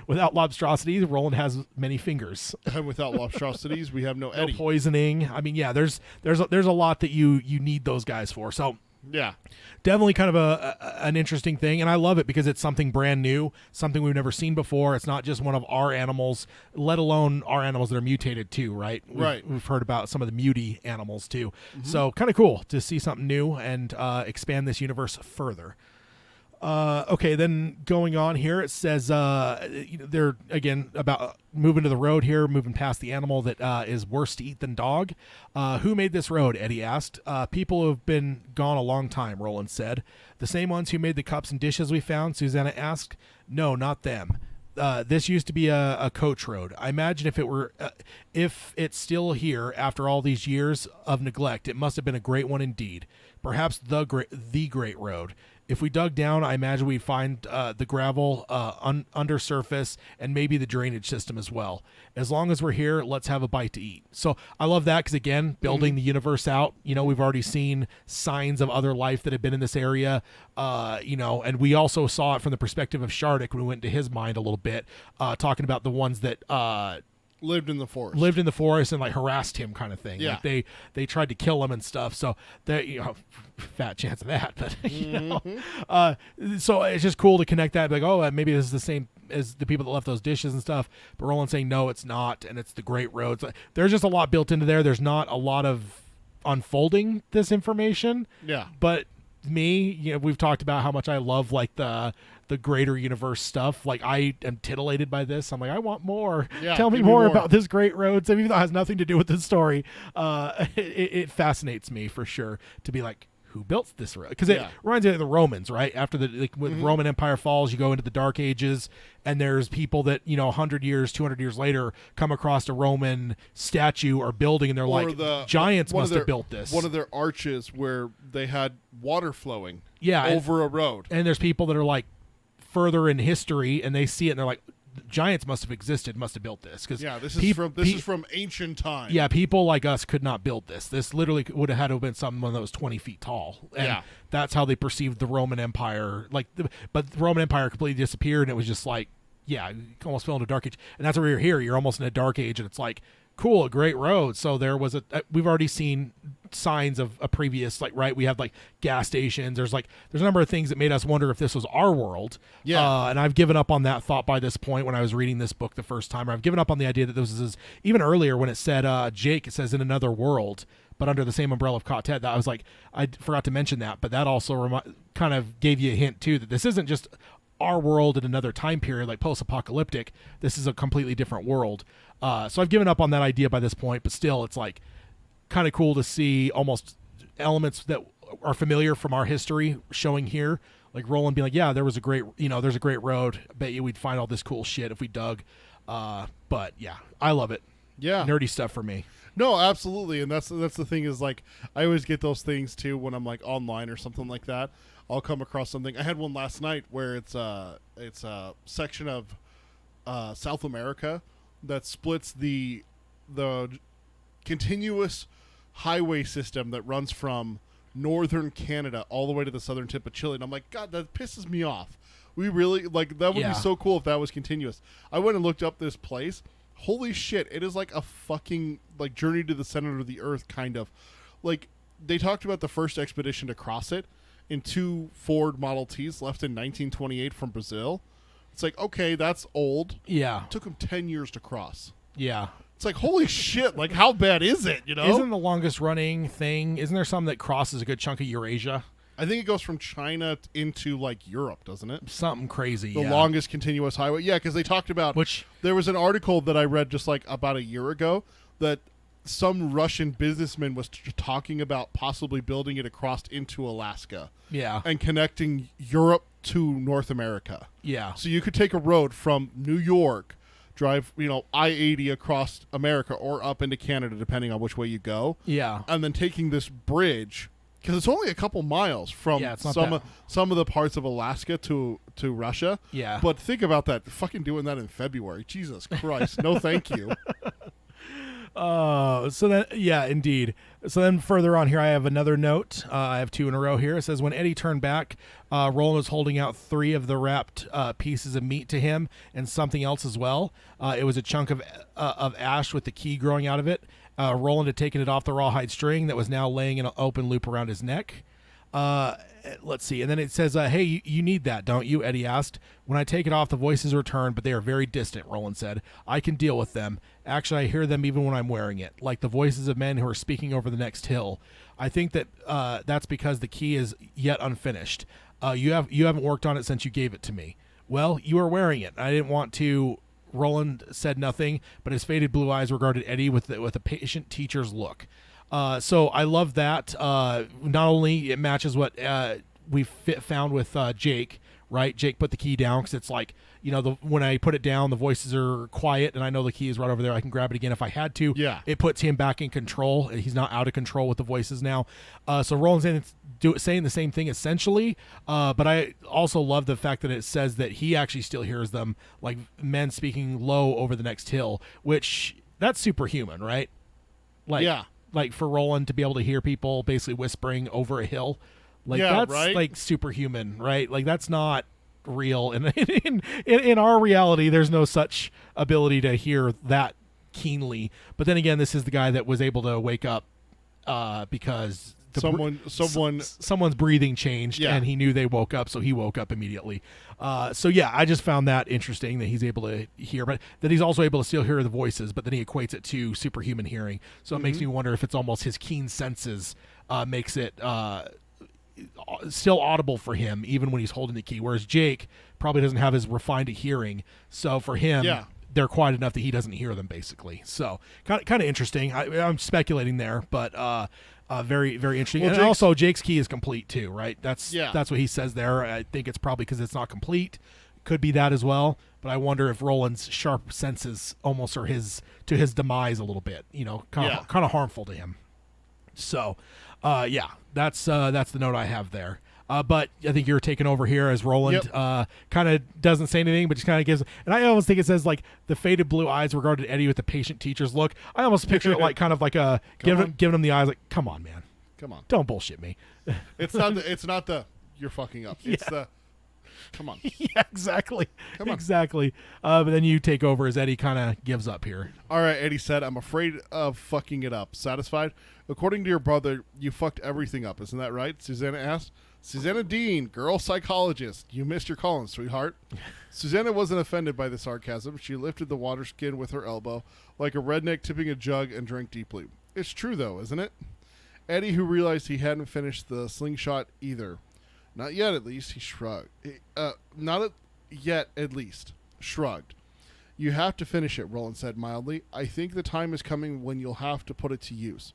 Without lobstrosities, Roland has many fingers. And without lobstrosities, we have no Eddie. No poisoning. I mean, yeah, there's a lot that you need those guys for. So yeah, definitely kind of an interesting thing, and I love it because it's something brand new, something we've never seen before. It's not just one of our animals, let alone our animals that are mutated too, right? We've heard about some of the muty animals too. So kind of cool to see something new and expand this universe further. Okay, then going on here, it says they're again about moving to the road here, moving past the animal that is worse to eat than dog. Who made this road? Eddie asked. People who have been gone a long time, Roland said. The same ones who made the cups and dishes we found, Susanna asked. No, not them. This used to be a coach road. I imagine if it's still here after all these years of neglect, it must have been a great one indeed. Perhaps the great road. If we dug down, I imagine we'd find the gravel under surface and maybe the drainage system as well. As long as we're here, let's have a bite to eat. So I love that because, again, building the universe out, we've already seen signs of other life that have been in this area, and we also saw it from the perspective of Shardik when we went into his mind a little bit, talking about the ones that lived in the forest and like harassed him kind of thing. Yeah. Like they tried to kill him and stuff. So that, fat chance of that, but so it's just cool to connect that. Like, oh, maybe this is the same as the people that left those dishes and stuff, but Roland's saying, no, it's not. And it's the great roads. There's just a lot built into there. There's not a lot of unfolding this information. Yeah. But me, we've talked about how much I love like the greater universe stuff. Like I am titillated by this. I'm like, I want more. Yeah, Tell me more about this great road. So even though it has nothing to do with the story, it fascinates me for sure to be like, who built this road? Because it reminds me of the Romans, right? After when Roman Empire falls, you go into the Dark Ages, and there's people that 100 years, 200 years later come across a Roman statue or building, and they're like, giants must have built this. One of their arches where they had water flowing over a road. And there's people that are like further in history, and they see it, and they're like, giants must have existed, must have built this. Because this is from ancient times. Yeah, people like us could not build this. This literally would have had to have been someone that was 20 feet tall. And that's how they perceived the Roman Empire. But the Roman Empire completely disappeared, and it was just like, you almost fell into a dark age. And that's where you're here. You're almost in a dark age, and it's like, cool, a great road. So there was we've already seen signs of a previous, like, right, we have like gas stations, there's a number of things that made us wonder if this was our world. And I've given up on that thought by this point when I was reading this book the first time. I've given up on the idea that this is, even earlier when it said Jake, it says in another world, but under the same umbrella of Cottet. That I was like, I forgot to mention that, but that also kind of gave you a hint too that this isn't just our world in another time period, like post-apocalyptic. This is a completely different world. So I've given up on that idea by this point, but still, it's like kind of cool to see almost elements that are familiar from our history showing here. Like Roland being like, yeah, there's a great road. I bet you we'd find all this cool shit if we dug. But yeah, I love it. Yeah. Nerdy stuff for me. No, absolutely. And that's the thing is, like, I always get those things too when I'm like online or something like that. I'll come across something. I had one last night where it's a section of South America that splits the continuous highway system that runs from northern Canada all the way to the southern tip of Chile. And I'm like, God, that pisses me off. We really, like, that would be so cool if that was continuous. I went and looked up this place. Holy shit, it is like a fucking, like, journey to the center of the earth, kind of. Like, they talked about the first expedition to cross it in 2 Ford Model Ts left in 1928 from Brazil. It's like, okay, that's old. Yeah. It took them 10 years to cross. Yeah. It's like, holy shit, like, how bad is it, you know? Isn't the longest running thing, isn't there some that crosses a good chunk of Eurasia? I think it goes from China into, like, Europe, doesn't it? Something crazy, The longest continuous highway. Yeah, because they talked about... There was an article that I read just, like, about a year ago that some Russian businessman was talking about possibly building it across into Alaska. Yeah. And connecting Europe to North America. Yeah. So you could take a road from New York, drive, I-80 across America or up into Canada, depending on which way you go. Yeah. And then taking this bridge, because it's only a couple miles from some of the parts of Alaska to Russia. Yeah. But think about that. Fucking doing that in February. Jesus Christ. No, thank you. So then, yeah, indeed. So then further on here, I have another note. I have 2 in a row here. It says, when Eddie turned back, Roland was holding out 3 of the wrapped pieces of meat to him and something else as well. It was a chunk of ash with the key growing out of it. Roland had taken it off the rawhide string that was now laying in an open loop around his neck. Let's see. And then it says, hey, you need that, don't you? Eddie asked. When I take it off, the voices return, but they are very distant, Roland said. I can deal with them. Actually, I hear them even when I'm wearing it, like the voices of men who are speaking over the next hill. I think that that's because the key is yet unfinished. You haven't worked on it since you gave it to me. Well, you are wearing it. I didn't want to. Roland said nothing, but his faded blue eyes regarded Eddie with a patient teacher's look. So I love that. Not only it matches what we found with Jake, right? Jake put the key down because it's like, when I put it down, the voices are quiet, and I know the key is right over there. I can grab it again if I had to. Yeah. It puts him back in control. He's not out of control with the voices now. So Roland's saying the same thing essentially, but I also love the fact that it says that he actually still hears them, like men speaking low over the next hill, which that's superhuman, right? Like, yeah. Like for Roland to be able to hear people basically whispering over a hill, like that's right? Like superhuman, right? Like that's not real. And in our reality, there's no such ability to hear that keenly. But then again, this is the guy that was able to wake up because someone's breathing changed, and he knew they woke up, so he woke up immediately. So yeah, I just found that interesting that he's able to hear, but that he's also able to still hear the voices, but then he equates it to superhuman hearing. So it makes me wonder if it's almost his keen senses makes it still audible for him even when he's holding the key, whereas Jake probably doesn't have as refined a hearing. So for him, they're quiet enough that he doesn't hear them, basically. So kind of interesting. I'm speculating there, but very, very interesting. Well, and also Jake's key is complete too, right? That's what he says there. I think it's probably because it's not complete. Could be that as well. But I wonder if Roland's sharp senses almost are to his demise a little bit. Kind of harmful to him. So, that's the note I have there. But I think you're taking over here as Roland kind of doesn't say anything, but just kind of gives. And I almost think it says like the faded blue eyes regarded Eddie with the patient teacher's look. I almost picture it like kind of like giving him the eyes like, come on, man, come on, don't bullshit me. It's not the you're fucking up. It's Come on. Yeah, exactly. Come on. Exactly. But then you take over as Eddie kind of gives up here. All right, Eddie said, I'm afraid of fucking it up. Satisfied? According to your brother, you fucked everything up. Isn't that right? Susanna asked. Susanna Dean, girl psychologist. You missed your calling, sweetheart. Susanna wasn't offended by the sarcasm. She lifted the water skin with her elbow, like a redneck tipping a jug, and drank deeply. It's true, though, isn't it? Eddie, who realized he hadn't finished the slingshot either. Not yet, at least, he shrugged. Yet, at least. Shrugged. You have to finish it, Roland said mildly. I think the time is coming when you'll have to put it to use.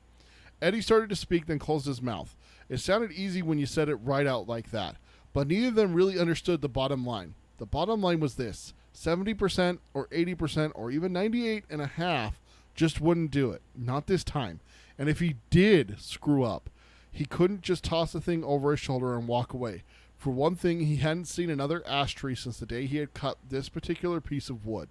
Eddie started to speak, then closed his mouth. It sounded easy when you said it right out like that, but neither of them really understood the bottom line. The bottom line was this: 70% or 80% or even 98.5% just wouldn't do it. Not this time. And if he did screw up, he couldn't just toss the thing over his shoulder and walk away. For one thing, he hadn't seen another ash tree since the day he had cut this particular piece of wood.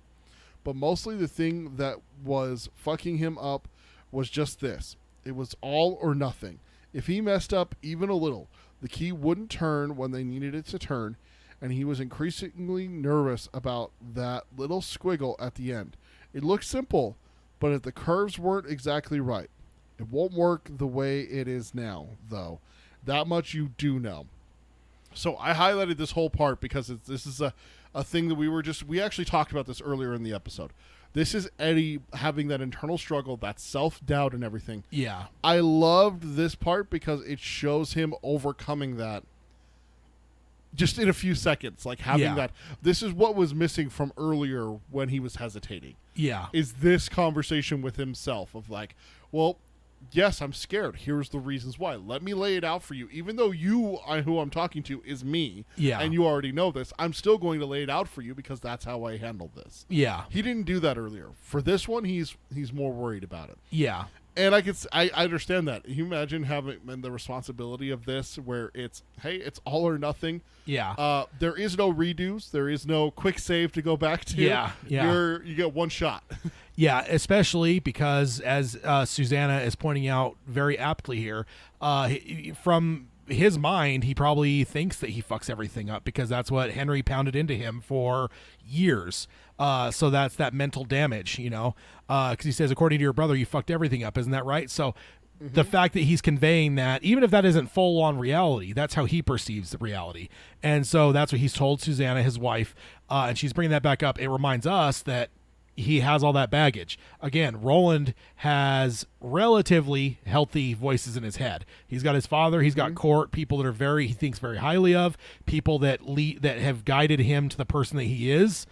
But mostly the thing that was fucking him up was just this. It was all or nothing. If he messed up even a little, the key wouldn't turn when they needed it to turn, and he was increasingly nervous about that little squiggle at the end. It looked simple, but if the curves weren't exactly right. It won't work the way it is now, though. That much you do know. So I highlighted this whole part because this is a thing that we actually talked about this earlier in the episode. This is Eddie having that internal struggle, that self-doubt and everything. Yeah. I loved this part because it shows him overcoming that just in a few seconds. Like having that. This is what was missing from earlier when he was hesitating. Yeah. Is this conversation with himself of like, well, yes, I'm scared. Here's the reasons why. Let me lay it out for you. Even though who I'm talking to is me, and you already know this, I'm still going to lay it out for you because that's how I handled this. Yeah. He didn't do that earlier. For this one, he's more worried about it. Yeah. And I understand that. Can you imagine having the responsibility of this where it's, hey, it's all or nothing. Yeah. There is no redos. There is no quick save to go back to. Yeah. You get one shot. Yeah, especially because, as Susanna is pointing out very aptly here, from his mind, he probably thinks that he fucks everything up because that's what Henry pounded into him for years. So that's that mental damage, because he says, according to your brother, you fucked everything up. Isn't that right? So the fact that he's conveying that, even if that isn't full on reality, that's how he perceives the reality. And so that's what he's told Susanna, his wife, and she's bringing that back up. It reminds us that he has all that baggage. Again, Roland has relatively healthy voices in his head. He's got his father, he's got Court, people that he thinks very highly of, people that have guided him to the person that he is.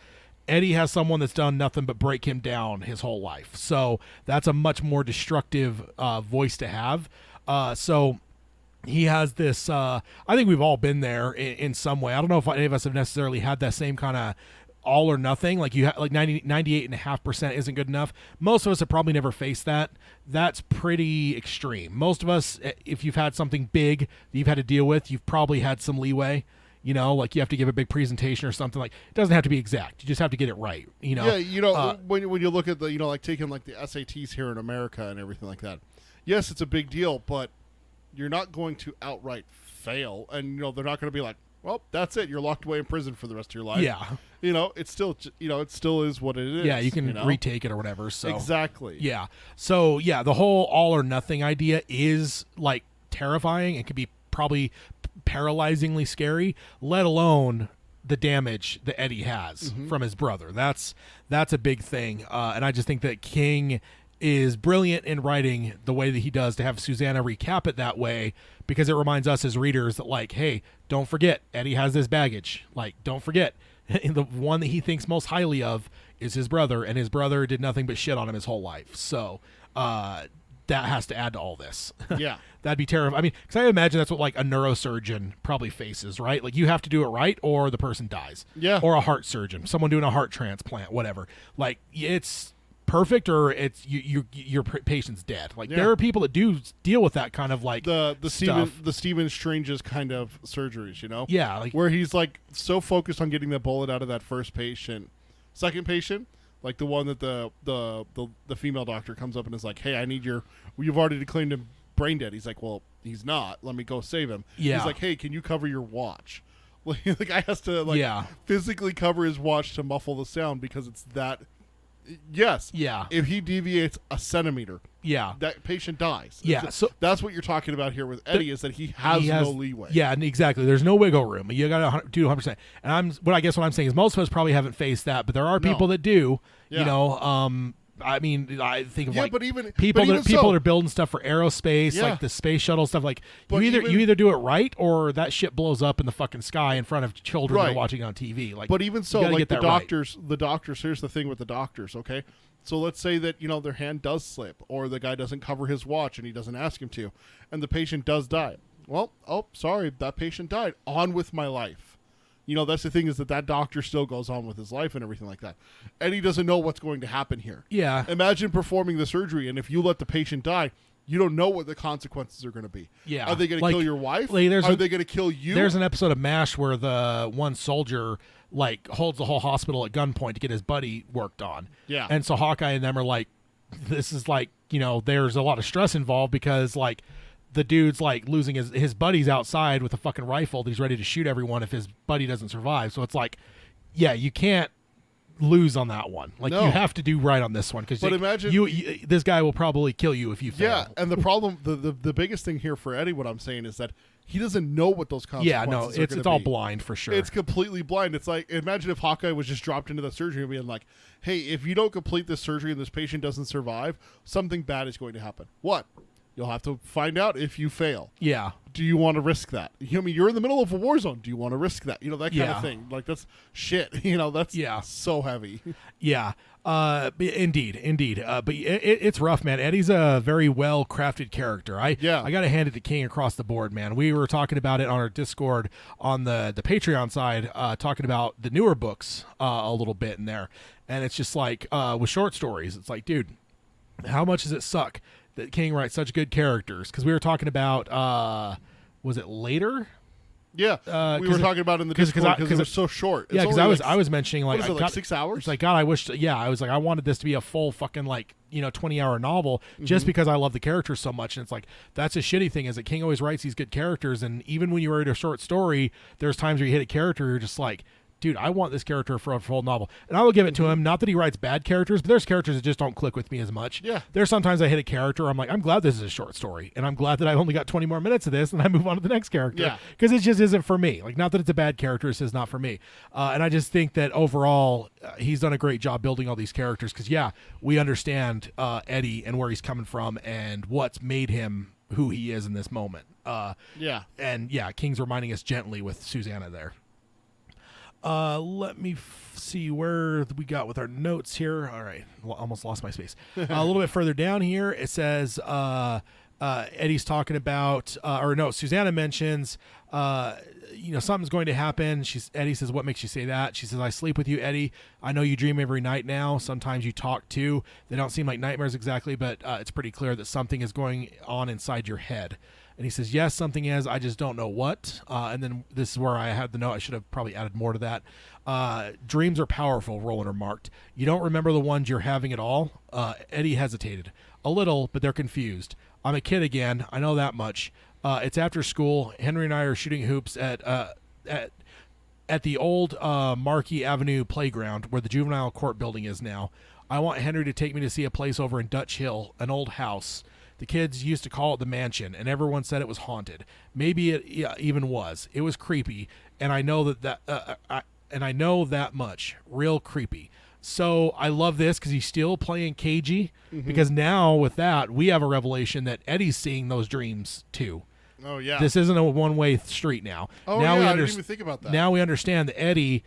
Eddie has someone that's done nothing but break him down his whole life. So that's a much more destructive voice to have. So he has this, I think we've all been there in some way. I don't know if any of us have necessarily had that same kind of all or nothing, like 98.5% isn't good enough. Most of us have probably never faced that. That's pretty extreme. Most of us, if you've had something big that you've had to deal with, you've probably had some leeway. Like you have to give a big presentation or something. Like it doesn't have to be exact. You just have to get it right. Yeah, when you look at the like taking like the SATs here in America and everything like that. Yes, it's a big deal, but you're not going to outright fail, and they're not going to be like, well, that's it. You're locked away in prison for the rest of your life. Yeah. It's still, it still is what it is. Yeah, you can retake it or whatever. So exactly. Yeah. So yeah, the whole all or nothing idea is like terrifying. It could be probably paralyzingly scary, let alone the damage that Eddie has from his brother. That's a big thing. And I just think that King is brilliant in writing the way that he does to have Susanna recap it that way, because it reminds us as readers that, like, hey, don't forget, Eddie has this baggage. Like, don't forget, the one that he thinks most highly of is his brother, and his brother did nothing but shit on him his whole life. So that has to add to all this. Yeah. That'd be terrible. I mean, because I imagine that's what, like, a neurosurgeon probably faces, right? Like, you have to do it right or the person dies. Yeah. Or a heart surgeon, someone doing a heart transplant, whatever. Like, it's perfect or it's your patient's dead. Like there are people that do deal with that kind of like the stuff. Stephen Strange's kind of surgeries, Yeah, like where he's like so focused on getting the bullet out of that first patient, second patient, like the one that the female doctor comes up and is like, hey, I need you've already declared him brain dead. He's like, well, he's not. Let me go save him. Yeah. He's like, hey, can you cover your watch? Like, the guy has to Yeah. physically cover his watch to muffle the sound because it's that. Yes. Yeah. If he deviates a centimeter, Yeah. that patient dies. Yeah, so that's what you're talking about here with Eddie, is that he has no leeway. Yeah, and exactly. There's no wiggle room. You got to do 100%. And what I'm saying is most of us probably haven't faced that, but there are people that do. Yeah. You know, I mean, I think of but even people but that are building stuff for aerospace, Yeah. like the space shuttle stuff. Like But you even- either do it right or that shit blows up in the fucking sky in front of children that Right. are watching on TV. Like, But even so, you gotta like get the that right. doctors, here's the thing with the doctors, okay? So let's say that, their hand does slip, or the guy doesn't cover his watch and he doesn't ask him to, and the patient does die. Well, sorry, that patient died. On with my life. That's the thing, is that doctor still goes on with his life and everything like that. And he doesn't know what's going to happen here. Yeah. Imagine performing the surgery, and if you let the patient die, you don't know what the consequences are going to be. Yeah. Are they going to kill your wife? like, Are they going to kill you? There's an episode of MASH where the one soldier holds the whole hospital at gunpoint to get his buddy worked on. Yeah. And so Hawkeye and them are like, this is there's a lot of stress involved because the dude's losing his buddy's outside with a fucking rifle that he's ready to shoot everyone if his buddy doesn't survive. So it's yeah, you can't lose on that one. No. You have to do right on this one because imagine you this guy will probably kill you if you fail. Yeah, and the problem, the biggest thing here for Eddie, what I'm saying is that he doesn't know what those Yeah, consequences no, are it's gonna all be. blind for sure. It's completely blind. It's like, imagine if Hawkeye was just dropped into the surgery and being like, hey, if you don't complete this surgery and this patient doesn't survive, something bad is going to happen. What? You'll have to find out if you fail. Yeah. Do you want to risk that? I mean, you're in the middle of a war zone. Do you want to risk that? That kind Yeah. of thing. Like, that's shit. That's so heavy. Yeah. Indeed. But it's rough, man. Eddie's a very well crafted character. I got to hand it to King across the board, man. We were talking about it on our Discord on the Patreon side, talking about the newer books a little bit in there. And it's just with short stories, it's like, dude, how much does it suck that King writes such good characters? Because we were talking about, was it later? Yeah, we were talking about it in the Discord because it was so short. Yeah, because I was mentioning what is it, 6 hours? It's God, I wish. I was I wanted this to be a full fucking 20-hour novel just because I love the characters so much. And it's that's a shitty thing, is that King always writes these good characters, and even when you write a short story, there's times where you hit a character, you're just dude, I want this character for a full novel. And I will give it to him. Not that he writes bad characters, but there's characters that just don't click with me as much. Yeah. There's sometimes I hit a character, I'm I'm glad this is a short story, and I'm glad that I only got 20 more minutes of this, and I move on to the next character. Yeah. Because it just isn't for me. Not that it's a bad character, it's just not for me. And I just think that overall, he's done a great job building all these characters, because, we understand Eddie and where he's coming from and what's made him who he is in this moment. And, King's reminding us gently with Susanna there. Let me see where we got with our notes here. All right. Almost lost my space. A little bit further down here, it says Eddie's talking about, Susanna mentions, something's going to happen. Eddie says, what makes you say that? She says, I sleep with you, Eddie. I know you dream every night now. Sometimes you talk too. They don't seem like nightmares exactly, but it's pretty clear that something is going on inside your head. And he says, yes, something is. I just don't know what. And then this is where I had the note. I should have probably added more to that. Dreams are powerful, Roland remarked. You don't remember the ones you're having at all? Eddie hesitated. A little, but they're confused. I'm a kid again. I know that much. It's after school. Henry and I are shooting hoops at the old Marquee Avenue playground where the juvenile court building is now. I want Henry to take me to see a place over in Dutch Hill, an old house. The kids used to call it the mansion, and everyone said it was haunted. Maybe it even was. It was creepy, and I know I know that much. Real creepy. So I love this because he's still playing cagey. Because now with that, we have a revelation that Eddie's seeing those dreams too. Oh yeah. This isn't a one-way street now. Oh now yeah, I didn't even think about that. Now we understand that Eddie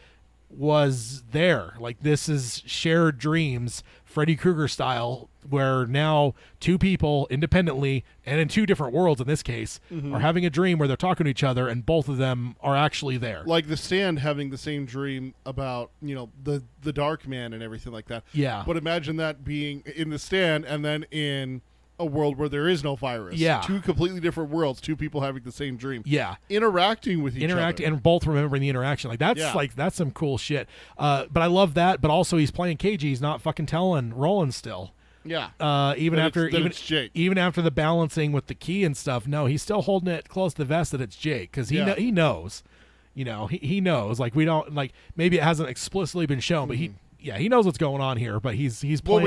was there. This is shared dreams, Freddy Krueger style, where now two people independently and in two different worlds in this case are having a dream where they're talking to each other, and both of them are actually there. Like the Stand having the same dream about the Dark Man and everything like that. Yeah. But imagine that being in the Stand and then in a world where there is no virus. Yeah. Two completely different worlds, two people having the same dream. Yeah. Interacting with each other. And both remembering the interaction. That's some cool shit. But I love that, but also he's playing cagey. He's not fucking telling Roland still. Yeah. Even after the balancing with the key and stuff, no, he's still holding it close to the vest that it's Jake, because he knows. You know, he knows. Like we don't like maybe it hasn't explicitly been shown, but he knows what's going on here. But he's playing.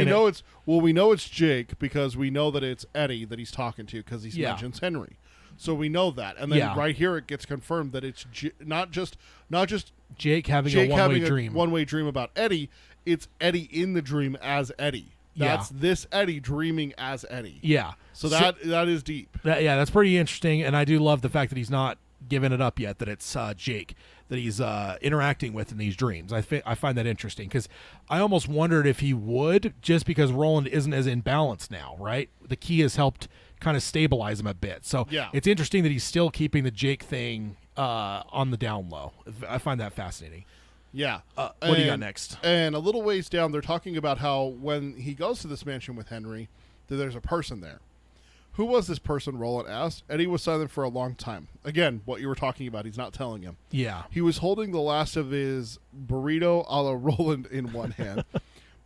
We know it's Jake because we know that it's Eddie that he's talking to because he mentions Henry. So we know that, and then right here it gets confirmed that it's not just Jake having a one-way dream. One-way dream about Eddie. It's Eddie in the dream as Eddie. That's this Eddie dreaming as Eddie. Yeah. So that is deep. That's pretty interesting, and I do love the fact that he's not given it up yet. That it's Jake that he's interacting with in these dreams. I find that interesting because I almost wondered if he would, just because Roland isn't as in balance now. Right. The key has helped kind of stabilize him a bit. So it's interesting that he's still keeping the Jake thing on the down low. I find that fascinating. Yeah. What do you got next? And a little ways down, they're talking about how when he goes to this mansion with Henry, that there's a person there. Who was this person, Roland asked. Eddie was silent for a long time. Again, what you were talking about, he's not telling him. Yeah. He was holding the last of his burrito a la Roland in one hand,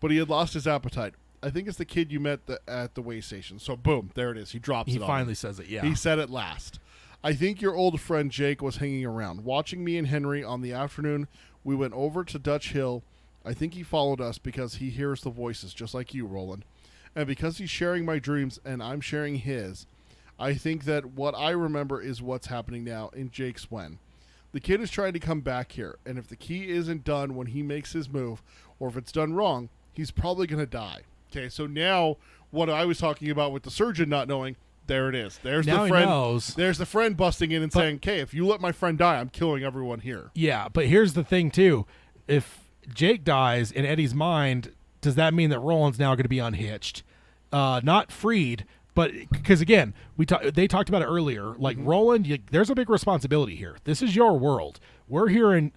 but he had lost his appetite. I think it's the kid you met at the way station. So, boom, there it is. He drops it on him. He finally says it, yeah. He said it last. I think your old friend Jake was hanging around, watching me and Henry on the afternoon. We went over to Dutch Hill. I think he followed us because he hears the voices, just like you, Roland. And because he's sharing my dreams and I'm sharing his, I think that what I remember is what's happening now in Jake's when. The kid is trying to come back here, and if the key isn't done when he makes his move, or if it's done wrong, he's probably going to die. Okay, so now what I was talking about with the surgeon not knowing, there it is. There's now the friend. He knows. There's the friend busting in and saying, "Okay, if you let my friend die, I'm killing everyone here." Yeah, but here's the thing too: if Jake dies in Eddie's mind, does that mean that Roland's now going to be unhitched, not freed? But because again, they talked about it earlier. Like Roland, there's a big responsibility here. This is your world. We're here and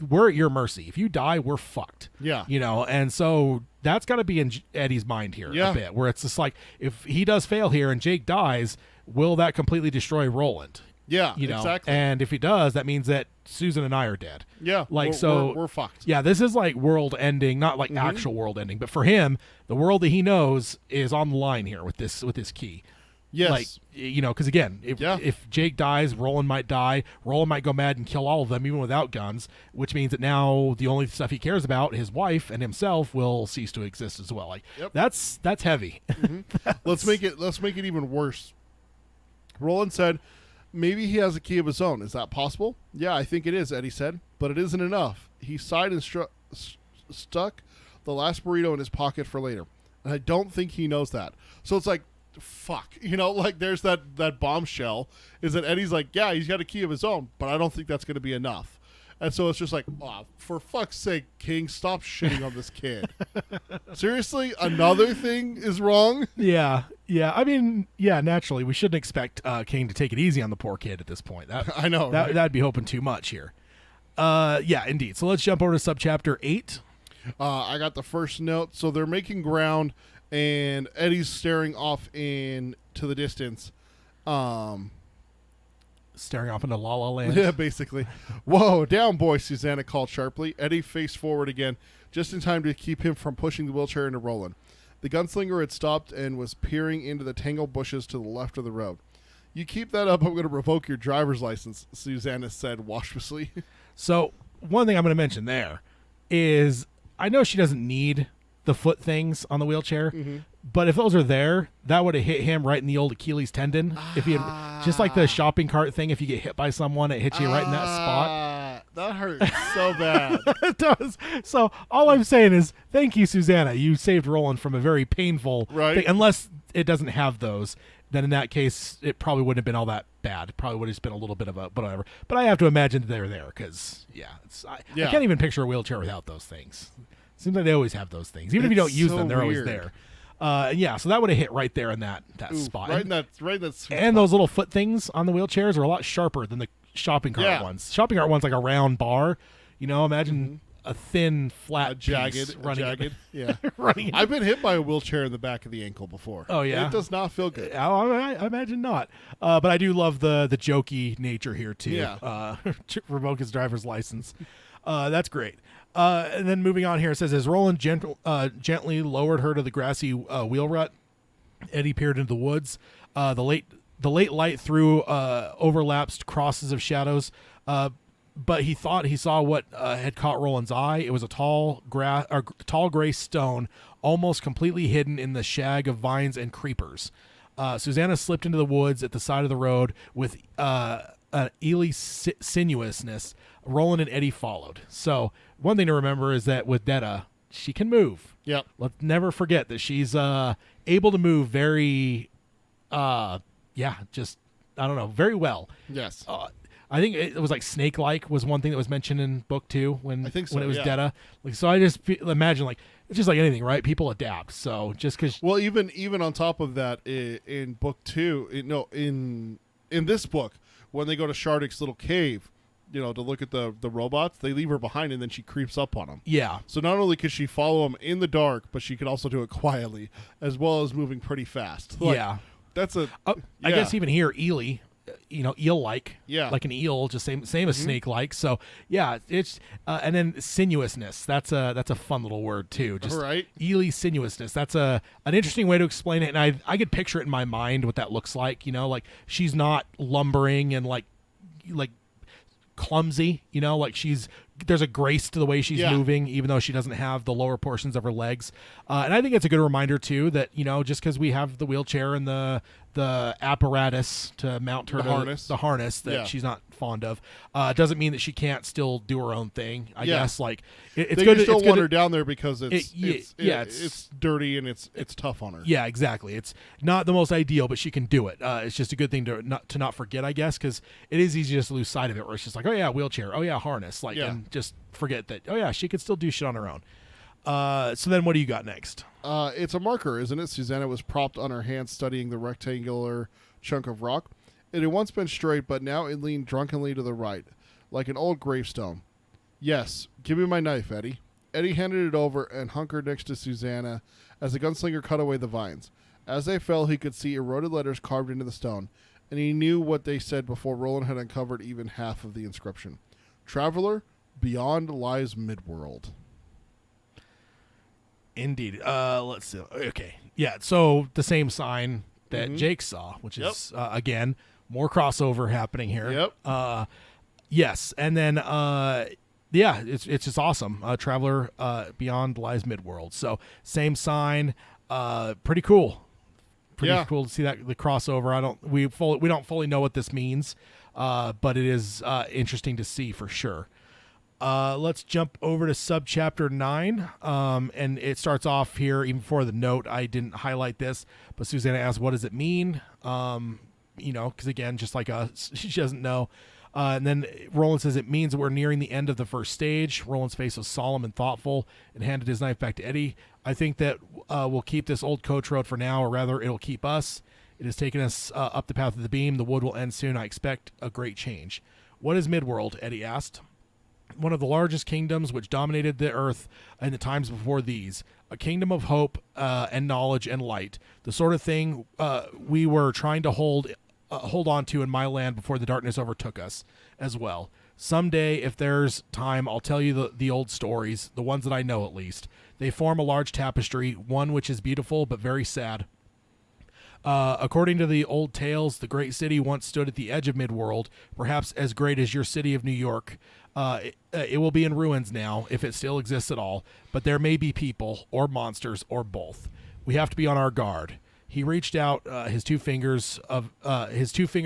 we're at your mercy. If you die, we're fucked. Yeah, you know, and so that's got to be in Eddie's mind here a bit, where it's just like if he does fail here and Jake dies, will that completely destroy Roland? Yeah, you know? Exactly. And if he does, that means that Susan and I are dead. Yeah, we're fucked. Yeah, this is like world ending, not like actual world ending, but for him, the world that he knows is on the line here with this key. Yes. Like, you know, because again, if Jake dies, Roland might die. Roland might go mad and kill all of them, even without guns, which means that now the only stuff he cares about, his wife and himself, will cease to exist as well. Like, that's heavy. Let's make it even worse. Roland said, maybe he has a key of his own. Is that possible? Yeah, I think it is, Eddie said. But it isn't enough. He sighed and stuck the last burrito in his pocket for later. And I don't think he knows that. So it's like, fuck. You know, like there's that bombshell is that Eddie's like, yeah, he's got a key of his own, but I don't think that's going to be enough. And so it's just like, oh, for fuck's sake, King, stop shitting on this kid. Seriously? Another thing is wrong? Yeah. I mean, naturally, we shouldn't expect King to take it easy on the poor kid at this point. I know. That'd be hoping too much here. Yeah, indeed. So let's jump over to subchapter 8. I got the first note. So they're making ground, and Eddie's staring off into the distance. Staring off into La La Land. Yeah, basically. Whoa, down, boy, Susanna called sharply. Eddie faced forward again, just in time to keep him from pushing the wheelchair into Roland. The gunslinger had stopped and was peering into the tangled bushes to the left of the road. You keep that up, I'm going to revoke your driver's license, Susanna said waspishly. So, one thing I'm going to mention there is I know she doesn't need the foot things on the wheelchair, but if those are there, that would have hit him right in the old Achilles tendon. If he had, just like the shopping cart thing, if you get hit by someone, it hits you right in that spot. That hurts so bad. It does. So all I'm saying is, thank you, Susanna. You saved Roland from a very painful thing. Unless it doesn't have those, then in that case, it probably wouldn't have been all that bad. It probably would have just been a little bit of a, but whatever. But I have to imagine that they're there because, I can't even picture a wheelchair without those things. Seems like they always have those things. Even if you don't use them, they're always there. So that would have hit right there in that spot. Right in that sweet spot. Those little foot things on the wheelchairs are a lot sharper than the shopping cart ones. Shopping cart one's like a round bar. You know, imagine a thin, flat, jagged. Yeah. running. I've been hit by a wheelchair in the back of the ankle before. Oh yeah, it does not feel good. I imagine not. But I do love the jokey nature here too. Yeah. Revoke his driver's license. That's great. And then moving on here, it says, as Roland gently lowered her to the grassy wheel rut, Eddie peered into the woods. The late light through overlapped crosses of shadows. but he thought he saw what had caught Roland's eye. It was a tall gray stone, almost completely hidden in the shag of vines and creepers. Susanna slipped into the woods at the side of the road with eerie sinuousness. Roland and Eddie followed. So one thing to remember is that with Detta, she can move. Yep. Let's never forget that she's able to move very, just, I don't know, very well. Yes. I think it was like snake-like was one thing that was mentioned in book 2 when I think so, when it was yeah. Detta. Like, so I just imagine, like, it's just like anything, right? People adapt. So just because, Well, even on top of that, in book 2, in this book, when they go to Shardik's little cave, to look at the robots, they leave her behind, and then she creeps up on them. yeah, So not only could she follow them in the dark, but she could also do it quietly, as well as moving pretty fast. Like, yeah. that's a. I yeah. guess even here, Ely, eel-like, Yeah. like an eel, just same as snake-like. So yeah, it's and then sinuousness. That's a fun little word too. Just Right. Ely sinuousness. That's an interesting way to explain it, and I could picture it in my mind what that looks like. Like she's not lumbering and like clumsy. Like there's a grace to the way she's Yeah. moving, even though she doesn't have the lower portions of her legs. And I think it's a good reminder too that just because we have the wheelchair and the apparatus to mount her the harness that Yeah. she's not fond of, doesn't mean that she can't still do her own thing. I Yeah. guess like it's They good. just don't it's good want to- her down there because it's it's dirty and it's tough on her. Yeah, exactly. It's not the most ideal, but she can do it. It's just a good thing to not forget, I guess, because it is easy just to lose sight of it. Where it's just like, oh yeah, wheelchair, oh yeah, harness, like, Yeah. and just forget that. Oh yeah, she could still do shit on her own. So then, what do you got next? It's a marker, isn't it? Susanna was propped on her hand studying the rectangular chunk of rock. It had once been straight, but now it leaned drunkenly to the right, like an old gravestone. Yes, give me my knife, Eddie. Eddie handed it over and hunkered next to Susanna as the gunslinger cut away the vines. As they fell, he could see eroded letters carved into the stone, and he knew what they said before Roland had uncovered even half of the inscription. Traveler, beyond lies Midworld. Indeed. Let's see. Okay. Yeah. So the same sign that Jake saw, which is again more crossover happening here. Yep. Yes, and then it's just awesome. Traveler beyond lies Midworld. So same sign. Pretty cool. Pretty cool to see that the crossover. We don't fully know what this means, but it is interesting to see for sure. Let's jump over to subchapter 9. And it starts off here, even before the note, I didn't highlight this, but Susanna asks, what does it mean? Because again, just like us, she doesn't know. And then Roland says it means we're nearing the end of the first stage. Roland's face was solemn and thoughtful and handed his knife back to Eddie. I think that we'll keep this old coach road for now, or rather it'll keep us. It has taken us up the path of the beam. The wood will end soon. I expect a great change. What is Midworld? Eddie asked. One of the largest kingdoms which dominated the earth in the times before these. A kingdom of hope and knowledge and light. The sort of thing we were trying to hold on to in my land before the darkness overtook us as well. Someday, if there's time, I'll tell you the old stories, the ones that I know at least. They form a large tapestry, one which is beautiful but very sad. According to the old tales, the great city once stood at the edge of Midworld, perhaps as great as your city of New York. It will be in ruins now, if it still exists at all, but there may be people, or monsters, or both. We have to be on our guard. He reached out his two-fingered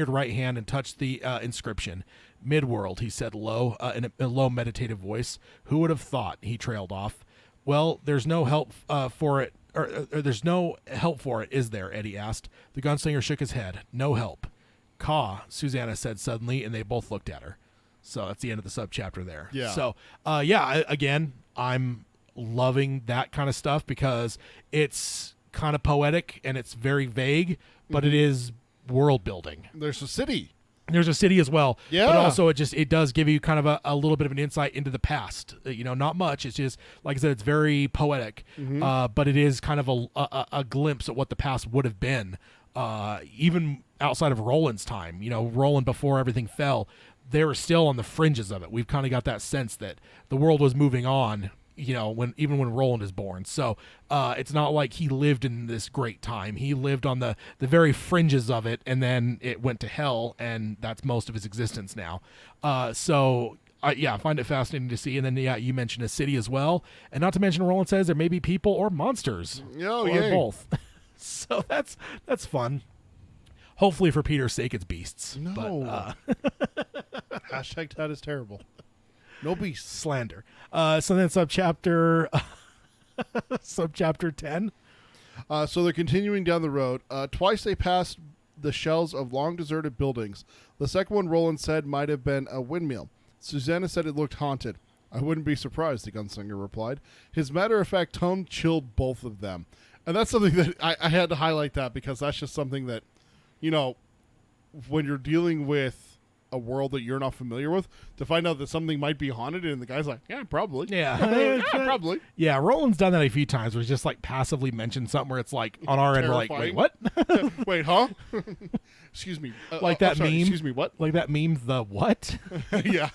right hand and touched the inscription. Midworld, he said low, in a low meditative voice. Who would have thought? He trailed off. Well, there's no help for it. Or there's no help for it, is there? Eddie asked. The gunslinger shook his head. No help. Caw, Susanna said suddenly, and they both looked at her. So that's the end of the subchapter there. Yeah. So, again, I'm loving that kind of stuff because it's kind of poetic and it's very vague, but it is world building. There's a city. There's a city as well. Yeah. But also it does give you kind of a little bit of an insight into the past. Not much. It's just, like I said, it's very poetic, but it is kind of a glimpse at what the past would have been, even outside of Roland's time. Roland, before everything fell, they were still on the fringes of it. We've kind of got that sense that the world was moving on, when Roland is born. So it's not like he lived in this great time. He lived on the very fringes of it, and then it went to hell, and that's most of his existence now. So I find it fascinating to see. And then, yeah, you mentioned a city as well. And not to mention, Roland says there may be people or monsters. Oh, or yay. both. So that's fun. Hopefully for Peter's sake, it's beasts. No. But, Hashtag that is terrible. No beasts. slander. So then subchapter 10. So they're continuing down the road. Twice they passed the shells of long deserted buildings. The second one, Roland said, might have been a windmill. Susanna said it looked haunted. I wouldn't be surprised, the gunslinger replied. His matter-of-fact tone chilled both of them. And that's something that I had to highlight that because that's just something that, you know, when you're dealing with a world that you're not familiar with, to find out that something might be haunted, and the guy's like, yeah, probably. Yeah. Yeah, probably. Yeah, Roland's done that a few times where he's just like passively mentioned something where it's like on our end we're like, wait, Terrifying. what? Wait, huh? Excuse me. Like that I'm sorry, meme. Excuse me, what? Like that meme, the what? Yeah.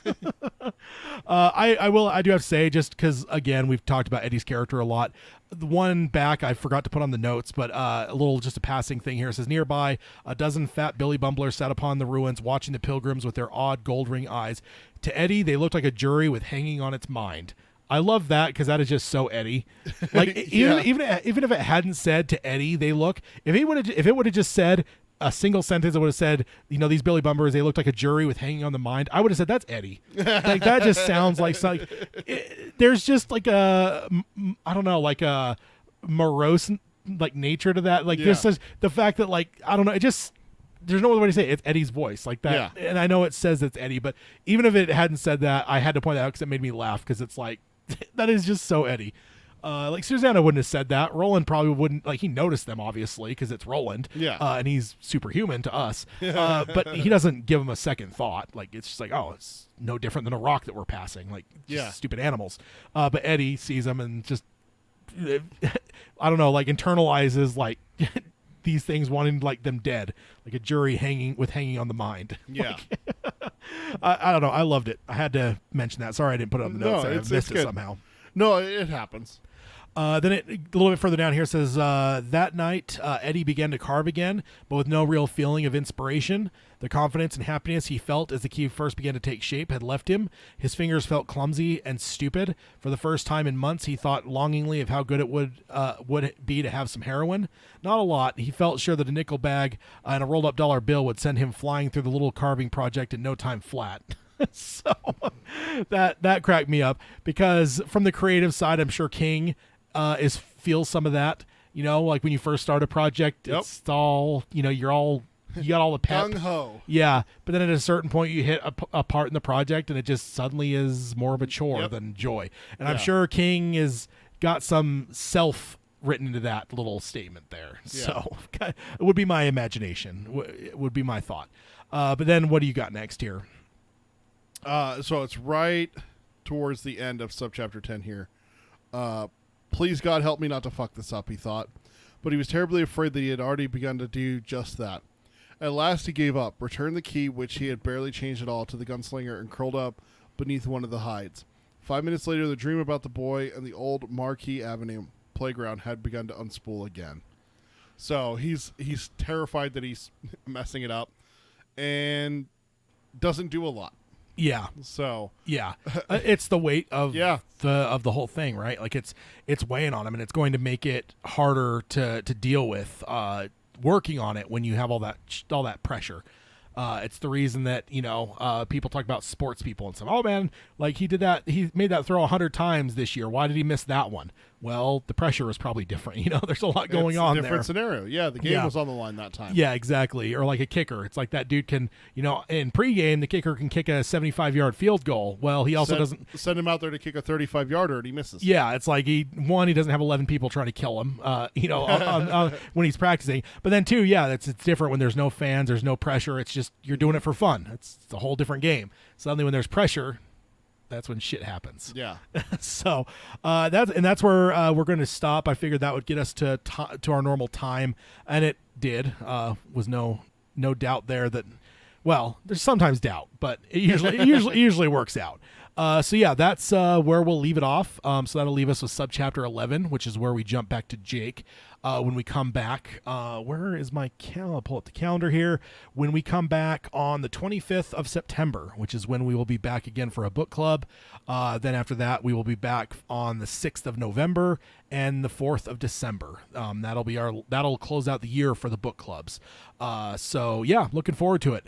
I do have to say, just because again we've talked about Eddie's character a lot. The one back I forgot to put on the notes, but a little just a passing thing here. It says nearby a dozen fat Billy Bumblers sat upon the ruins, watching the pilgrims with their odd gold ring eyes. To Eddie, they looked like a jury with hanging on its mind. I love that because that is just so Eddie. Like Yeah. even if it hadn't said to Eddie, they look. If it would have just said a single sentence, it would have said, you know, these Billy Bumpers, they looked like a jury with hanging on the mind. I would have said that's Eddie. Like that just sounds like something. There's just like a, I don't know, like a morose like nature to that. Like this is the fact that like I don't know, it just. There's no other way to say it. It's Eddie's voice like that. Yeah. And I know it says it's Eddie, but even if it hadn't said that, I had to point that out because it made me laugh because it's like, that is just so Eddie. Like Susanna wouldn't have said that. Roland probably wouldn't, like he noticed them obviously because it's Roland. Yeah. And he's superhuman to us. But he doesn't give him a second thought. Like it's just like, oh, it's no different than a rock that we're passing. Like just stupid animals. But Eddie sees them and just, I don't know, like internalizes like these things wanting like them dead, like a jury hanging on the mind. Yeah. Like, I don't know. I loved it. I had to mention that. Sorry I didn't put it on the notes. I missed it good. somehow. No, it happens. Then a little bit further down here says, that night, Eddie began to carve again, but with no real feeling of inspiration. The confidence and happiness he felt as the key first began to take shape had left him. His fingers felt clumsy and stupid. For the first time in months, he thought longingly of how good it would it be to have some heroin. Not a lot. He felt sure that a nickel bag and a rolled-up dollar bill would send him flying through the little carving project in no time flat. So that cracked me up because from the creative side, I'm sure King feels some of that. You know, like when you first start a project, it's all, you know, you got all the pep. Gung ho. Yeah, but then at a certain point, you hit a part in the project, and it just suddenly is more of a chore than joy. And I'm sure King has got some self written into that little statement there. Yeah. So it would be my imagination. It would be my thought. But then what do you got next here? So it's right towards the end of subchapter 10 here. Please God help me not to fuck this up, he thought. But he was terribly afraid that he had already begun to do just that. At last he gave up, returned the key, which he had barely changed at all, to the gunslinger and curled up beneath one of the hides. 5 minutes later, the dream about the boy and the old Marquee Avenue playground had begun to unspool again. So he's terrified that he's messing it up and doesn't do a lot. Yeah. So yeah, it's the weight of the whole thing, right? Like it's weighing on him, and it's going to make it harder to deal with working on it when you have all that pressure. It's the reason that, you know, people talk about sports people and stuff. Oh man, like he made that throw 100 times this year. Why did he miss that one? Well, the pressure was probably different. You know, there's a lot going on there. Different scenario. Yeah, the game was on the line that time. Yeah, exactly. Or like a kicker. It's like that dude can, you know, in pregame, the kicker can kick a 75-yard field goal. Well, he also doesn't send him out there to kick a 35-yarder and he misses. Yeah, it's like he doesn't have 11 people trying to kill him, you know, when he's practicing. But then two, it's different when there's no fans, there's no pressure. It's just you're doing it for fun. It's a whole different game. Suddenly when there's pressure, that's when shit happens. Yeah. So that's where we're going to stop. I figured that would get us to our normal time, and it did. Was no doubt there that, well, there's sometimes doubt, but it usually works out. So yeah, that's where we'll leave it off. So that'll leave us with subchapter 11, which is where we jump back to Jake. When we come back, where is my calendar? I'll pull up the calendar here. When we come back on the 25th of September, which is when we will be back again for a book club. Then after that, we will be back on the 6th of November and the 4th of December. That'll close out the year for the book clubs. So yeah, looking forward to it.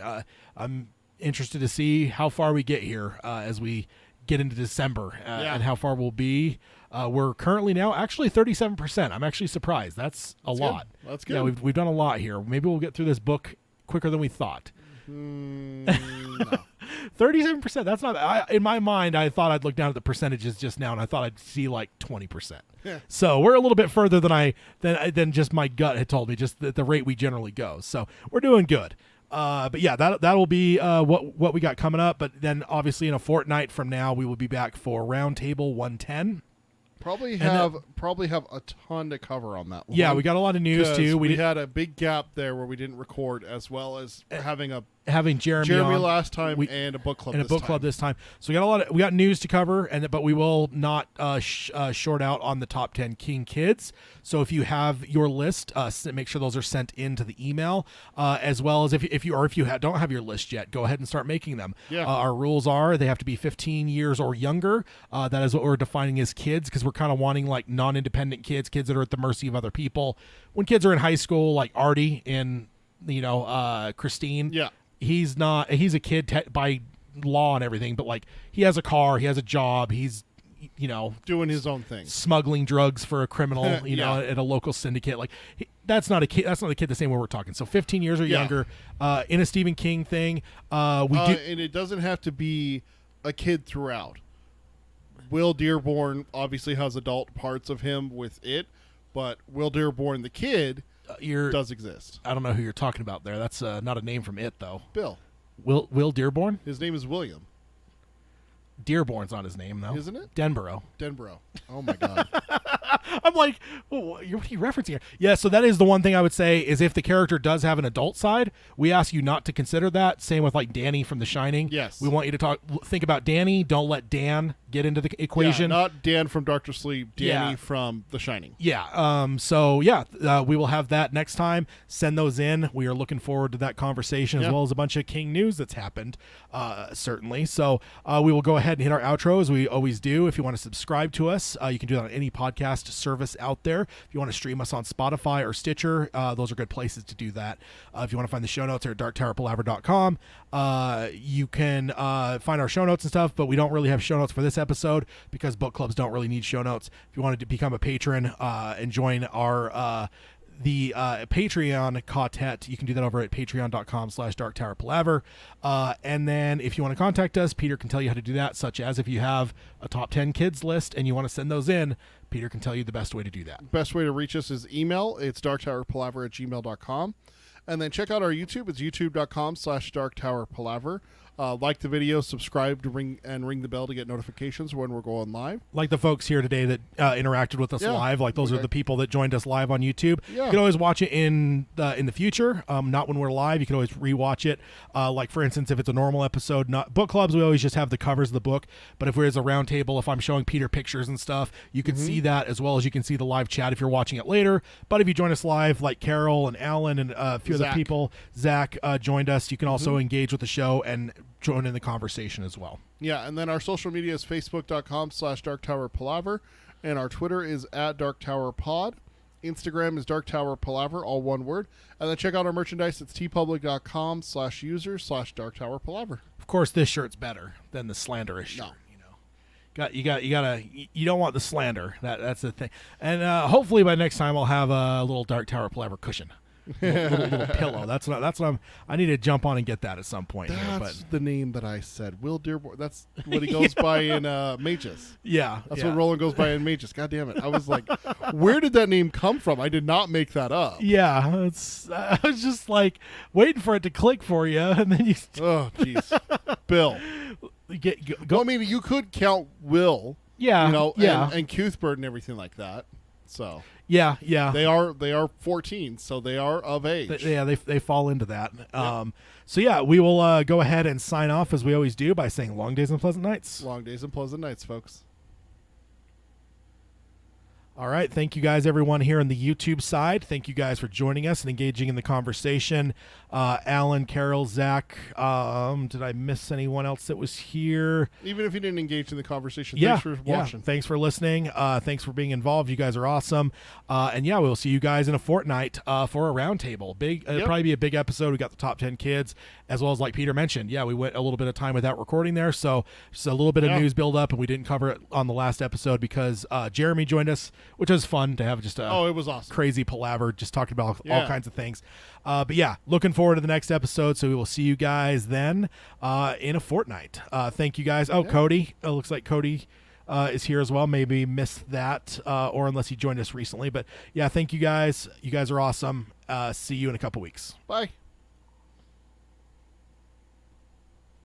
I'm interested to see how far we get here as we get into December and how far we'll be. We're currently now actually 37%. I'm actually surprised. That's a lot. That's good. Yeah, we've done a lot here. Maybe we'll get through this book quicker than we thought. No. 37%. That's not. In my mind, I thought I'd look down at the percentages just now, and I thought I'd see like 20%. Yeah. So we're a little bit further than just my gut had told me, just the rate we generally go. So we're doing good. But yeah, that'll be what we got coming up. But then obviously in a fortnight from now, we will be back for Roundtable 110. Probably have a ton to cover on that one. Yeah, we got a lot of news too. We had a big gap there where we didn't record, as well as having Jeremy on last time and a book club this time. So we got news to cover, but we will not short out on the top 10 King Kids. So if you have your list, make sure those are sent into the email, as well as if you don't have your list yet, go ahead and start making them. Yeah. Our rules are they have to be 15 years or younger. That is what we're defining as kids, because we're kind of wanting like non-independent kids that are at the mercy of other people. When kids are in high school, like Artie and Christine. Yeah. He's a kid by law and everything, but like he has a car, he has a job, he's doing his own thing, smuggling drugs for a criminal, at a local syndicate. Like that's not a kid. That's not the kid the same way we're talking. So 15 years or younger, in a Stephen King thing. And it doesn't have to be a kid throughout. Will Dearborn obviously has adult parts of him with it, but Will Dearborn the kid does exist. I don't know who you're talking about there. That's not a name from It though. Bill. Will Dearborn? His name is William. Dearborn's not his name though. Isn't it? Denborough. Oh my God. I'm like, well, what are you referencing here? Yeah, so that is the one thing I would say is if the character does have an adult side, we ask you not to consider that. Same with like Danny from The Shining. Yes. We want you to think about Danny. Don't let Dan get into the equation. Yeah, not Dan from Dr. Sleep, Danny from The Shining. Yeah. We will have that next time. Send those in. We are looking forward to that conversation as well as a bunch of King news that's happened, certainly. So we will go ahead and hit our outro as we always do. If you want to subscribe to us, you can do that on any podcast service out there. If you want to stream us on Spotify or Stitcher, those are good places to do that. If you want to find the show notes, they're at darktowerpalaver.com. You can find our show notes and stuff, but we don't really have show notes for this episode because book clubs don't really need show notes. If you wanted to become a patron and join our the Patreon quartet, you can do that over at patreon.com/darktowerpalaver. And then if you want to contact us, Peter can tell you how to do that, such as if you have a top 10 kids list and you want to send those in, Peter can tell you the best way to do that. Best way to reach us is email. It's darktowerpalaver@gmail.com. And then check out our YouTube. It's youtube.com/darktowerpalaver. Like the video, subscribe to ring the bell to get notifications when we're going live. Like the folks here today that interacted with us live, like those are the people that joined us live on YouTube. You can always watch it in the future, not when we're live. You can always rewatch it. Like for instance, if it's a normal episode, not book clubs, we always just have the covers of the book. But if there's a round table, if I'm showing Peter pictures and stuff, you can see that as well as you can see the live chat if you're watching it later. But if you join us live, like Carol and Alan and a few other people, Zach joined us, you can also engage with the show and join in the conversation as well. Yeah, and then our social media is facebook.com/darktowerpalaver, and our Twitter is @darktowerpod. Instagram is darktowerpalaver, all one word. And then check out our merchandise. It's tpublic.com/users/darktowerpalaver. Of course, this shirt's better than the slanderish shirt. No. You don't want the slander. That's the thing. And hopefully by next time I'll have a little Dark Tower Palaver cushion. little pillow. That's what I need to jump on and get that at some point. That's the name that I said. Will Dearborn. That's what he goes by in Magus. Yeah. That's what Roland goes by in Magus. God damn it. I was like, where did that name come from? I did not make that up. Yeah. I was just like waiting for it to click for you. And then you. Oh, jeez. Bill. Go. I mean, you could count Will. Yeah. And Cuthbert and everything like that. So Yeah. they are 14, so they are of age. They fall into that. So yeah, we will go ahead and sign off as we always do by saying long days and pleasant nights. Long days and pleasant nights, folks. All right. Thank you guys, everyone here on the YouTube side. Thank you guys for joining us and engaging in the conversation. Alan, Carol, Zach. Did I miss anyone else that was here? Even if you didn't engage in the conversation, Yeah, thanks for watching. Thanks for listening. Thanks for being involved. You guys are awesome. And yeah, we'll see you guys in a fortnight for a roundtable. It'll probably be a big episode. We got the top 10 kids, as well as like Peter mentioned. Yeah, we went a little bit of time without recording there, so just a little bit of news build up, and we didn't cover it on the last episode because Jeremy joined us, which was fun to have just it was awesome. Crazy palaver, just talking about all kinds of things. But yeah, looking forward to the next episode. So we will see you guys then in a fortnight. Thank you guys. Cody. It looks like Cody is here as well. Maybe missed that, or unless he joined us recently. But yeah, thank you guys. You guys are awesome. See you in a couple weeks. Bye.